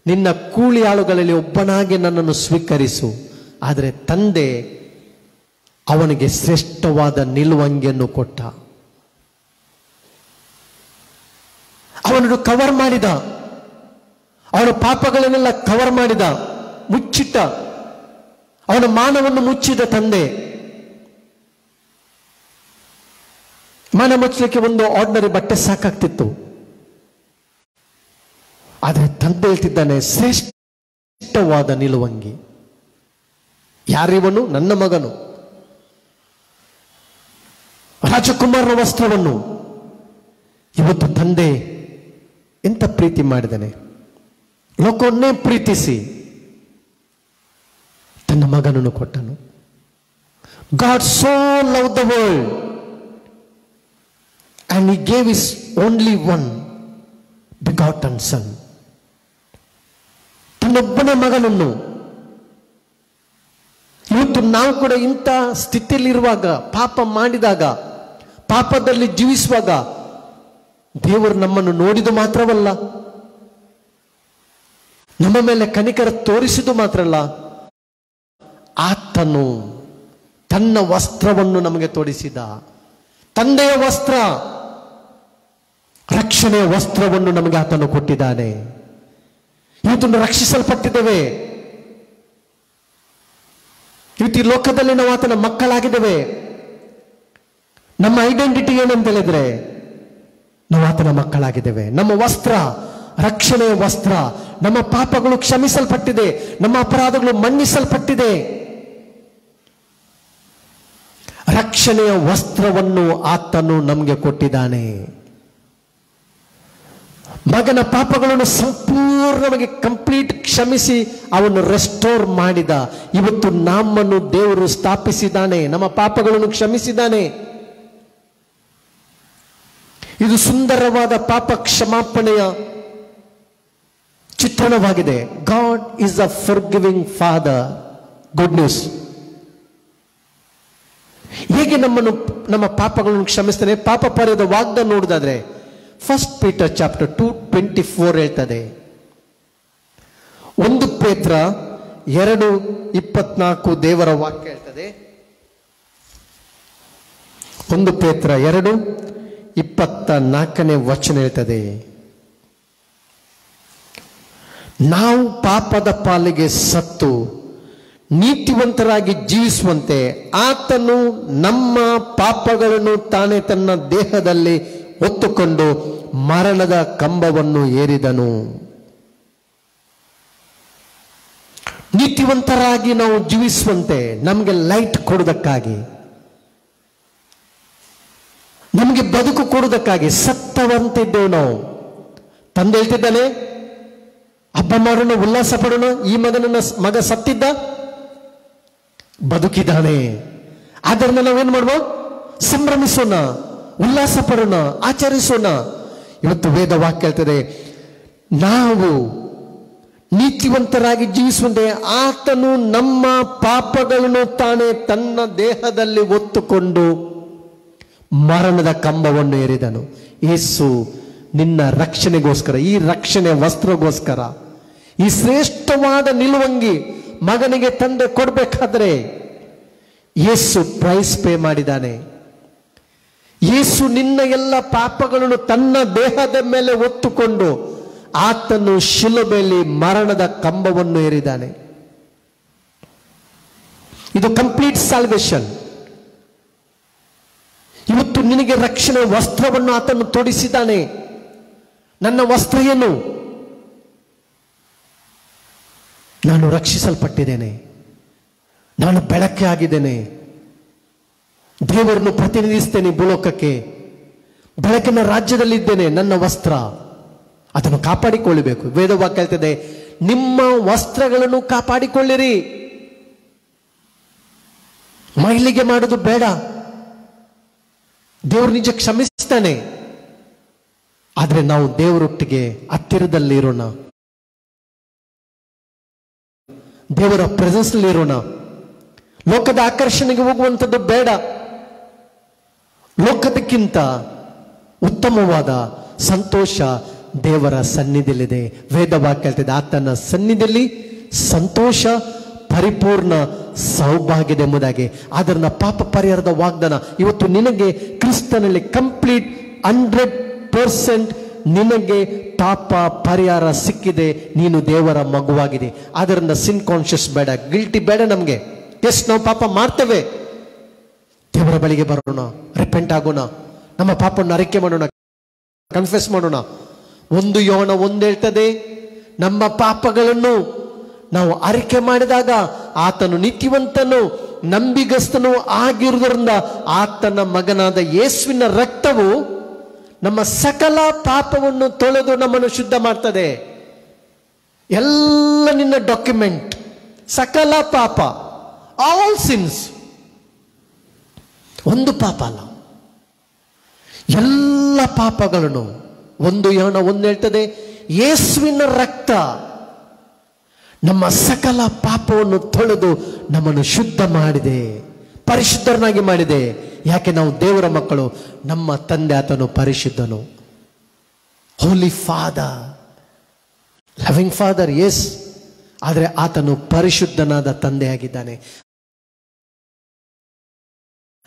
ನಿನ್ನ ಕೂಲಿಯಾಳುಗಳಲ್ಲಿ ಒಬ್ಬನಾಗಿ ನನ್ನನ್ನು ಸ್ವೀಕರಿಸು. ಆದರೆ ತಂದೆ ಅವನಿಗೆ ಶ್ರೇಷ್ಠವಾದ ನಿಲುವಂಗಿಯನ್ನು ಕೊಟ್ಟ. ಅವನನ್ನು ಕವರ್ ಮಾಡಿದ, ಅವನ ಪಾಪಗಳನ್ನೆಲ್ಲ ಕವರ್ ಮಾಡಿದ, ಮುಚ್ಚಿಟ್ಟ. ಅವನ ಮಾನವನ್ನು ಮುಚ್ಚಿದ ತಂದೆ. ಮಾನ ಮುಚ್ಚಲಿಕ್ಕೆ ಒಂದು ಆರ್ಡಿನರಿ ಬಟ್ಟೆ ಸಾಕಾಗ್ತಿತ್ತು. ಆದರೆ ತಂದೆ ಹೇಳ್ತಿದ್ದಾನೆ, ಶ್ರೇಷ್ಠವಾದ ನಿಲುವಂಗಿ. ಯಾರಿವನು? ನನ್ನ ಮಗನು. ರಾಜಕುಮಾರನ ವಸ್ತ್ರವನ್ನು ಇವತ್ತು ತಂದೆ ಎಂತ ಪ್ರೀತಿ ಮಾಡಿದ್ದಾನೆ. ಲೋಕವನ್ನೇ ಪ್ರೀತಿಸಿ ತನ್ನ ಮಗನನ್ನು ಕೊಟ್ಟನು. God so loved the world and he gave his only one begotten son. ತನ್ನೊಬ್ಬನೇ ಮಗನನ್ನು. ಇವತ್ತು ನಾವು ಕೂಡ ಇಂಥ ಸ್ಥಿತಿಯಲ್ಲಿರುವಾಗ, ಪಾಪ ಮಾಡಿದಾಗ, ಪಾಪದಲ್ಲಿ ಜೀವಿಸುವಾಗ ದೇವರು ನಮ್ಮನ್ನು ನೋಡಿದು ಮಾತ್ರವಲ್ಲ, ನಮ್ಮ ಮೇಲೆ ಕನಿಕರ ತೋರಿಸಿದು ಮಾತ್ರ ಅಲ್ಲ, ಆತನು ತನ್ನ ವಸ್ತ್ರವನ್ನು ನಮಗೆ ತೊಡಿಸಿದ. ತಂದೆಯ ವಸ್ತ್ರ, ರಕ್ಷಣೆಯ ವಸ್ತ್ರವನ್ನು ನಮಗೆ ಆತನು ಕೊಟ್ಟಿದ್ದಾನೆ. ಇವತ್ತು ರಕ್ಷಿಸಲ್ಪಟ್ಟಿದ್ದೇವೆ. ಇವತ್ತು ಈ ಲೋಕದಲ್ಲಿ ನಾವು ಆತನ ಮಕ್ಕಳಾಗಿದ್ದೇವೆ. ನಮ್ಮ ಐಡೆಂಟಿಟಿ ಏನಂತ ಹೇಳಿದ್ರೆ ನಾವು ಆತನ ಮಕ್ಕಳಾಗಿದ್ದೇವೆ. ನಮ್ಮ ವಸ್ತ್ರ ರಕ್ಷಣೆಯ ವಸ್ತ್ರ. ನಮ್ಮ ಪಾಪಗಳು ಕ್ಷಮಿಸಲ್ಪಟ್ಟಿದೆ, ನಮ್ಮ ಅಪರಾಧಗಳು ಮನ್ನಿಸಲ್ಪಟ್ಟಿದೆ. ರಕ್ಷಣೆಯ ವಸ್ತ್ರವನ್ನು ಆತನು ನಮಗೆ ಕೊಟ್ಟಿದ್ದಾನೆ. ಮಗನ ಪಾಪಗಳನ್ನು ಸಂಪೂರ್ಣವಾಗಿ ಕಂಪ್ಲೀಟ್ ಕ್ಷಮಿಸಿ ಅವನು ರೆಸ್ಟೋರ್ ಮಾಡಿದ. ಇವತ್ತು ನಮ್ಮನ್ನು ದೇವರು ಸ್ಥಾಪಿಸಿದ್ದಾನೆ, ನಮ್ಮ ಪಾಪಗಳನ್ನು ಕ್ಷಮಿಸಿದ್ದಾನೆ. ಇದು ಸುಂದರವಾದ ಪಾಪ ಕ್ಷಮಾಪಣೆಯ ಚಿತ್ರಣವಾಗಿದೆ. God is a forgiving father. Good news. ಹೇಗೆ ನಮ್ಮ ಪಾಪಗಳನ್ನು ಕ್ಷಮಿಸ್ತಾನೆ? ಪಾಪ ಪರಿಹಾರದ ವಾಗ್ದಾನ ನೋಡಿದಾದ್ರೆ 1 Peter chapter 2:24 ಹೇಳ್ತದೆ. 1 ಪೇತ್ರ 2:24 ದೇವರ ವಾಕ್ಯ ಹೇಳ್ತದೆ. 1 ಪೇತ್ರ 2:24 ವಚನ ಹೇಳ್ತದೆ, ನಾವು ಪಾಪದ ಪಾಲಿಗೆ ಸತ್ತು ನೀತಿವಂತರಾಗಿ ಜೀವಿಸುವಂತೆ ಆತನು ನಮ್ಮ ಪಾಪಗಳನ್ನು ತಾನೇ ತನ್ನ ದೇಹದಲ್ಲಿ ಹೊತ್ತುಕೊಂಡು ಮರಣದ ಕಂಬವನ್ನು ಏರಿದನು. ನೀತಿವಂತರಾಗಿ ನಾವು ಜೀವಿಸುವಂತೆ ನಮಗೆ ಲೈಟ್ ಕೊಡುವುದಕ್ಕಾಗಿ, ನಮಗೆ ಬದುಕು ಕೊಡುವುದಕ್ಕಾಗಿ ಸತ್ತವಂತಿದ್ದೇವೆ ನಾವು. ತಂದೆ ಹೇಳ್ತಿದ್ದಾನೆ, ಹಬ್ಬ ಮಾಡೋಣ, ಉಲ್ಲಾಸ ಪಡೋಣ. ಈ ಮಗ ಸತ್ತಿದ್ದ, ಬದುಕಿದ್ದಾನೆ. ಆದ್ದರಿಂದ ನಾವೇನ್ ಮಾಡುವ? ಸಂಭ್ರಮಿಸೋಣ, ಉಲ್ಲಾಸ ಪಡೋಣ, ಆಚರಿಸೋಣ. ಇವತ್ತು ವೇದ ವಾಕ್ಯ ಹೇಳ್ತದೆ, ನಾವು ನೀತಿವಂತರಾಗಿ ಜೀವಿಸುವಂತೆ ಆತನು ನಮ್ಮ ಪಾಪಗಳನ್ನು ತಾನೇ ತನ್ನ ದೇಹದಲ್ಲಿ ಹೊತ್ತುಕೊಂಡು ಮರಣದ ಕಂಬವನ್ನು ಏರಿದನು. ಯೇಸು ನಿನ್ನ ರಕ್ಷಣೆಗೋಸ್ಕರ, ಈ ರಕ್ಷಣೆ ವಸ್ತ್ರಗೋಸ್ಕರ, ಈ ಶ್ರೇಷ್ಠವಾದ ನಿಲುವಂಗಿ ಮಗನಿಗೆ ತಂದೆ ಕೊಡಬೇಕಾದ್ರೆ ಯೇಸು ಪ್ರೈಸ್ ಪೇ ಮಾಡಿದ್ದಾನೆ. ಯೇಸು ನಿನ್ನ ಎಲ್ಲ ಪಾಪಗಳನ್ನು ತನ್ನ ದೇಹದ ಮೇಲೆ ಹೊತ್ತುಕೊಂಡು ಆತನು ಶಿಲುಬೆಯಲ್ಲಿ ಮರಣದ ಕಂಬವನ್ನು ಏರಿದ್ದಾನೆ. ಇದು ಕಂಪ್ಲೀಟ್ ಸಾಲ್ವೇಷನ್. ಇವತ್ತು ನಿನಗೆ ರಕ್ಷಣೆ ವಸ್ತ್ರವನ್ನು ಆತನು ತೊಡಿಸಿದ್ದಾನೆ. ನನ್ನ ವಸ್ತ್ರ ಏನು? ನಾನು ರಕ್ಷಿಸಲ್ಪಟ್ಟಿದ್ದೇನೆ, ನಾನು ಬೆಳಕೆ ಆಗಿದ್ದೇನೆ, ದೇವರನ್ನು ಪ್ರತಿನಿಧಿಸ್ತೇನೆ ಭೂಲೋಕಕ್ಕೆ, ಬೆಳಕಿನ ರಾಜ್ಯದಲ್ಲಿದ್ದೇನೆ. ನನ್ನ ವಸ್ತ್ರ ಅದನ್ನು ಕಾಪಾಡಿಕೊಳ್ಳಬೇಕು. ವೇದವಾಕ್ಯ ಹೇಳ್ತದೆ, ನಿಮ್ಮ ವಸ್ತ್ರಗಳನ್ನು ಕಾಪಾಡಿಕೊಳ್ಳಿರಿ. ಮೈಲಿಗೆ ಮಾಡೋದು ಬೇಡ. ದೇವರು ನಿಜ ಕ್ಷಮಿಸ್ತಾನೆ, ಆದ್ರೆ ನಾವು ದೇವರೊಟ್ಟಿಗೆ ಹತ್ತಿರದಲ್ಲಿ ಇರೋಣ, ದೇವರ ಪ್ರೆಸೆನ್ಸ್ ಅಲ್ಲಿ ಇರೋಣ. ಲೋಕದ ಆಕರ್ಷಣೆಗೆ ಹೋಗುವಂಥದ್ದು ಬೇಡ. ಲೋಕದಕ್ಕಿಂತ ಉತ್ತಮವಾದ ಸಂತೋಷ ದೇವರ ಸನ್ನಿಧಿಯಲ್ಲಿದೆ. ವೇದವಾಕ್ಯ ಹೇಳ್ತಿದೆ, ಆತನ ಸನ್ನಿಧಿಯಲ್ಲಿ ಸಂತೋಷ ಪರಿಪೂರ್ಣ ಸೌಭಾಗ್ಯದ ಎಂಬುದಾಗಿ. ಅದರ ಪಾಪ ಪರಿಹಾರದ ವಾಗ್ದಾನ ಇವತ್ತು ನಿನಗೆ ಕ್ರಿಸ್ತನಲ್ಲಿ ಕಂಪ್ಲೀಟ್ 100% ನಿನಗೆ ಪಾಪ ಪರಿಹಾರ ಸಿಕ್ಕಿದೆ, ನೀನು ದೇವರ ಮಗುವಾಗಿದೆ. ಆದ್ದರಿಂದ ಸಿನ್ ಕಾನ್ಶಿಯಸ್ ಬೇಡ, ಗಿಲ್ಟಿ ಬೇಡ ನಮಗೆ. ಎಸ್, ನಾವು ಪಾಪ ಮಾಡ್ತೇವೆ, ದೇವರ ಬಳಿಗೆ ಬರೋಣ, ರಿಪೆಂಟ್ ಆಗೋಣ, ನಮ್ಮ ಪಾಪವನ್ನು ಅರಿಕೆ ಮಾಡೋಣ, ಕನ್ಫೆಸ್ ಮಾಡೋಣ. 1 ಯೋಹನ 1 ಹೇಳ್ತದೆ, ನಮ್ಮ ಪಾಪಗಳನ್ನು ನಾವು ಅರಿಕೆ ಮಾಡಿದಾಗ ಆತನು ನೀತಿವಂತನು ನಂಬಿಗಸ್ತನು ಆಗಿರುವುದರಿಂದ ಆತನ ಮಗನಾದ ಯೇಸುವಿನ ರಕ್ತವು ನಮ್ಮ ಸಕಲ ಪಾಪವನ್ನು ತೊಳೆದು ನಮ್ಮನ್ನು ಶುದ್ಧ ಮಾಡ್ತದೆ. ಎಲ್ಲ ನಿನ್ನ ಡಾಕ್ಯುಮೆಂಟ್, ಸಕಲ ಪಾಪ, ಆಲ್ ಸಿನ್ಸ್, ಒಂದು ಪಾಪ ಅಲ್ಲ, ಎಲ್ಲ ಪಾಪಗಳನ್ನು 1 ಯೋಹನ 1 ಹೇಳ್ತದೆ, ಯೇಸುವಿನ ರಕ್ತ ನಮ್ಮ ಸಕಲ ಪಾಪವನ್ನು ತೊಳೆದು ನಮ್ಮನ್ನು ಶುದ್ಧ ಮಾಡಿದೆ, ಪರಿಶುದ್ಧರನ್ನಾಗಿ ಮಾಡಿದೆ. ಯಾಕೆ? ನಾವು ದೇವರ ಮಕ್ಕಳು, ನಮ್ಮ ತಂದೆ ಆತನು ಪರಿಶುದ್ಧನು. ಹೋಲಿ ಫಾದರ್, ಲವಿಂಗ್ ಫಾದರ್, ಎಸ್, ಆದರೆ ಆತನು ಪರಿಶುದ್ಧನಾದ ತಂದೆಯಾಗಿದ್ದಾನೆ.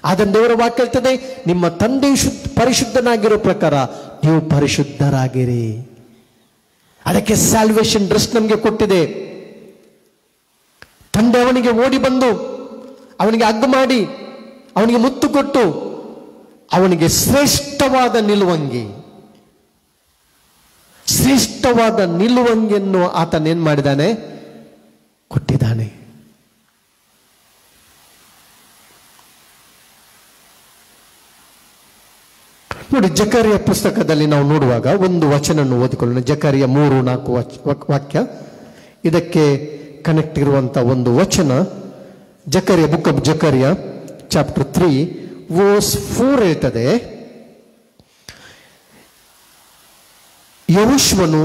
ಅದನ್ನು ದೇವರ ವಾಕ್ಯ ಹೇಳ್ತದೆ, ನಿಮ್ಮ ತಂದೆಯು ಪರಿಶುದ್ಧನಾಗಿರೋ ಪ್ರಕಾರ ನೀವು ಪರಿಶುದ್ಧರಾಗಿರಿ. ಅದಕ್ಕೆ ಸ್ಯಾಲ್ವೇಷನ್ ಡ್ರೆಸ್ ನಮಗೆ ಕೊಟ್ಟಿದೆ. ತಂದೆ ಅವನಿಗೆ ಓಡಿ ಬಂದು ಅವನಿಗೆ ಹಗ್ ಮಾಡಿ ಅವನಿಗೆ ಮುತ್ತು ಕೊಟ್ಟು ಅವನಿಗೆ ಶ್ರೇಷ್ಠವಾದ ನಿಲುವಂಗಿ, ಶ್ರೇಷ್ಠವಾದ ನಿಲುವಂಗಿಯನ್ನು ಆತನೇನ್ ಮಾಡಿದ್ದಾನೆ? ಕೊಟ್ಟಿದ್ದಾನೆ. ನೋಡಿ, ಜಕರಿಯ ಪುಸ್ತಕದಲ್ಲಿ ನಾವು ನೋಡುವಾಗ ಒಂದು ವಚನವನ್ನು ಓದಿಕೊಳ್ಳೋಣ. ಜಕರಿಯ 3-4 ವಾಕ್ಯ ಇದಕ್ಕೆ ಕನೆಕ್ಟ್ ಇರುವಂತ ಒಂದು ವಚನ. ಜಕರಿಯ, ಬುಕ್ ಆಫ್ ಜಕರಿಯ ಚಾಪ್ಟರ್ 3 ವರ್ಸ್ 4 ಹೇಳ್ತದೆ, ಯೆಹೋಶುವನು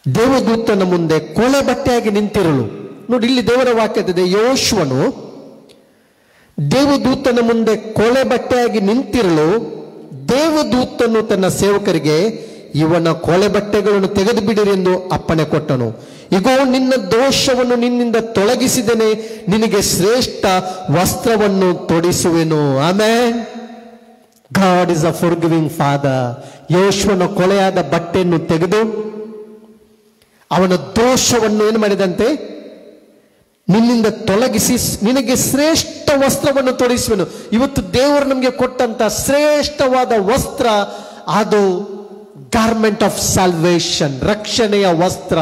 ದೇವದೂತನ ಮುಂದೆ ಕೊಳೆ ಬಟ್ಟೆಯಾಗಿ ನಿಂತಿರಲು. ನೋಡಿ, ಇಲ್ಲಿ ದೇವರ ವಾಕ್ಯ ಇದೆ, ಯೆಹೋಶುವನು ದೇವದೂತನ ಮುಂದೆ ಕೊಳೆ ಬಟ್ಟೆಯಾಗಿ ನಿಂತಿರಲು ದೇವದೂತನು ತನ್ನ ಸೇವಕರಿಗೆ ಇವನ ಕೊಳೆ ಬಟ್ಟೆಗಳನ್ನು ತೆಗೆದು ಬಿಡಿರಿ ಎಂದು ಅಪ್ಪಣೆ ಕೊಟ್ಟನು. ಇಗೋ, ನಿನ್ನ ದೋಷವನ್ನು ನಿನ್ನಿಂದ ತೊಲಗಿಸಿದನೆ, ನಿನಗೆ ಶ್ರೇಷ್ಠ ವಸ್ತ್ರವನ್ನು ತೊಡಿಸುವೆನು. Amen. God is a forgiving father. ಯೆಹೋಶುವನ ಕೊಳೆಯಾದ ಬಟ್ಟೆಯನ್ನು ತೆಗೆದು ಅವನ ದೋಷವನ್ನು ಏನು ಮಾಡಿದಂತೆ? ನಿನ್ನಿಂದ ತೊಲಗಿಸಿ ನಿನಗೆ ಶ್ರೇಷ್ಠ ವಸ್ತ್ರವನ್ನು ತೊಡಿಸುವೆನು. ಇವತ್ತು ದೇವರು ನಮಗೆ ಕೊಟ್ಟಂತ ಶ್ರೇಷ್ಠವಾದ ವಸ್ತ್ರ ಅದು ಗಾರ್ಮೆಂಟ್ ಆಫ್ ಸಾಲ್ವೇಷನ್, ರಕ್ಷಣೆಯ ವಸ್ತ್ರ.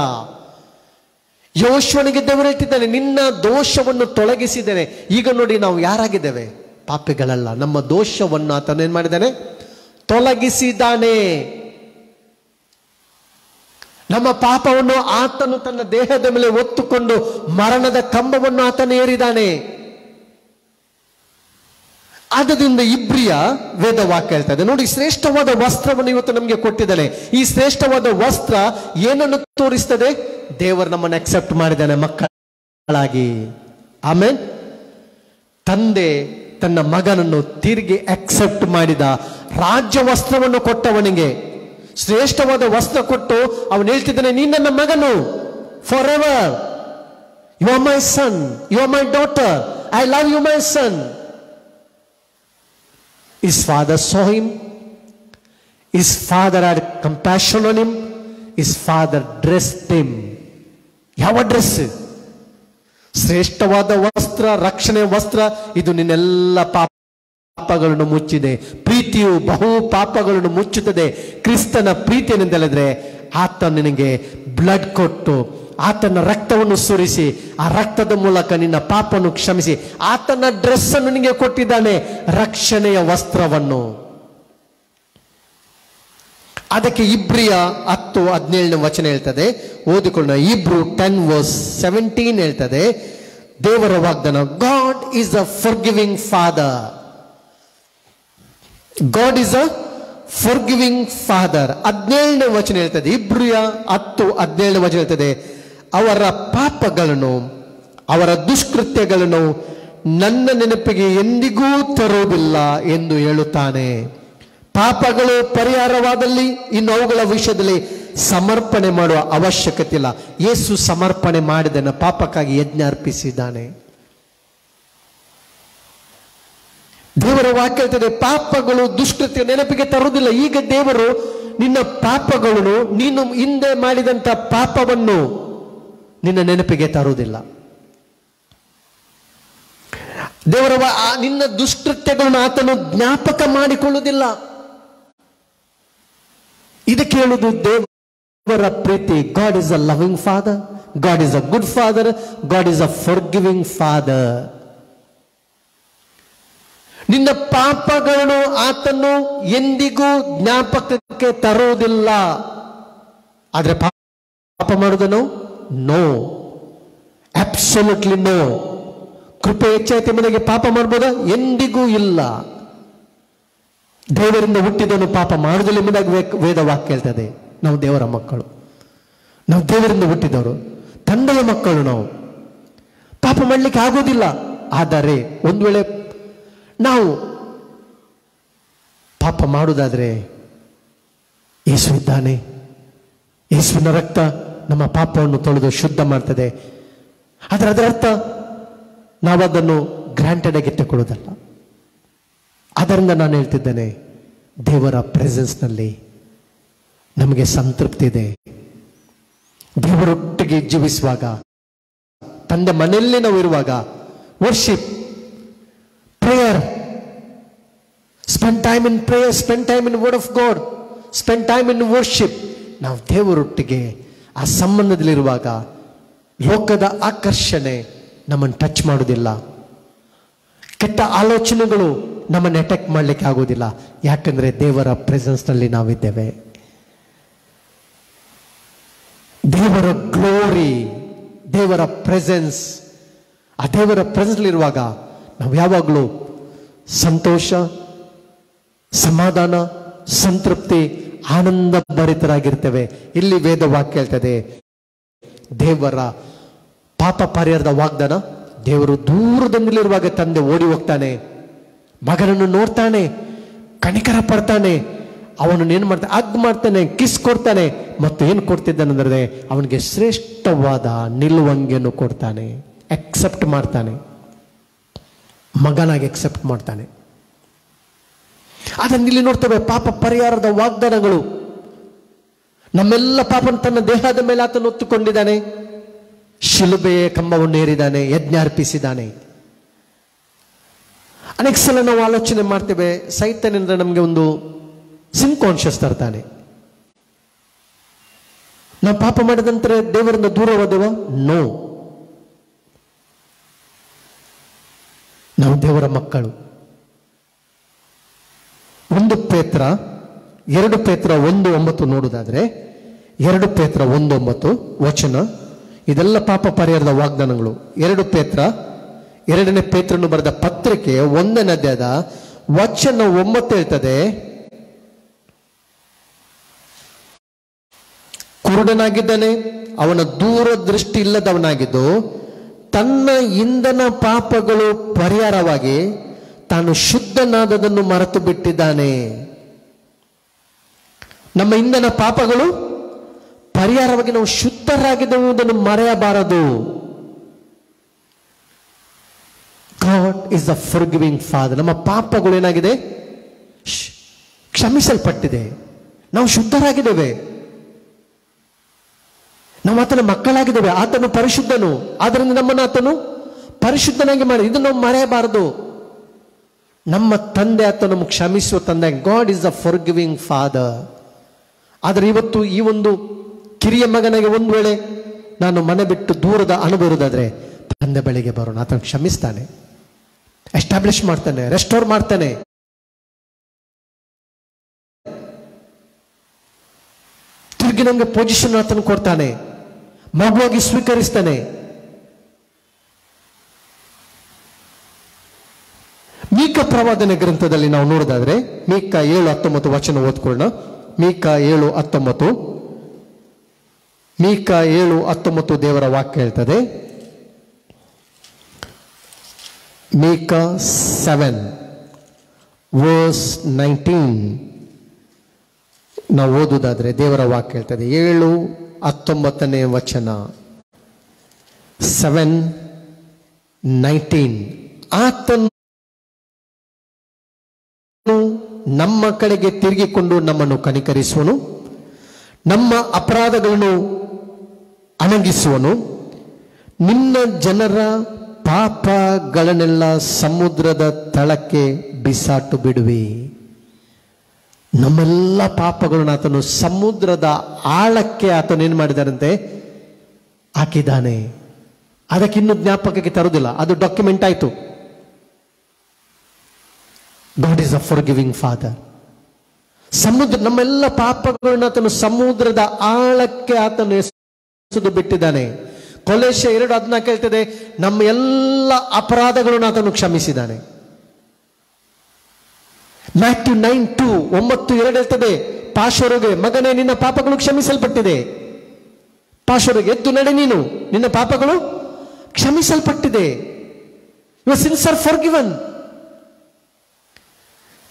ಯೆಹೋಶುವನಿಗೆ ದೇವರು ಹೇಳ್ತಿದ್ದಾನೆ, ನಿನ್ನ ದೋಷವನ್ನು ತೊಲಗಿಸಿದ್ದೇನೆ. ಈಗ ನೋಡಿ, ನಾವು ಯಾರಾಗಿದ್ದೇವೆ? ಪಾಪಿಗಳಲ್ಲ. ನಮ್ಮ ದೋಷವನ್ನು ಆತನು ಏನ್ ಮಾಡಿದ್ದಾನೆ? ತೊಲಗಿಸಿದ್ದಾನೆ. ನಮ್ಮ ಪಾಪವನ್ನು ಆತನು ತನ್ನ ದೇಹದ ಮೇಲೆ ಒತ್ತುಕೊಂಡು ಮರಣದ ಕಂಬವನ್ನು ಆತನು ಏರಿದ್ದಾನೆ. ಆದ್ದರಿಂದ ಇಬ್ರಿಯ ವೇದ ವಾಕ್ಯ ಹೇಳ್ತಾ ಇದೆ, ನೋಡಿ, ಶ್ರೇಷ್ಠವಾದ ವಸ್ತ್ರವನ್ನು ಇವತ್ತು ನಮಗೆ ಕೊಟ್ಟಿದ್ದಾನೆ. ಈ ಶ್ರೇಷ್ಠವಾದ ವಸ್ತ್ರ ಏನನ್ನು ತೋರಿಸ್ತದೆ? ದೇವರು ನಮ್ಮನ್ನು ಅಕ್ಸೆಪ್ಟ್ ಮಾಡಿದ್ದಾನೆ ಮಕ್ಕಳಾಗಿ. ಆಮೇಲೆ ತಂದೆ ತನ್ನ ಮಗನನ್ನು ತಿರುಗಿ ಅಕ್ಸೆಪ್ಟ್ ಮಾಡಿದ. ರಾಜ್ಯ ವಸ್ತ್ರವನ್ನು ಕೊಟ್ಟವನಿಗೆ ಶ್ರೇಷ್ಠವಾದ ವಸ್ತ್ರ ಕೊಟ್ಟು ಅವನು ಹೇಳ್ತಿದ್ದಾನೆ, ನೀನು ನನ್ನ ಮಗನು, for ever you are my son, you are my daughter, I love you my son. His father saw him. His father had compassion on him. His father dressed him. ಯಾವ ಡ್ರೆಸ್? ಶ್ರೇಷ್ಠವಾದ ವಸ್ತ್ರ, ರಕ್ಷಣೆ ವಸ್ತ್ರ. ಇದು ನಿನ್ನೆಲ್ಲ ಪಾಪಗಳನ್ನು ಮುಚ್ಚಿದೆ. ಪ್ರೀತಿಯು ಬಹು ಪಾಪಗಳನ್ನು ಮುಚ್ಚುತ್ತದೆ. ಕ್ರಿಸ್ತನ ಪ್ರೀತಿಯನ್ನು ತಿಳಿದ್ರೆ ಆತ ನಿನಗೆ ಬ್ಲಡ್ ಕೊಟ್ಟು ಆತನ ರಕ್ತವನ್ನು ಸುರಿಸಿ ಆ ರಕ್ತದ ಮೂಲಕ ನಿನ್ನ ಪಾಪವನ್ನು ಕ್ಷಮಿಸಿ ಆತನ ಡ್ರೆಸ್ ಅನ್ನು ನಿನಗೆ ಕೊಟ್ಟಿದ್ದಾನೆ, ರಕ್ಷಣೆಯ ವಸ್ತ್ರವನ್ನು. ಅದಕ್ಕೆ ಇಬ್ರಿಯ 10:17 ವಚನ ಹೇಳ್ತದೆ, ಓದಿಕೊಳ್ಳೋಣ. ಇಬ್ರು 10:17 ಹೇಳ್ತದೆ, ದೇವರ ವಾಗ್ದಾನ, God is a forgiving father. God is a forgiving father. 17ನೇ ವಚನ ಹೇಳ್ತದೆ, ಇಬ್ರಿಯ 10:17 ವಚನ ಹೇಳ್ತದೆ, ಅವರ ಪಾಪಗಳನ್ನು ಅವರ ದುಷ್ಕೃತ್ಯಗಳನ್ನು ನನ್ನ ನೆನಪಿಗೆ ಎಂದಿಗೂ ತರುವುದಿಲ್ಲ ಎಂದು ಹೇಳುತ್ತಾನೆ. ಪಾಪಗಳು ಪರಿಹಾರವಾದಲ್ಲಿ ಇನ್ನು ಅವುಗಳ ವಿಷಯದಲ್ಲಿ ಸಮರ್ಪಣೆ ಮಾಡುವ ಅವಶ್ಯಕತೆ ಇಲ್ಲ. ಯೇಸು ಸಮರ್ಪಣೆ ಮಾಡಿದನು, ಪಾಪಕ್ಕಾಗಿ ಯಜ್ಞ ಅರ್ಪಿಸಿದ್ದಾನೆ. ದೇವರ ವಾಕ್ಯ ಹೇಳ್ತದೆ, ಪಾಪಗಳು ದುಷ್ಕೃತ್ಯ ನೆನಪಿಗೆ ತರುವುದಿಲ್ಲ. ಈಗ ದೇವರು ನಿನ್ನ ಪಾಪಗಳನ್ನು, ನೀನು ಹಿಂದೆ ಮಾಡಿದಂಥ ಪಾಪವನ್ನು ನಿನ್ನ ನೆನಪಿಗೆ ತರುವುದಿಲ್ಲ. ದೇವರ ನಿನ್ನ ದುಷ್ಕೃತ್ಯಗಳನ್ನು ಆತನು ಜ್ಞಾಪಕ ಮಾಡಿಕೊಳ್ಳುವುದಿಲ್ಲ. ಇದಕ್ಕೆ ಹೇಳುವುದು ದೇವರ ಪ್ರೀತಿ. God is a loving father, God is a good father, God is a forgiving father. ನಿನ್ನ ಪಾಪಗಳನ್ನು ಆತನು ಎಂದಿಗೂ ಜ್ಞಾಪಕಕ್ಕೆ ತರುವುದಿಲ್ಲ. ಆದ್ರೆ ಪಾಪ ಮಾಡುವುದನ್ನು ನೋ, ಅಬ್ಸಲ್ಯೂಟ್ಲಿ ನೋ. ಕೃಪೆ ಹೆಚ್ಚಾಯ್ತು ಮನೆಗೆ ಪಾಪ ಮಾಡ್ಬೋದಾ? ಎಂದಿಗೂ ಇಲ್ಲ. ದೇವರಿಂದ ಹುಟ್ಟಿದನು ಪಾಪ ಮಾಡುವುದಿಲ್ಲ ಎಂಬುದಾಗಿ ವೇದ ವಾಕ್ಯ ಹೇಳ್ತದೆ. ನಾವು ದೇವರ ಮಕ್ಕಳು, ನಾವು ದೇವರಿಂದ ಹುಟ್ಟಿದವರು, ತಂದೆಯ ಮಕ್ಕಳು. ನಾವು ಪಾಪ ಮಾಡಲಿಕ್ಕೆ ಆಗೋದಿಲ್ಲ. ಆದರೆ ಒಂದು ವೇಳೆ ನಾವು ಪಾಪ ಮಾಡುವುದಾದ್ರೆ ಯೇಸು ಇದ್ದಾನೆ. ಯೇಸುವಿನ ರಕ್ತ ನಮ್ಮ ಪಾಪವನ್ನು ತೊಳೆದು ಶುದ್ಧ ಮಾಡ್ತದೆ. ಆದರೆ ಅದರ ಅರ್ಥ ನಾವು ಅದನ್ನು ಗ್ರಾಂಟೆಡ್ ಆಗಿ ಎತ್ತಿಕೊಳ್ಳೋದಲ್ಲ. ಅದರಿಂದ ನಾನು ಹೇಳ್ತಿದ್ದೇನೆ, ದೇವರ ಪ್ರೆಸೆನ್ಸ್ನಲ್ಲಿ ನಮಗೆ ಸಂತೃಪ್ತಿ ಇದೆ. ದೇವರೊಟ್ಟಿಗೆ ಜೀವಿಸುವಾಗ, ತಂದೆ ಮನೆಯಲ್ಲಿ ನಾವು ಇರುವಾಗ, worship, prayer, spend time in prayer, spend time in word of god, spend time in worship. ನಾವು ದೇವರೊಟ್ಟಿಗೆ ಆ ಸಂಬಂಧದಲ್ಲಿರುವಾಗ ಲೋಕದ ಆಕರ್ಷಣೆ ನಮ್ಮನ್ನು ಟಚ್ ಮಾಡೋದಿಲ್ಲ. ಕೆಟ್ಟ ಆಲೋಚನೆಗಳು ನಮ್ಮನ್ನು ಅಟ್ಯಾಕ್ ಮಾಡಲಿಕ್ಕೆ ಆಗೋದಿಲ್ಲ. ಯಾಕಂದ್ರೆ ದೇವರ ಪ್ರೆಸೆನ್ಸ್ನಲ್ಲಿ ನಾವಿದ್ದೇವೆ. ದೇವರ ಗ್ಲೋರಿ, ದೇವರ ಪ್ರೆಸೆನ್ಸ್, ಆ ದೇವರ ಪ್ರೆಸೆನ್ಸ್ಲಿರುವಾಗ ನಾವು ಯಾವಾಗಲೂ ಸಂತೋಷ, ಸಮಾಧಾನ, ಸಂತೃಪ್ತಿ, ಆನಂದ ಭರಿತರಾಗಿರ್ತೇವೆ. ಇಲ್ಲಿ ವೇದ ವಾಕ್ಯ ಹೇಳ್ತದೆ, ದೇವರ ಪಾಪ ಪರಿಹಾರದ ವಾಗ್ದಾನ. ದೇವರು ದೂರದಲ್ಲಿರುವಾಗ ತಂದೆ ಓಡಿ ಹೋಗ್ತಾನೆ, ಮಗನನ್ನು ನೋಡ್ತಾನೆ, ಕನಿಕರ ಪಡ್ತಾನೆ, ಅವನನ್ನು ಏನು ಮಾಡ್ತಾನೆ, ಅಗ್ ಮಾಡ್ತಾನೆ, ಕಿಸ್ ಕೊಡ್ತಾನೆ, ಮತ್ತು ಏನು ಕೊಡ್ತಿದ್ದಾನಂದ್ರೆ ಅವನಿಗೆ ಶ್ರೇಷ್ಠವಾದ ನಿಲುವಂಗಿಯನ್ನು ಕೊಡ್ತಾನೆ, ಅಕ್ಸೆಪ್ಟ್ ಮಾಡ್ತಾನೆ, ಮಗನಾಗಿ ಅಕ್ಸೆಪ್ಟ್ ಮಾಡ್ತಾನೆ. ಅದನ್ನು ಇಲ್ಲಿ ನೋಡ್ತೇವೆ. ಪಾಪ ಪರಿಹಾರದ ವಾಗ್ದಾನಗಳು. ನಮ್ಮೆಲ್ಲ ಪಾಪನ ತನ್ನ ದೇಹದ ಮೇಲೆ ಆತನು ಹೊತ್ತುಕೊಂಡಿದ್ದಾನೆ, ಶಿಲುಬೆಯ ಕಂಬವನ್ನು ಏರಿದ್ದಾನೆ, ಯಜ್ಞ ಅರ್ಪಿಸಿದ್ದಾನೆ. ಅನೇಕ ಸಲ ನಾವು ಆಲೋಚನೆ ಮಾಡ್ತೇವೆ, ಸೈತಾನನಿಂದ ನಮಗೆ ಒಂದು ಸಿನ್ ಕಾನ್ಶಿಯಸ್ ತರ್ತಾನೆ. ನಾವು ಪಾಪ ಮಾಡಿದ ನಂತರ ದೇವರಿಂದ ದೂರವಾದೇವ? ನೋ, ನಾವು ದೇವರ ಮಕ್ಕಳು. 1 ಪೇತ್ರ 2 ಪೇತ್ರ 1:9 ನೋಡುವುದಾದ್ರೆ, 2 ಪೇತ್ರ 1:9 ವಚನ, ಇದೆಲ್ಲ ಪಾಪ ಪರಿಹಾರದ ವಾಗ್ದಾನಗಳು. 2 ಪೇತ್ರ 2ನೇ ಪೇತ್ರನು ಬರೆದ ಪತ್ರಿಕೆ 1ನೇ ಅಧ್ಯಾಯದ ವಚನ 9 ಹೇಳ್ತದೆ, ಕುರುಡನಾಗಿದ್ದಾನೆ, ಅವನ ದೂರದೃಷ್ಟಿ ಇಲ್ಲದವನಾಗಿದ್ದು ತನ್ನ ಇಂಧನ ಪಾಪಗಳು ಪರಿಹಾರವಾಗಿ ತಾನು ಶುದ್ಧನಾದದನ್ನು ಮರೆತು ಬಿಟ್ಟಿದ್ದಾನೆ. ನಮ್ಮ ಇಂಧನ ಪಾಪಗಳು ಪರಿಹಾರವಾಗಿ ನಾವು ಶುದ್ಧರಾಗಿದ್ದನ್ನು ಮರೆಯಬಾರದು. God is a forgiving father. ನಮ್ಮ ಪಾಪಗಳು ಏನಾಗಿದೆ? ಕ್ಷಮಿಸಲ್ಪಟ್ಟಿದೆ. ನಾವು ಶುದ್ಧರಾಗಿದ್ದೇವೆ, ನಾವು ಆತನ ಮಕ್ಕಳಾಗಿದ್ದೇವೆ. ಆತನು ಪರಿಶುದ್ಧನು, ಆದ್ದರಿಂದ ನಮ್ಮನ್ನು ಆತನು ಪರಿಶುದ್ಧನಾಗಿ ಮಾಡಿ. ಇದನ್ನು ನಾವು ಮರೆಯಬಾರದು. ನಮ್ಮ ತಂದೆ ಆತನು ಕ್ಷಮಿಸುವ ತಂದೆ. God is a forgiving father. ಆದರೆ ಇವತ್ತು ಈ ಒಂದು ಕಿರಿಯ ಮಗನಿಗೆ ಒಂದು ವೇಳೆ ನಾನು ಮನೆ ಬಿಟ್ಟು ದೂರದ ಅನುಭವ ಇರುವುದಾದ್ರೆ, ತಂದೆ ಬಳಿಗೆ ಬರೋಣ. ಆತನು ಕ್ಷಮಿಸ್ತಾನೆ, ಎಸ್ಟಾಬ್ಲಿಷ್ ಮಾಡ್ತಾನೆ, ರೆಸ್ಟೋರ್ ಮಾಡ್ತಾನೆ. ತಿರುಗಿ ನಮಗೆ ಪೊಸಿಷನ್ ಆತನು ಕೊಡ್ತಾನೆ, ಮಗುವಾಗಿ ಸ್ವೀಕರಿಸ್ತಾನೆ. ಮೀಕ ಪ್ರವಾದನೆ ಗ್ರಂಥದಲ್ಲಿ ನಾವು ನೋಡೋದಾದ್ರೆ, ಮೀಕ 7:19 ವಚನ ಓದ್ಕೊಳ್ಳೋಣ. ಮೀಕ 7:19 ಮೀಕ 7:19 ದೇವರ ವಾಕ್ಯ ಹೇಳ್ತದೆ. ಮೀಕ 7:19 ನಾವು ಓದುವುದಾದ್ರೆ ದೇವರ ವಾಕ್ಯ ಹೇಳ್ತದೆ. 7:19 ವಚನ, 7:19 ಆತನು ನಮ್ಮ ಕಡೆಗೆ ತಿರುಗಿಕೊಂಡು ನಮ್ಮನ್ನು ಕನಿಕರಿಸುವನು, ನಮ್ಮ ಅಪರಾಧಗಳನ್ನು ಅಣಗಿಸುವನು. ನಿನ್ನ ಜನರ ಪಾಪಗಳನ್ನೆಲ್ಲ ಸಮುದ್ರದ ತಳಕ್ಕೆ ಬಿಸಾಟು ಬಿಡುವೆ. ನಮ್ಮೆಲ್ಲ ಪಾಪಗಳನ್ನು ಆತನು ಸಮುದ್ರದ ಆಳಕ್ಕೆ ಆತನು ಏನು ಮಾಡಿದಾರಂತೆ, ಹಾಕಿದ್ದಾನೆ. ಅದಕ್ಕಿನ್ನೂ ಜ್ಞಾಪಕಕ್ಕೆ ತರುವುದಿಲ್ಲ, ಅದು ಡಾಕ್ಯುಮೆಂಟ್ ಆಯಿತು. God is a forgiving father. ಸಮುದ್ರ ನಮ್ಮೆಲ್ಲ ಪಾಪಗಳನ್ನು ಆತನು ಸಮುದ್ರದ ಆಳಕ್ಕೆ ಆತನು ಎಸೆದು ಬಿಟ್ಟಿದ್ದಾನೆ. ಕೊಲೋಸ್ಯ 2:14 ಹೇಳ್ತದೆ, ನಮ್ಮ ಎಲ್ಲ ಅಪರಾಧಗಳನ್ನು ಆತನು ಕ್ಷಮಿಸಿದ್ದಾನೆ. ಮ್ಯಾಥ್ಯೂ 9:2 ಹೇಳ್ತದೆ, ಪಾಶೋರಿಗೆ ಮಗನೇ ನಿನ್ನ ಪಾಪಗಳು ಕ್ಷಮಿಸಲ್ಪಟ್ಟಿದೆ. ಪಾಶೋರಿಗೆ ಎದ್ದು ನಡೆ, ನೀನು ನಿನ್ನ ಪಾಪಗಳು ಕ್ಷಮಿಸಲ್ಪಟ್ಟಿದೆ. Your sins are forgiven.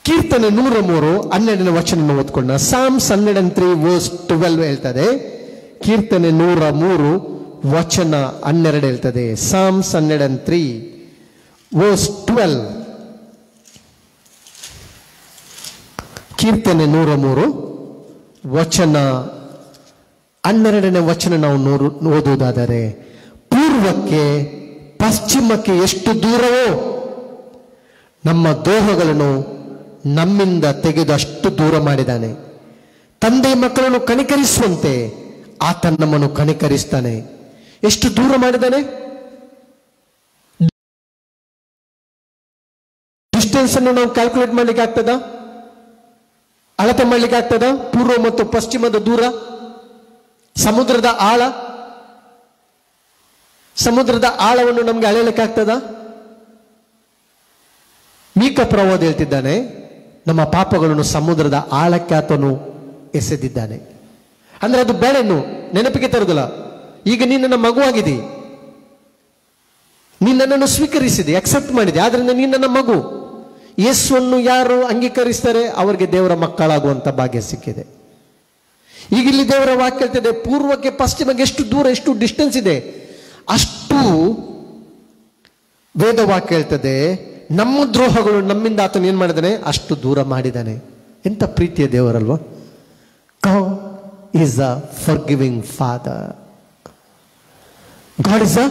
ಕೀರ್ತನೆ 103:12 ಓದ್ಕೊಂಡ ಸಾಮ್ಸ್ 103:12 ಹೇಳ್ತದೆ. ಕೀರ್ತನೆ 103:12 ಹೇಳ್ತದೆ. ಸಾಮ್ಸ್ 103:12. ಕೀರ್ತನೆ 103:12 ನಾವು ಓದುವುದಾದರೆ, ಪೂರ್ವಕ್ಕೆ ಪಶ್ಚಿಮಕ್ಕೆ ಎಷ್ಟು ದೂರವೋ ನಮ್ಮ ದ್ರೋಹಗಳನ್ನು ನಮ್ಮಿಂದ ತೆಗೆದು ಅಷ್ಟು ದೂರ ಮಾಡಿದ್ದಾನೆ. ತಂದೆ ಮಕ್ಕಳನ್ನು ಕನಿಕರಿಸುವಂತೆ ಆತ ನಮ್ಮನ್ನು ಕನಿಕರಿಸ್ತಾನೆ. ಎಷ್ಟು ದೂರ ಮಾಡಿದ್ದಾನೆ? ಡಿಸ್ಟೆನ್ಸ್ ಅನ್ನು ನಾವು ಕ್ಯಾಲ್ಕುಲೇಟ್ ಮಾಡ್ಲಿಕ್ಕೆ ಆಗ್ತದ? ಅಳತೆ ಮಾಡ್ಲಿಕ್ಕೆ ಆಗ್ತದ? ಪೂರ್ವ ಮತ್ತು ಪಶ್ಚಿಮದ ದೂರ, ಸಮುದ್ರದ ಆಳ, ಸಮುದ್ರದ ಆಳವನ್ನು ನಮ್ಗೆ ಅಳೆಯಲಿಕ್ಕೆ ಆಗ್ತದ? ಮೀಕ ಪ್ರವಾದ ಹೇಳ್ತಿದ್ದಾನೆ, ನಮ್ಮ ಪಾಪಗಳನ್ನು ಸಮುದ್ರದ ಆಳಕ್ಕೆ ಆತನು ಎಸೆದಿದ್ದಾನೆ. ಅಂದ್ರೆ ಅದು ಬೆಳೆನು ನೆನಪಿಗೆ ತರುದಿಲ್ಲ. ಈಗ ನೀನು ನನ್ನ ಮಗುವಾಗಿದ್ದಿ, ನೀನು ನನ್ನನ್ನು ಸ್ವೀಕರಿಸಿದೆ, ಅಕ್ಸೆಪ್ಟ್ ಮಾಡಿದೆ, ಆದ್ರಿಂದ ನೀನು ನನ್ನ ಮಗು. ಯೇಸುವನ್ನು ಯಾರು ಅಂಗೀಕರಿಸ್ತಾರೆ ಅವರಿಗೆ ದೇವರ ಮಕ್ಕಳಾಗುವಂತ ಭಾಗ್ಯ ಸಿಕ್ಕಿದೆ. ಈಗ ಇಲ್ಲಿ ದೇವರ ವಾಕ್ಯ ಹೇಳ್ತಿದೆ, ಪೂರ್ವಕ್ಕೆ ಪಶ್ಚಿಮಕ್ಕೆ ಎಷ್ಟು ದೂರ, ಎಷ್ಟು ಡಿಸ್ಟೆನ್ಸ್ ಇದೆ, ಅಷ್ಟು ವೇದ ವಾಕ್ಯ ಹೇಳ್ತದೆ. ನಮ್ಮ ದ್ರೋಹಗಳು ನಮ್ಮಿಂದ ಆತನು ಏನ್ ಮಾಡಿದಾನೆ, ಅಷ್ಟು ದೂರ ಮಾಡಿದ್ದಾನೆ. ಎಂತ ಪ್ರೀತಿಯ ದೇವರಲ್ವಾ? God is a forgiving father. God is a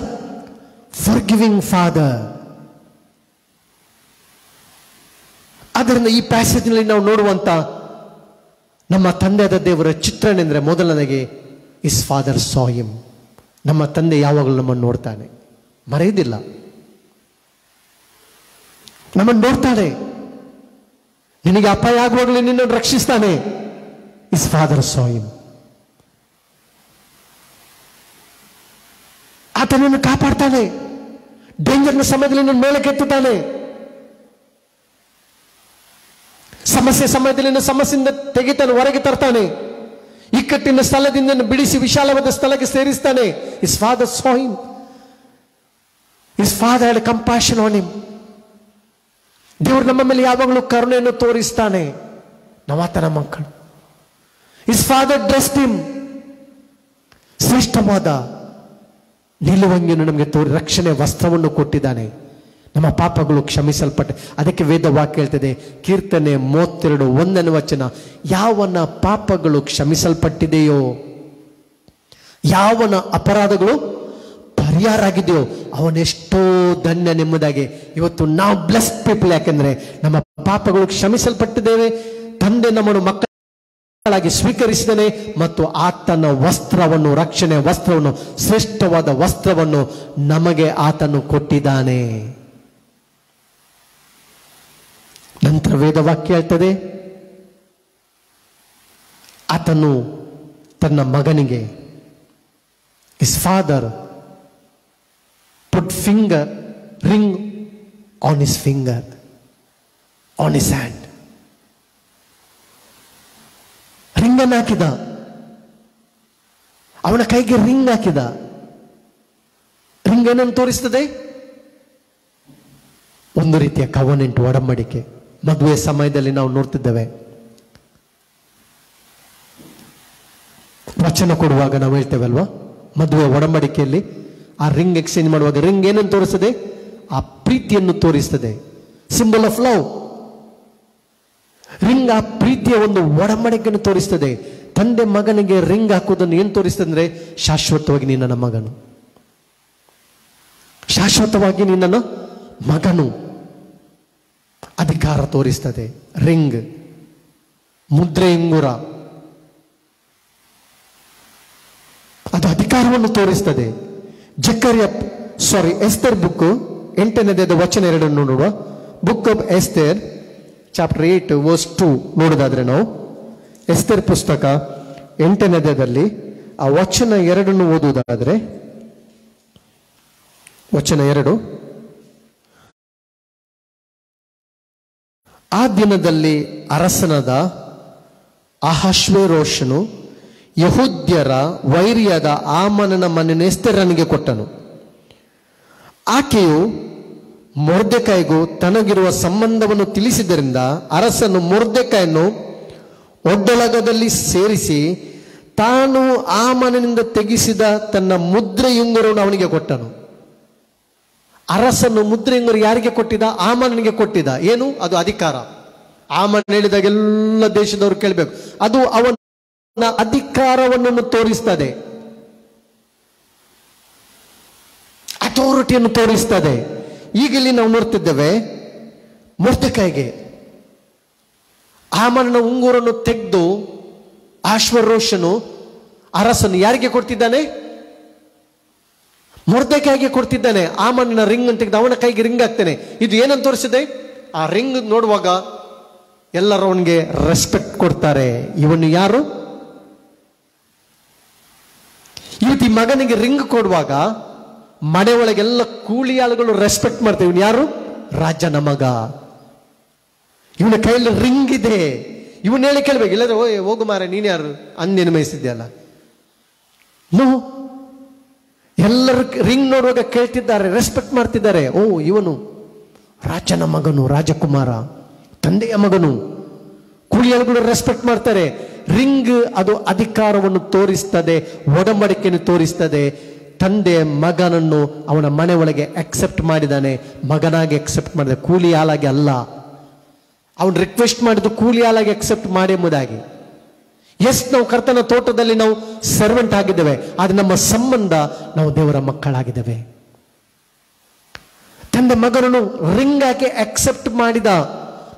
forgiving father. ಆದ್ದರಿಂದ ಈ ಪ್ಯಾಸೇಜ್ನಲ್ಲಿ ನಾವು ನೋಡುವಂತ ನಮ್ಮ ತಂದೆಯಾದ ದೇವರ ಚಿತ್ರಣ ಎಂದರೆ, ಮೊದಲನೆಗೆ ಇಸ್ ಫಾದರ್ saw him. ನಮ್ಮ ತಂದೆ ಯಾವಾಗಲೂ ನಮ್ಮನ್ನು ನೋಡ್ತಾನೆ, ಮರೆಯುವುದಿಲ್ಲ, ನಮ್ಮನ್ನು ನೋಡ್ತಾನೆ. ನಿನಗೆ ಅಪಾಯ ಆಗುವಾಗಲೇ ನಿನ್ನನ್ನು ರಕ್ಷಿಸ್ತಾನೆ. His father saw him. ಆತನನ್ನು ಕಾಪಾಡ್ತಾನೆ. ಡೇಂಜರ್ನ ಸಮಯದಲ್ಲಿ ನಿನ್ನ ಮೇಲೆ ಕೆತ್ತುತ್ತಾನೆ. ಸಮಸ್ಯೆ ಸಮಯದಲ್ಲಿ ನಿನ್ನ ಸಮಸ್ಯೆಯಿಂದ ತೆಗಿತಾನೆ, ಹೊರಗೆ ತರ್ತಾನೆ. ಇಕ್ಕಟ್ಟಿನ ಸ್ಥಳದಿಂದ ಬಿಡಿಸಿ ವಿಶಾಲವಾದ ಸ್ಥಳಕ್ಕೆ ಸೇರಿಸ್ತಾನೆ. His father saw him. His father had compassion on him. ದೇವರು ನಮ್ಮ ಮೇಲೆ ಯಾವಾಗಲೂ ಕರುಣೆಯನ್ನು ತೋರಿಸ್ತಾನೆ. ನವಾತನ ಮಕ್ಕಳು. Is father dressed him. ಶ್ರೇಷ್ಠವಾದ ನಿಲುವಂಗಿಯನ್ನು ನಮಗೆ ತೋರಿ ರಕ್ಷಣೆ ವಸ್ತ್ರವನ್ನು ಕೊಟ್ಟಿದ್ದಾನೆ. ನಮ್ಮ ಪಾಪಗಳು ಕ್ಷಮಿಸಲ್ಪಟ್ಟ. ಅದಕ್ಕೆ ವೇದ ವಾಕ್ಯ ಹೇಳ್ತದೆ, ಕೀರ್ತನೆ 32:1 ಯಾವನ ಪಾಪಗಳು ಕ್ಷಮಿಸಲ್ಪಟ್ಟಿದೆಯೋ, ಯಾವನ ಅಪರಾಧಗಳು ಪರಿಹಾರ ಆಗಿದೆಯೋ ಅವನೆಷ್ಟೋ ಧನ್ಯನೆಂಬುದಾಗಿ. ಇವತ್ತು ನಾವು ಬ್ಲೆಸ್ಡ್ ಪೀಪಲ್. ಯಾಕೆಂದ್ರೆ ನಮ್ಮ ಪಾಪಗಳು ಕ್ಷಮಿಸಲ್ಪಟ್ಟಿದ್ದೇವೆ, ತಂದೆ ನಮ್ಮನ್ನು ಮಕ್ಕಳಾಗಿ ಸ್ವೀಕರಿಸಿದ್ದಾನೆ, ಮತ್ತು ಆತನ ವಸ್ತ್ರವನ್ನು, ರಕ್ಷಣೆ ವಸ್ತ್ರವನ್ನು, ಶ್ರೇಷ್ಠವಾದ ವಸ್ತ್ರವನ್ನು ನಮಗೆ ಆತನು ಕೊಟ್ಟಿದ್ದಾನೆ. ನಂತರ ವೇದವಾಕ್ಯ ಹೇಳ್ತದೆ, ಆತನು ತನ್ನ ಮಗನಿಗೆ, his father put ring on his finger, on his hand. Ring ಅನ್ನು ಹಾಕಿದ, ಅವನ ಕೈಗೆ ರಿಂಗ್ ಹಾಕಿದ. ರಿಂಗ್ ಏನನ್ನು ತೋರಿಸ್ತದೆ? ಒಂದು ರೀತಿಯ ಕವನೆಂಟು, ಒಡಂಬಡಿಕೆ. ಮದುವೆ ಸಮಯದಲ್ಲಿ ನಾವು ನೋಡ್ತಿದ್ದೇವೆ, ವಚನ ಕೊಡುವಾಗ ನಾವು ಹೇಳ್ತೇವಲ್ವಾ, ಮದುವೆ ಒಡಂಬಡಿಕೆಯಲ್ಲಿ ಆ ರಿಂಗ್ ಎಕ್ಸ್ಚೇಂಜ್ ಮಾಡುವಾಗ ರಿಂಗ್ ಏನನ್ನು ತೋರಿಸ್ತದೆ? ಆ ಪ್ರೀತಿಯನ್ನು ತೋರಿಸ್ತದೆ. Symbol of love. ರಿಂಗ್ ಆ ಪ್ರೀತಿಯ ಒಂದು ಒಡಂಬಡಿಕೆಯನ್ನು ತೋರಿಸ್ತದೆ. ತಂದೆ ಮಗನಿಗೆ ರಿಂಗ್ ಹಾಕುವುದನ್ನು ಏನು ತೋರಿಸ್ತದೆ ಅಂದರೆ, ಶಾಶ್ವತವಾಗಿ ನೀ ನನ್ನ ಮಗನು, ಶಾಶ್ವತವಾಗಿ ನೀ ನನ್ನ ಮಗನು. ಅಧಿಕಾರ ತೋರಿಸ್ತದೆ. ರಿಂಗ್, ಮುದ್ರೆ, ಉಂಗುರ, ಅದು ಅಧಿಕಾರವನ್ನು ತೋರಿಸ್ತದೆ. ಎಸ್ತರ್ ಬುಕ್ 8ನೇ ವಚನ 2 ನೋಡುವ. Book of Esther chapter 8 verse 2 ನೋಡೋದಾದ್ರೆ ನಾವು ಎಸ್ತರ್ ಪುಸ್ತಕ 8ನೇದಲ್ಲಿ ಆ ವಚನ 2 ಓದುವುದಾದ್ರೆ, ವಚನ 2, ಆ ದಿನದಲ್ಲಿ ಅರಸನಾದ ಅಹಷ್ವೇರೋಷನು ಯಹೂದ್ಯರ ವೈರಿಯಾದ ಹಾಮಾನನ ಮನೆಯನ್ನು ಎಸ್ತೇರನಿಗೆ ಕೊಟ್ಟನು. ಆಕೆಯು ಮೊರ್ದೆಕೈಗೂ ತನಗಿರುವ ಸಂಬಂಧವನ್ನು ತಿಳಿಸಿದ್ದರಿಂದ ಅರಸನು ಮೊರ್ದೆಕೈಯನ್ನು ಒಡ್ಡೊಳಗದಲ್ಲಿ ಸೇರಿಸಿ ತಾನು ಹಾಮಾನನಿಂದ ತೆಗೆಸಿದ ತನ್ನ ಮುದ್ರೆಯುಂಗುರವನ್ನು ಅವನಿಗೆ ಕೊಟ್ಟನು. ಅರಸನು ಮುದ್ರೆಯುಂಗುರ ಯಾರಿಗೆ ಕೊಟ್ಟಿದ್ದ? ಹಾಮಾನನಿಗೆ ಕೊಟ್ಟಿದ್ದ. ಏನು? ಅದು ಅಧಿಕಾರ. ಹಾಮಾನ ಹೇಳಿದಾಗ ಎಲ್ಲ ದೇಶದವರು ಕೇಳಬೇಕು. ಅದು ಅವನ ಅಧಿಕಾರವನ್ನು ತೋರಿಸ್ತದೆ, ಅಥಾರಿಟಿಯನ್ನು ತೋರಿಸ್ತದೆ. ಈಗ ಇಲ್ಲಿ ನಾವು ನೋಡ್ತಿದ್ದೇವೆ, ಮೊರ್ದೆಕೈಗೆ ಹಾಮಾನನ ಉಂಗುರನ್ನು ತೆಗೆದು ಅಹಷ್ವೇರೋಷನು ಅರಸನು ಯಾರಿಗೆ ಕೊಡ್ತಿದ್ದಾನೆ? ಮೊರ್ದೆಕೈಗೆ ಕೊಡ್ತಿದ್ದಾನೆ. ಹಾಮಾನನ ರಿಂಗ್ ಅಂತ ತೆಗೆದು ಅವನ ಕೈಗೆ ರಿಂಗ್ ಹಾಕ್ತಾನೆ. ಇದು ಏನಂತ ತೋರಿಸಿದೆ? ಆ ರಿಂಗ್ ನೋಡುವಾಗ ಎಲ್ಲರೂ ಅವನಿಗೆ ರೆಸ್ಪೆಕ್ಟ್ ಕೊಡ್ತಾರೆ. ಇವನು ಯಾರು? ಇವತ್ತು ಈ ಮಗನಿಗೆ ರಿಂಗ್ ಕೊಡುವಾಗ ಮನೆ ಒಳಗೆಲ್ಲ ಕೂಲಿ ಆಳುಗಳು ರೆಸ್ಪೆಕ್ಟ್ ಮಾಡ್ತೇವೆ. ಇವನು ಯಾರು? ರಾಜನ ಮಗ. ಇವನ ಕೈಯಲ್ಲಿ ರಿಂಗ್ ಇದೆ. ಇವನ್ ಹೇಳಿ ಕೇಳ್ಬೇಕು. ಇಲ್ಲದ್ರೆ ಹೋಗು ಮಾರ, ನೀನ್ ಯಾರು ಅಂದೇನು ಮೇಯಿಸಿದ್ಯಲ್ಲ. ನೋ, ಎಲ್ಲರೂ ರಿಂಗ್ ನೋಡುವಾಗ ಕೇಳ್ತಿದ್ದಾರೆ, ರೆಸ್ಪೆಕ್ಟ್ ಮಾಡ್ತಿದ್ದಾರೆ. ಓ, ಇವನು ರಾಜನ ಮಗನು, ರಾಜಕುಮಾರ, ತಂದೆಯ ಮಗನು. ಕೂಲಿಯಾಳುಗಳು ರೆಸ್ಪೆಕ್ಟ್ ಮಾಡ್ತಾರೆ. ರಿಂಗ್ ಅದು ಅಧಿಕಾರವನ್ನು ತೋರಿಸ್ತದೆ, ಒಡಂಬಡಿಕೆಯನ್ನು ತೋರಿಸ್ತದೆ. ತಂದೆ ಮಗನನ್ನು ಅವನ ಮನೆ ಒಳಗೆ ಅಕ್ಸೆಪ್ಟ್ ಮಾಡಿದ್ದಾನೆ, ಮಗನಾಗಿ ಅಕ್ಸೆಪ್ಟ್ ಮಾಡಿದ, ಕೂಲಿ ಆಲಾಗಿ ಅಲ್ಲ. ಅವನು ರಿಕ್ವೆಸ್ಟ್ ಮಾಡಿದ್ದು ಕೂಲಿ ಆಲಾಗಿ ಅಕ್ಸೆಪ್ಟ್ ಮಾಡಿ ಎಂಬುದಾಗಿ. ಎಸ್, ನಾವು ಕರ್ತನ ತೋಟದಲ್ಲಿ ನಾವು ಸರ್ವೆಂಟ್ ಆಗಿದ್ದೇವೆ, ಆದರೆ ನಮ್ಮ ಸಂಬಂಧ ನಾವು ದೇವರ ಮಕ್ಕಳಾಗಿದ್ದೇವೆ. ತಂದೆ ಮಗನನ್ನು ರಿಂಗ್ ಹಾಕಿ ಅಕ್ಸೆಪ್ಟ್ ಮಾಡಿದ,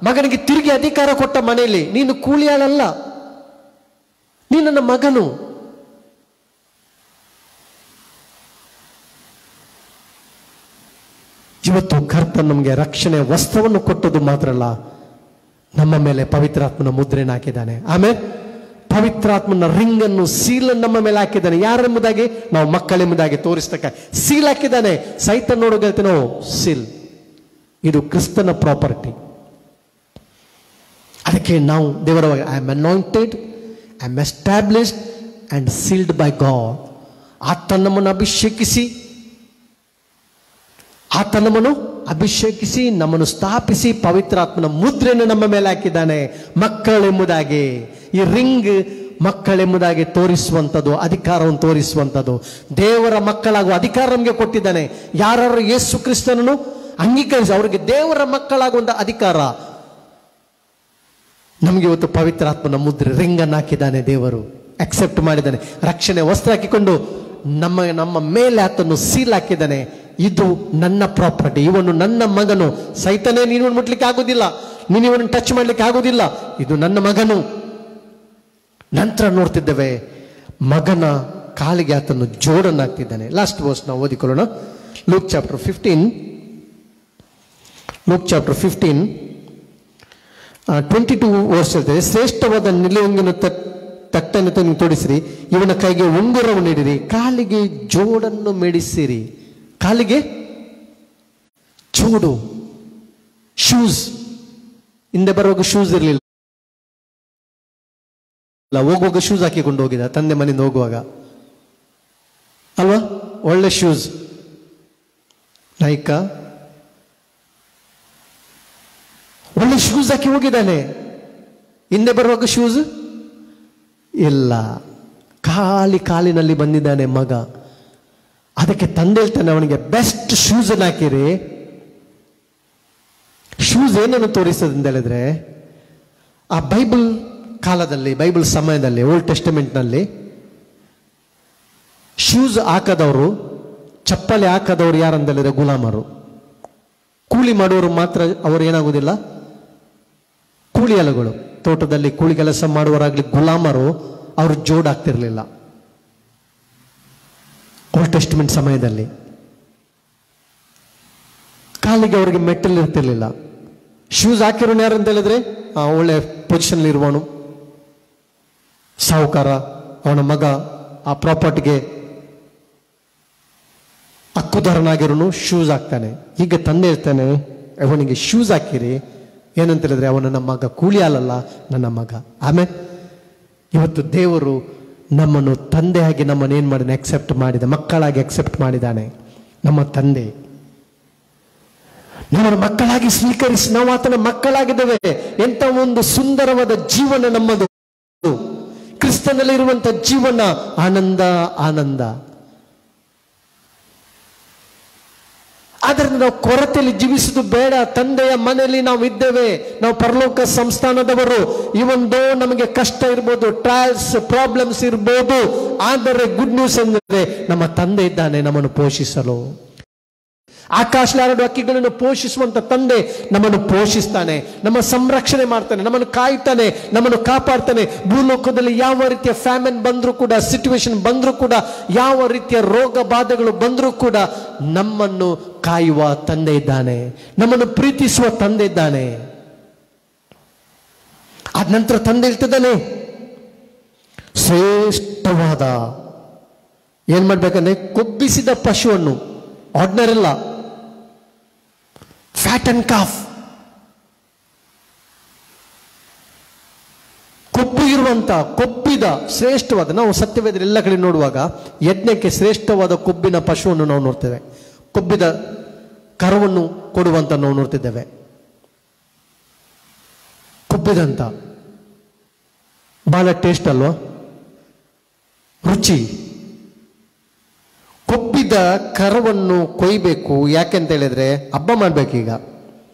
ಮಗನಿಗೆ ತಿರುಗಿ ಅಧಿಕಾರ ಕೊಟ್ಟ. ಮನೆಯಲ್ಲಿ ನೀನು ಕೂಲಿ ಆಳಲ್ಲ, ನೀ ನನ್ನ ಮಗನು. ಇವತ್ತು ಕರ್ತನ ನಮಗೆ ರಕ್ಷಣೆ ವಸ್ತ್ರವನ್ನು ಕೊಟ್ಟದ್ದು ಮಾತ್ರ ಅಲ್ಲ, ನಮ್ಮ ಮೇಲೆ ಪವಿತ್ರಾತ್ಮನ ಮುದ್ರೆನ ಹಾಕಿದ್ದಾನೆ. ಆಮೇಲೆ ಪವಿತ್ರಾತ್ಮನ ರಿಂಗ್ ಅನ್ನು, ಸೀಲ್ ನಮ್ಮ ಮೇಲೆ ಹಾಕಿದ್ದಾನೆ. ಯಾರೆಂಬುದಾಗಿ? ನಾವು ಮಕ್ಕಳೆಂಬುದಾಗಿ ತೋರಿಸ್ತಕ್ಕ ಸೀಲ್ ಹಾಕಿದ್ದಾನೆ. ಸೈತಾನ್ ನೋಡೋಕೆ ನಾವು ಸೀಲ್, ಇದು ಕ್ರಿಸ್ತನ ಪ್ರಾಪರ್ಟಿ. ಅದಕ್ಕೆ ನಾವು ದೇವರ I am anointed, I am established and sealed by god. ಆತ ನಮ್ಮನ್ನು ಅಭಿಷೇಕಿಸಿ ನಮ್ಮನ್ನು ಸ್ಥಾಪಿಸಿ ಪವಿತ್ರಾತ್ಮನ ಮುದ್ರೆಯನ್ನು ನಮ್ಮ ಮೇಲೆ ಹಾಕಿದ್ದಾನೆ, ಮಕ್ಕಳೆಂಬುದಾಗಿ. ಈ ರಿಂಗ್ ಮಕ್ಕಳೆಂಬುದಾಗಿ ತೋರಿಸುವಂಥದ್ದು, ಅಧಿಕಾರವನ್ನು ತೋರಿಸುವಂಥದ್ದು. ದೇವರ ಮಕ್ಕಳಾಗುವ ಅಧಿಕಾರ ನಮಗೆ ಕೊಟ್ಟಿದ್ದಾನೆ. ಯಾರು ಯೇಸು ಕ್ರಿಸ್ತನನ್ನು ಅಂಗೀಕರಿಸಿ ಅವರಿಗೆ ದೇವರ ಮಕ್ಕಳಾಗುವಂಥ ಅಧಿಕಾರ ನಮಗೆ ಇವತ್ತು ಪವಿತ್ರಾತ್ಮನ ಮುದ್ರೆ ರಿಂಗ್ ಅನ್ನು ಹಾಕಿದ್ದಾನೆ. ದೇವರು ಅಕ್ಸೆಪ್ಟ್ ಮಾಡಿದ್ದಾನೆ. ರಕ್ಷಣೆ ವಸ್ತ್ರ ಹಾಕಿಕೊಂಡು ನಮ್ಮ ಮೇಲೆ ಆತನ್ನು ಸೀಲ್ ಹಾಕಿದ್ದಾನೆ. ಇದು ನನ್ನ ಪ್ರಾಪರ್ಟಿ, ಇವನು ನನ್ನ ಮಗನು. ಸೈತಾನೇ ನೀನು ಮುಟ್ಲಿಕ್ಕೆ ಆಗುದಿಲ್ಲ, ನೀನು ಇವನನ್ನು ಟಚ್ ಮಾಡ್ಲಿಕ್ಕೆ ಆಗುದಿಲ್ಲ, ಇದು ನನ್ನ ಮಗನು. ನಂತರ ನೋಡ್ತಿದ್ದೇವೆ, ಮಗನ ಕಾಲಿಗೆ ಆತನು ಜೋಡನ್ನು ಹಾಕ್ತಿದ್ದಾನೆ. ಲಾಸ್ಟ್ ವರ್ಸ್ ನಾವು ಓದಿಕೊಳ್ಳೋಣ. ಲೂಕ್ ಚಾಪ್ಟರ್ 15 22 ವರ್ಷ ಹೇಳ್ತದೆ. ಶ್ರೇಷ್ಠವಾದ ನಿಲುವಂಗಿನ ತಟ್ಟನ್ನು ತಂದು ತೋಡಿಸಿರಿ, ಇವನ ಕೈಗೆ ಉಂಗುರವನ್ನು ನೀಡಿರಿ, ಕಾಲಿಗೆ ಜೋಡನ್ನು ಮೆಡಿಸಿರಿ. ಕಾಲಿಗೆ ಜೋಡು, ಶೂಸ್. ಹಿಂದೆ ಬರುವಾಗ ಶೂಸ್ ಇರಲಿಲ್ಲ, ಹೋಗುವಾಗ ಶೂಸ್ ಹಾಕಿಕೊಂಡು ಹೋಗಿದ ತಂದೆ ಮನೆಯಿಂದ ಹೋಗುವಾಗ ಅಲ್ವಾ? ಒಳ್ಳೆ ಶೂಸ್, ನೈಕಾ ಒಳ್ಳೆ ಶೂಸ್ ಹಾಕಿ ಹೋಗಿದ್ದಾನೆ. ಹಿಂದೆ ಬರುವಾಗ ಶೂಸ್ ಇಲ್ಲ, ಕಾಲಿನಲ್ಲಿ ಬಂದಿದ್ದಾನೆ ಮಗ. ಅದಕ್ಕೆ ತಂದೆ ಹೇಳ್ತಾನೆ ಅವನಿಗೆ ಬೆಸ್ಟ್ ಶೂಸ್ ಅನ್ನು ಹಾಕಿರಿ. ಶೂಸ್ ಏನನ್ನು ತೋರಿಸ್ತದೆ ಅಂತ ಹೇಳಿದ್ರೆ, ಆ ಬೈಬಲ್ ಕಾಲದಲ್ಲಿ, ಬೈಬಲ್ ಸಮಯದಲ್ಲಿ, ಓಲ್ಡ್ ಟೆಸ್ಟಮೆಂಟ್ನಲ್ಲಿ ಶೂಸ್ ಹಾಕದವರು, ಚಪ್ಪಲಿ ಹಾಕದವರು ಯಾರಂದಲ್ಲಿದ್ರೆ ಗುಲಾಮರು. ಕೂಲಿ ಮಾಡುವವರು ಮಾತ್ರ ಅವರು ಏನಾಗುವುದಿಲ್ಲ, ಕೂಲಿ ಅಲಗಳು. ತೋಟದಲ್ಲಿ ಕೂಲಿ ಕೆಲಸ ಮಾಡುವವರಾಗ್ಲಿ ಗುಲಾಮರು, ಅವರು ಜೋಡಾಗ್ತಿರ್ಲಿಲ್ಲ ಓಲ್ಡ್ ಟೆಸ್ಟಮೆಂಟ್ ಸಮಯದಲ್ಲಿ. ಕಾಲಿಗೆ ಅವರಿಗೆ ಮೆಟ್ಟಲ್ ಇರ್ತಿರ್ಲಿಲ್ಲ. ಶೂಸ್ ಹಾಕಿರೋನು ಯಾರು ಅಂತ ಹೇಳಿದ್ರೆ ಒಳ್ಳೆ ಪೊಸಿಷನ್ ಇರುವವನು, ಸಾಹುಕಾರ, ಅವನ ಮಗ ಆ ಪ್ರಾಪರ್ಟಿಗೆ ಹಕ್ಕುದಾರನಾಗಿರೋನು ಶೂಸ್ ಹಾಕ್ತಾನೆ. ಈಗ ತಂದೆ ಹೇಳ್ತಾನೆ, ಅವನಿಗೆ ಶೂಸ್ ಹಾಕಿರಿ, ಏನಂತ ಹೇಳಿದ್ರೆ ಅವನ ನನ್ನ ಮಗ, ಕೂಲಿ ಅಲ್ಲಲ್ಲ, ನನ್ನ ಮಗ. ಆಮೇಲೆ ಇವತ್ತು ದೇವರು ನಮ್ಮನ್ನು ತಂದೆಯಾಗಿ ನಮ್ಮನ್ನು ಏನು ಮಾಡಿದ, ಅಕ್ಸೆಪ್ಟ್ ಮಾಡಿದ, ಮಕ್ಕಳಾಗಿ ಅಕ್ಸೆಪ್ಟ್ ಮಾಡಿದ್ದಾನೆ. ನಮ್ಮ ತಂದೆ ನಮ್ಮನ್ನು ಮಕ್ಕಳಾಗಿ ಸ್ವೀಕರಿಸಿ ನಾವು ಆತನ ಮಕ್ಕಳಾಗಿದ್ದೇವೆ. ಎಂತ ಒಂದು ಸುಂದರವಾದ ಜೀವನ ನಮ್ಮದು. ಕ್ರಿಸ್ತನಲ್ಲಿರುವಂತ ಜೀವನ ಆನಂದ, ಆನಂದ. ಆದ್ದರಿಂದ ನಾವು ಕೊರತೆಯಲ್ಲಿ ಜೀವಿಸುವುದು ಬೇಡ. ತಂದೆಯ ಮನೆಯಲ್ಲಿ ನಾವು ಇದ್ದೇವೆ, ನಾವು ಪರಲೋಕ ಸಂಸ್ಥಾನದವರು. ಇವೊಂದು ನಮಗೆ ಕಷ್ಟ ಇರ್ಬೋದು, ಟ್ರಯಲ್ಸ್, ಪ್ರಾಬ್ಲಮ್ಸ್ ಇರ್ಬೋದು, ಆದರೆ ಗುಡ್ ನ್ಯೂಸ್ ಎಂದರೆ ನಮ್ಮ ತಂದೆ ಇದ್ದಾನೆ ನಮ್ಮನ್ನು ಪೋಷಿಸಲು. ಆಕಾಶದಲ್ಲಿ ಹರಡು ಹಕ್ಕಿಗಳನ್ನು ಪೋಷಿಸುವಂತ ತಂದೆ ನಮ್ಮನ್ನು ಪೋಷಿಸ್ತಾನೆ, ನಮ್ಮ ಸಂರಕ್ಷಣೆ ಮಾಡ್ತಾನೆ, ನಮ್ಮನ್ನು ಕಾಯ್ತಾನೆ, ನಮ್ಮನ್ನು ಕಾಪಾಡ್ತಾನೆ. ಭೂಲೋಕದಲ್ಲಿ ಯಾವ ರೀತಿಯ ಫ್ಯಾಮಿನ್ ಬಂದರೂ ಕೂಡ, ಸಿಚುವೇಶನ್ ಬಂದರೂ ಕೂಡ, ಯಾವ ರೀತಿಯ ರೋಗ ಬಾಧೆಗಳು ಬಂದರೂ ಕೂಡ ನಮ್ಮನ್ನು ಕಾಯುವ ತಂದೆ ಇದ್ದಾನೆ, ನಮ್ಮನ್ನು ಪ್ರೀತಿಸುವ ತಂದೆ ಇದ್ದಾನೆ. ಆದ ನಂತರ ತಂದೆ ಹೇಳ್ತಿದ್ದಾನೆ, ಶ್ರೇಷ್ಠವಾದ ಏನ್ ಮಾಡ್ಬೇಕಂದ್ರೆ ಕೊಬ್ಬಿಸಿದ ಪಶುವನ್ನು, ಆರ್ಡಿನರಿ ಅಲ್ಲ, ಫ್ಯಾಟ್ ಅಂಡ್ ಕಾಫ್, ಕೊಬ್ಬು ಇರುವಂತ, ಕೊಬ್ಬಿದ ಶ್ರೇಷ್ಠವಾದ. ನಾವು ಸತ್ಯವೇದ ಎಲ್ಲ ಕಡೆ ನೋಡುವಾಗ ಯಜ್ಞಕ್ಕೆ ಶ್ರೇಷ್ಠವಾದ ಕೊಬ್ಬಿನ ಪಶುವನ್ನು ನಾವು ನೋಡ್ತೇವೆ, ಕೊಬ್ಬಿದ ಕರುವನ್ನು ಕೊಡುವಂತ ನಾವು ನೋಡ್ತಿದ್ದೇವೆ. ಕೊಬ್ಬಿದಂತ ಬಹಳ ಟೇಸ್ಟ್ ಅಲ್ವಾ, ರುಚಿ. ಕೊಬ್ಬಿದ ಕರವನ್ನು ಕೊಯ್ಬೇಕು. ಯಾಕೆಂತ ಹೇಳಿದ್ರೆ ಹಬ್ಬ ಮಾಡ್ಬೇಕು, ಈಗ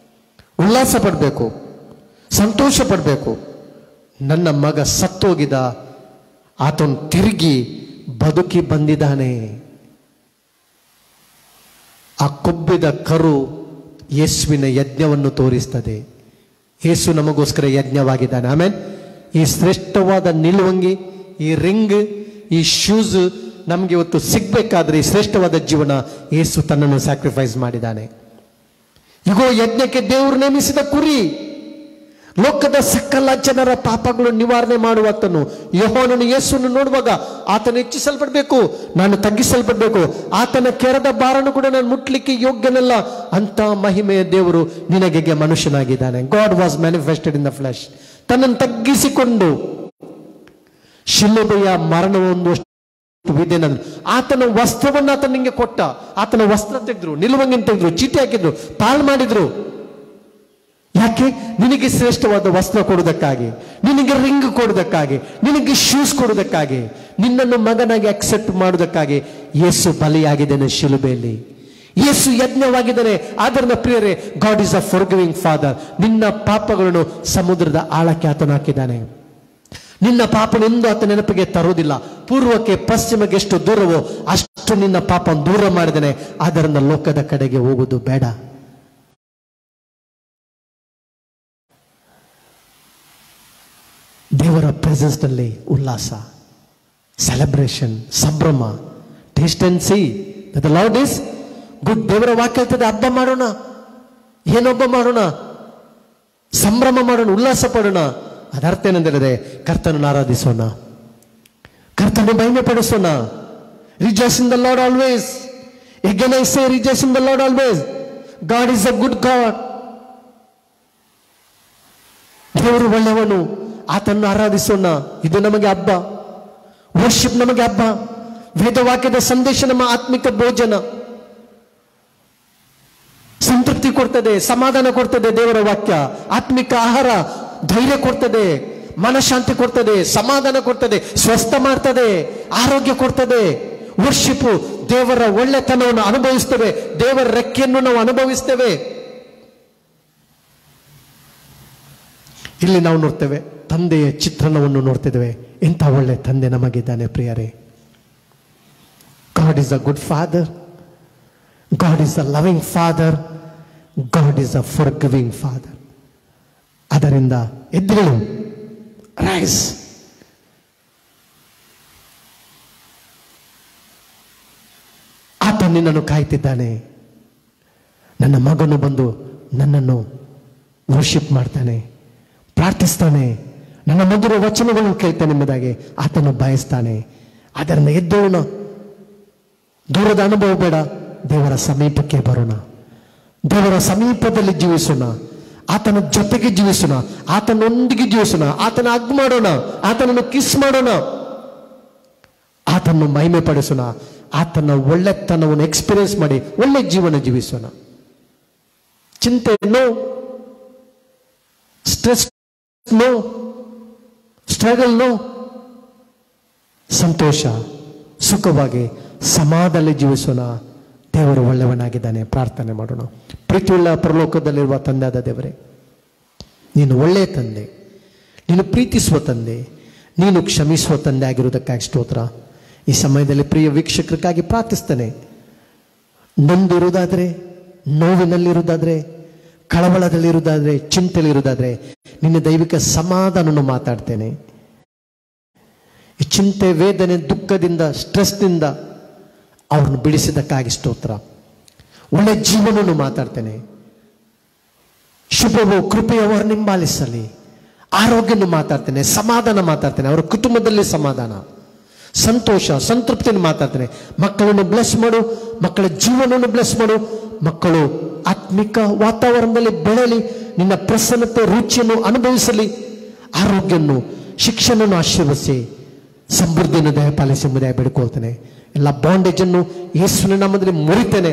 ಉಲ್ಲಾಸ ಪಡಬೇಕು, ಸಂತೋಷ ಪಡಬೇಕು. ನನ್ನ ಮಗ ಸತ್ತೋಗಿದ, ಆತನು ತಿರುಗಿ ಬದುಕಿ ಬಂದಿದ್ದಾನೆ. ಆ ಕೊಬ್ಬಿದ ಕರು ಯೇಸುವಿನ ಯಜ್ಞವನ್ನು ತೋರಿಸ್ತದೆ. ಯೇಸು ನಮಗೋಸ್ಕರ ಯಜ್ಞವಾಗಿದ್ದಾನೆ. ಆಮೇಲೆ ಈ ಶ್ರೇಷ್ಠವಾದ ನಿಲುವಂಗಿ, ಈ ರಿಂಗ್, ಈ ಶೂಸ್ ನಮ್ಗೆ ಇವತ್ತು ಸಿಗ್ಬೇಕಾದ್ರೆ ಈ ಶ್ರೇಷ್ಠವಾದ ಜೀವನ ಯೇಸು ತನ್ನನ್ನು ಸ್ಯಾಕ್ರಿಫೈಸ್ ಮಾಡಿದ್ದಾನೆ. ಇಗೋ ಯಜ್ಞಕ್ಕೆ ದೇವರು ನೇಮಿಸಿದ ಕುರಿ, ಲೋಕದ ಸಕಲ ಜನರ ಪಾಪಗಳು ನಿವಾರಣೆ ಮಾಡುವಾತನು. ಯೆಹೋವನನ್ನು, ಯೇಸುವನ್ನು ನೋಡುವಾಗ ಆತನು ಹೆಚ್ಚಿಸಲ್ಪಡಬೇಕು, ನಾನು ತಗ್ಗಿಸಲ್ಪಡಬೇಕು. ಆತನ ಕೆರದ ಬಾರನ್ನು ಕೂಡ ನಾನು ಮುಟ್ಲಿಕ್ಕೆ ಯೋಗ್ಯನಲ್ಲ. ಅಂತ ಮಹಿಮೆಯ ದೇವರು ನಿನಗೆ ಮನುಷ್ಯನಾಗಿದ್ದಾನೆ. God was manifested in the flesh. ತನ್ನನ್ನು ತಗ್ಗಿಸಿಕೊಂಡು ಶಿಲುಬೆಯ ಮರಣವೊಂದು ವಿಧೇನ. ಆತನ ವಸ್ತ್ರವನ್ನು ಆತನ ನಿಂಗೆ ಕೊಟ್ಟ. ಆತನ ವಸ್ತ್ರ ತೆಗೆದ್ರು, ನಿಲುವಂಗಿನ ತೆಗೆದ್ರು, ಚೀಟಿ ಹಾಕಿದ್ರು, ಪಾಲ್ ಮಾಡಿದ್ರು. ಯಾಕೆ? ನಿನಗೆ ಶ್ರೇಷ್ಠವಾದ ವಸ್ತ್ರ ಕೊಡುವುದಕ್ಕಾಗಿ, ನಿನಗೆ ರಿಂಗ್ ಕೊಡುವುದಕ್ಕಾಗಿ, ನಿನಗೆ ಶೂಸ್ ಕೊಡುವುದಕ್ಕಾಗಿ, ನಿನ್ನನ್ನು ಮಗನಾಗಿ ಅಕ್ಸೆಪ್ಟ್ ಮಾಡುವುದಕ್ಕಾಗಿ ಯೇಸು ಬಲಿಯಾಗಿದ್ದಾನೆ ಶಿಲುಬೆಯಲ್ಲಿ. ಯೇಸು ಯಜ್ಞವಾಗಿದ್ದಾನೆ. ಆದ್ದರಿಂದ ಪ್ರಿಯರೇ, god is a forgiving father. ನಿನ್ನ ಪಾಪಗಳನ್ನು ಸಮುದ್ರದ ಆಳಕ್ಕೆ ಆತನು ಹಾಕಿದ್ದಾನೆ. ನಿನ್ನ ಪಾಪನೆಂದು ಆತ ನೆನಪಿಗೆ ತರುವುದಿಲ್ಲ. ಪೂರ್ವಕ್ಕೆ ಪಶ್ಚಿಮಕ್ಕೆ ಎಷ್ಟು ದೂರವೋ ಅಷ್ಟು ನಿನ್ನ ಪಾಪ ದೂರ ಮಾಡಿದ್ದಾನೆ. ಆದ್ದರಿಂದ ಲೋಕದ ಕಡೆಗೆ ಹೋಗುವುದು ಬೇಡ. ದೇವರ ಪ್ರೆಸೆನ್ಸ್ ನಲ್ಲಿ ಉಲ್ಲಾಸ, ಸೆಲೆಬ್ರೇಷನ್, ಸಂಭ್ರಮ. Taste and sea that the lord is good. ದೇವರ ವಾಕ್ಯ ಹೇಳ್ತದೆ, ಹಬ್ಬ ಮಾಡೋಣ. ಏನೊಬ್ಬ ಮಾಡೋಣ? ಸಂಭ್ರಮ ಮಾಡೋಣ, ಉಲ್ಲಾಸ ಪಡೋಣ. ಅದರ್ಥ ಏನಂದ್ರೆ ಕರ್ತನನ್ನು ಆರಾಧಿಸೋಣ, ಕರ್ತನ ಮಹಿಮೆ ಪಡಿಸೋಣ. Rejoice in the Lord always. Again I say rejoice in the Lord always. God is a good God. ದೇವರು ಒಳ್ಳೆಯವನು. ಆತನ್ನು ಆರಾಧಿಸೋಣ. ಇದು ನಮಗೆ ಹಬ್ಬ. ವರ್ಷಿಪ್ ನಮಗೆ ಹಬ್ಬ. ವೇದವಾಕ್ಯದ ಸಂದೇಶ ನಮ್ಮ ಆತ್ಮಿಕ ಭೋಜನ. ಸಂತೃಪ್ತಿ ಕೊಡ್ತದೆ, ಸಮಾಧಾನ ಕೊಡ್ತದೆ. ದೇವರ ವಾಕ್ಯ ಆತ್ಮಿಕ ಆಹಾರ, ಧೈರ್ಯ ಕೊಡ್ತದೆ, ಮನಶಾಂತಿ ಕೊಡ್ತದೆ, ಸಮಾಧಾನ ಕೊಡ್ತದೆ, ಸ್ವಸ್ಥ ಮಾಡ್ತದೆ, ಆರೋಗ್ಯ ಕೊಡ್ತದೆ. ವರ್ಷಿಪ್ ದೇವರ ಒಳ್ಳೆತನವನ್ನು ಅನುಭವಿಸ್ತೇವೆ, ದೇವರ ರೆಕ್ಕೆಯನ್ನು ನಾವು ಅನುಭವಿಸ್ತೇವೆ. ಇಲ್ಲಿ ನಾವು ನೋಡ್ತೇವೆ, ತಂದೆಯ ಚಿತ್ರಣವನ್ನು ನೋಡ್ತಿದ್ದೇವೆ. ಎಂಥ ಒಳ್ಳೆ ತಂದೆ ನಮಗಿದ್ದಾನೆ ಪ್ರಿಯರೇ. God is a good father. God is a loving father. God is a forgiving father. ಅದರಿಂದ ಎದ್ದೇಳು, ರೈಸ್. ಆತ ನಿನ್ನನ್ನು ಕಾಯ್ತಿದ್ದಾನೆ. ನನ್ನ ಮಗನು ಬಂದು ನನ್ನನ್ನು ವರ್ಷಿಪ್ ಮಾಡ್ತಾನೆ, ಪ್ರಾರ್ಥಿಸ್ತಾನೆ, ನನ್ನ ಮಧುರ ವಚನಗಳನ್ನು ಕೇಳ್ತಾನೆ ಎಂಬುದಾಗಿ ಆತನು ಬಯಸ್ತಾನೆ. ಅದರಿಂದ ಎದ್ದೋಣ. ದೂರದ ಅನುಭವ ಬೇಡ, ದೇವರ ಸಮೀಪಕ್ಕೆ ಬರೋಣ. ದೇವರ ಸಮೀಪದಲ್ಲಿ ಜೀವಿಸೋಣ, ಆತನ ಜೊತೆಗೆ ಜೀವಿಸೋಣ, ಆತನೊಂದಿಗೆ ಜೀವಿಸೋಣ, ಆತನ ಹಗ್ ಮಾಡೋಣ, ಆತನನ್ನು ಕಿಸ್ ಮಾಡೋಣ, ಆತನನ್ನು ಮಹಿಮೆ ಪಡಿಸೋಣ, ಆತನ ಒಳ್ಳೆತನವನ್ನು ಎಕ್ಸ್ಪೀರಿಯನ್ಸ್ ಮಾಡಿ ಒಳ್ಳೆ ಜೀವನ ಜೀವಿಸೋಣ. ಚಿಂತೆ no, stress no, struggle no. ಸಂತೋಷ, ಸುಖವಾಗಿ, ಸಮಾಧಾನದಲ್ಲಿ ಜೀವಿಸೋಣ. ದೇವರು ಒಳ್ಳೆಯವನಾಗಿದ್ದಾನೆ. ಪ್ರಾರ್ಥನೆ ಮಾಡೋಣ. ಪ್ರೀತಿಯುಳ್ಳ ಪರಲೋಕದಲ್ಲಿರುವ ತಂದೆಯಾದ ದೇವರೇ, ನೀನು ಒಳ್ಳೆಯ ತಂದೆ, ನೀನು ಪ್ರೀತಿಸುವ ತಂದೆ, ನೀನು ಕ್ಷಮಿಸುವ ತಂದೆ ಆಗಿರುವುದಕ್ಕಾಗಿ ಸ್ತೋತ್ರ. ಈ ಸಮಯದಲ್ಲಿ ಪ್ರಿಯ ವೀಕ್ಷಕರಿಗಾಗಿ ಪ್ರಾರ್ಥಿಸ್ತೇನೆ. ನೊಂದಿರುವುದಾದರೆ, ನೋವಿನಲ್ಲಿರುವುದಾದರೆ, ಕಳವಳದಲ್ಲಿರುವುದಾದರೆ, ಚಿಂತೆಯಲ್ಲಿರುವುದಾದರೆ, ನಿನ್ನ ದೈವಿಕ ಸಮಾಧಾನವನ್ನು ಮಾತಾಡ್ತೇನೆ. ಈ ಚಿಂತೆ, ವೇದನೆ, ದುಃಖದಿಂದ, ಸ್ಟ್ರೆಸ್ನಿಂದ ಅವ್ರನ್ನು ಬಿಡಿಸಿದ್ದಕ್ಕಾಗಿ ಸ್ತೋತ್ರ. ಒಳ್ಳೆ ಜೀವನವನ್ನು ಮಾತಾಡ್ತೇನೆ. ಶುಭವು, ಕೃಪೆಯು ಅವರನ್ನು ಹಿಂಬಾಲಿಸಲಿ. ಆರೋಗ್ಯವನ್ನು ಮಾತಾಡ್ತೇನೆ, ಸಮಾಧಾನ ಮಾತಾಡ್ತೇನೆ, ಅವರ ಕುಟುಂಬದಲ್ಲಿ ಸಮಾಧಾನ, ಸಂತೋಷ, ಸಂತೃಪ್ತಿಯನ್ನು ಮಾತಾಡ್ತೇನೆ. ಮಕ್ಕಳನ್ನು ಬ್ಲೆಸ್ ಮಾಡು, ಮಕ್ಕಳ ಜೀವನವನ್ನು ಬ್ಲೆಸ್ ಮಾಡು. ಮಕ್ಕಳು ಆತ್ಮಿಕ ವಾತಾವರಣದಲ್ಲಿ ಬೆಳೆಯಲಿ, ನಿನ್ನ ಪ್ರಸನ್ನತೆ, ರುಚಿಯನ್ನು ಅನುಭವಿಸಲಿ. ಆರೋಗ್ಯವನ್ನು, ಶಿಕ್ಷಣವನ್ನು ಆಶೀರ್ವದಿಸಿ, ಸಮೃದ್ಧಿಯನ್ನು ದಯಪಾಲಿಸಿ ಎಂಬುದಾಗಿ ಬೇಡಿಕೊಳ್ತೇನೆ. ಎಲ್ಲ ಬಾಂಡೇಜ್ ಅನ್ನು ಯೇಸುವಿನ ನಾಮದಲ್ಲಿ ಮುರಿತೇನೆ.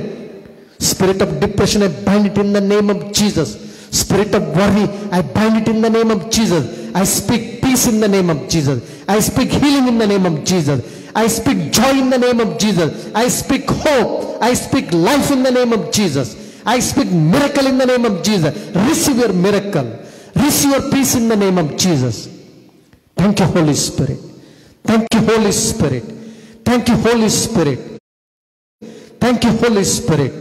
Spirit of depression, I bind it in the name of Jesus. Spirit of worry, I bind it in the name of Jesus. I speak peace in the name of Jesus. I speak healing in the name of Jesus. I speak joy in the name of Jesus. I speak hope. I speak life in the name of Jesus. I speak miracle in the name of Jesus. Receive your miracle. Receive your peace in the name of Jesus. Thank you, Holy Spirit. Thank you, Holy Spirit. Thank you, Holy Spirit. Thank you, Holy Spirit.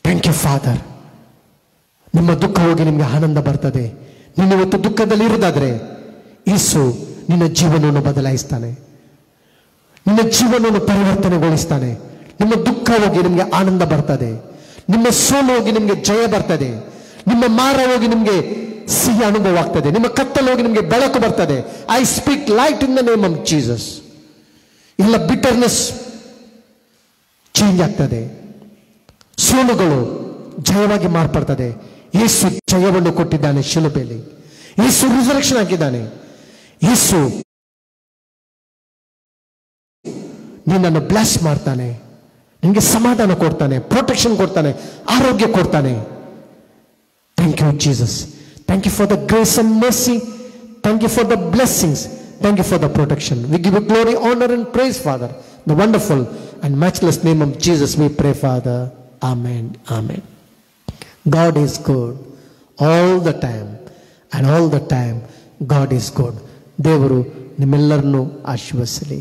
Thank you, Father. ನಿಮ್ಮ ದುಃಖ ಹೋಗಿ ನಿಮಗೆ ಆನಂದ ಬರ್ತದೆ. ನೀನು ಇವತ್ತು ದುಃಖದಲ್ಲಿ ಇರುವುದಾದ್ರೆ, ಯೇಸು ನಿನ್ನ ಜೀವನವನ್ನು ಬದಲಾಯಿಸ್ತಾನೆ, ನಿನ್ನ ಜೀವನವನ್ನು ಪರಿವರ್ತನೆಗೊಳಿಸ್ತಾನೆ. ನಿಮ್ಮ ದುಃಖ ಹೋಗಿ ನಿಮಗೆ ಆನಂದ ಬರ್ತದೆ, ನಿಮ್ಮ ಸೋಲು ಹೋಗಿ ನಿಮಗೆ ಜಯ ಬರ್ತದೆ, ನಿಮ್ಮ ಮಾರ ಹೋಗಿ ನಿಮಗೆ ಸಿಹಿ ಅನುಭವ ಆಗ್ತದೆ, ನಿಮ್ಮ ಕತ್ತಲು ಹೋಗಿ ನಿಮಗೆ ಬೆಳಕು ಬರ್ತದೆ. I speak light in the name of Jesus. ಇಲ್ಲ ಬಿಟರ್ನೆಸ್ ಚೇಂಜ್ ಆಗ್ತದೆ, ಸೋಲುಗಳು ಜಯವಾಗಿ ಮಾರ್ಪಡ್ತದೆ. ಯೇಸು ಜಯವನ್ನು ಕೊಟ್ಟಿದ್ದಾನೆ ಶಿಲುಬೆಯಲ್ಲಿ. ಯೇಸು ರಿಸರೆಕ್ಷನ್ ಹಾಕಿದ್ದಾನೆ. ಯೇಸು ನಿನ್ನನ್ನು ಬ್ಲೆಸ್ ಮಾಡ್ತಾನೆ, ನಿನಗೆ ಸಮಾಧಾನ ಕೊಡ್ತಾನೆ, ಪ್ರೊಟೆಕ್ಷನ್ ಕೊಡ್ತಾನೆ, ಆರೋಗ್ಯ ಕೊಡ್ತಾನೆ. Thank you Jesus. Thank you for the grace and mercy. Thank you for the blessings. Thank you for the protection. We give you glory, honour and praise, Father. The wonderful and matchless name of Jesus we pray, Father. Amen. Amen. God is good all the time, and all the time God is good. ದೇವರು ನಿಮ್ಮೆಲ್ಲರನ್ನು ಆಶೀರ್ವದಿಸಲಿ.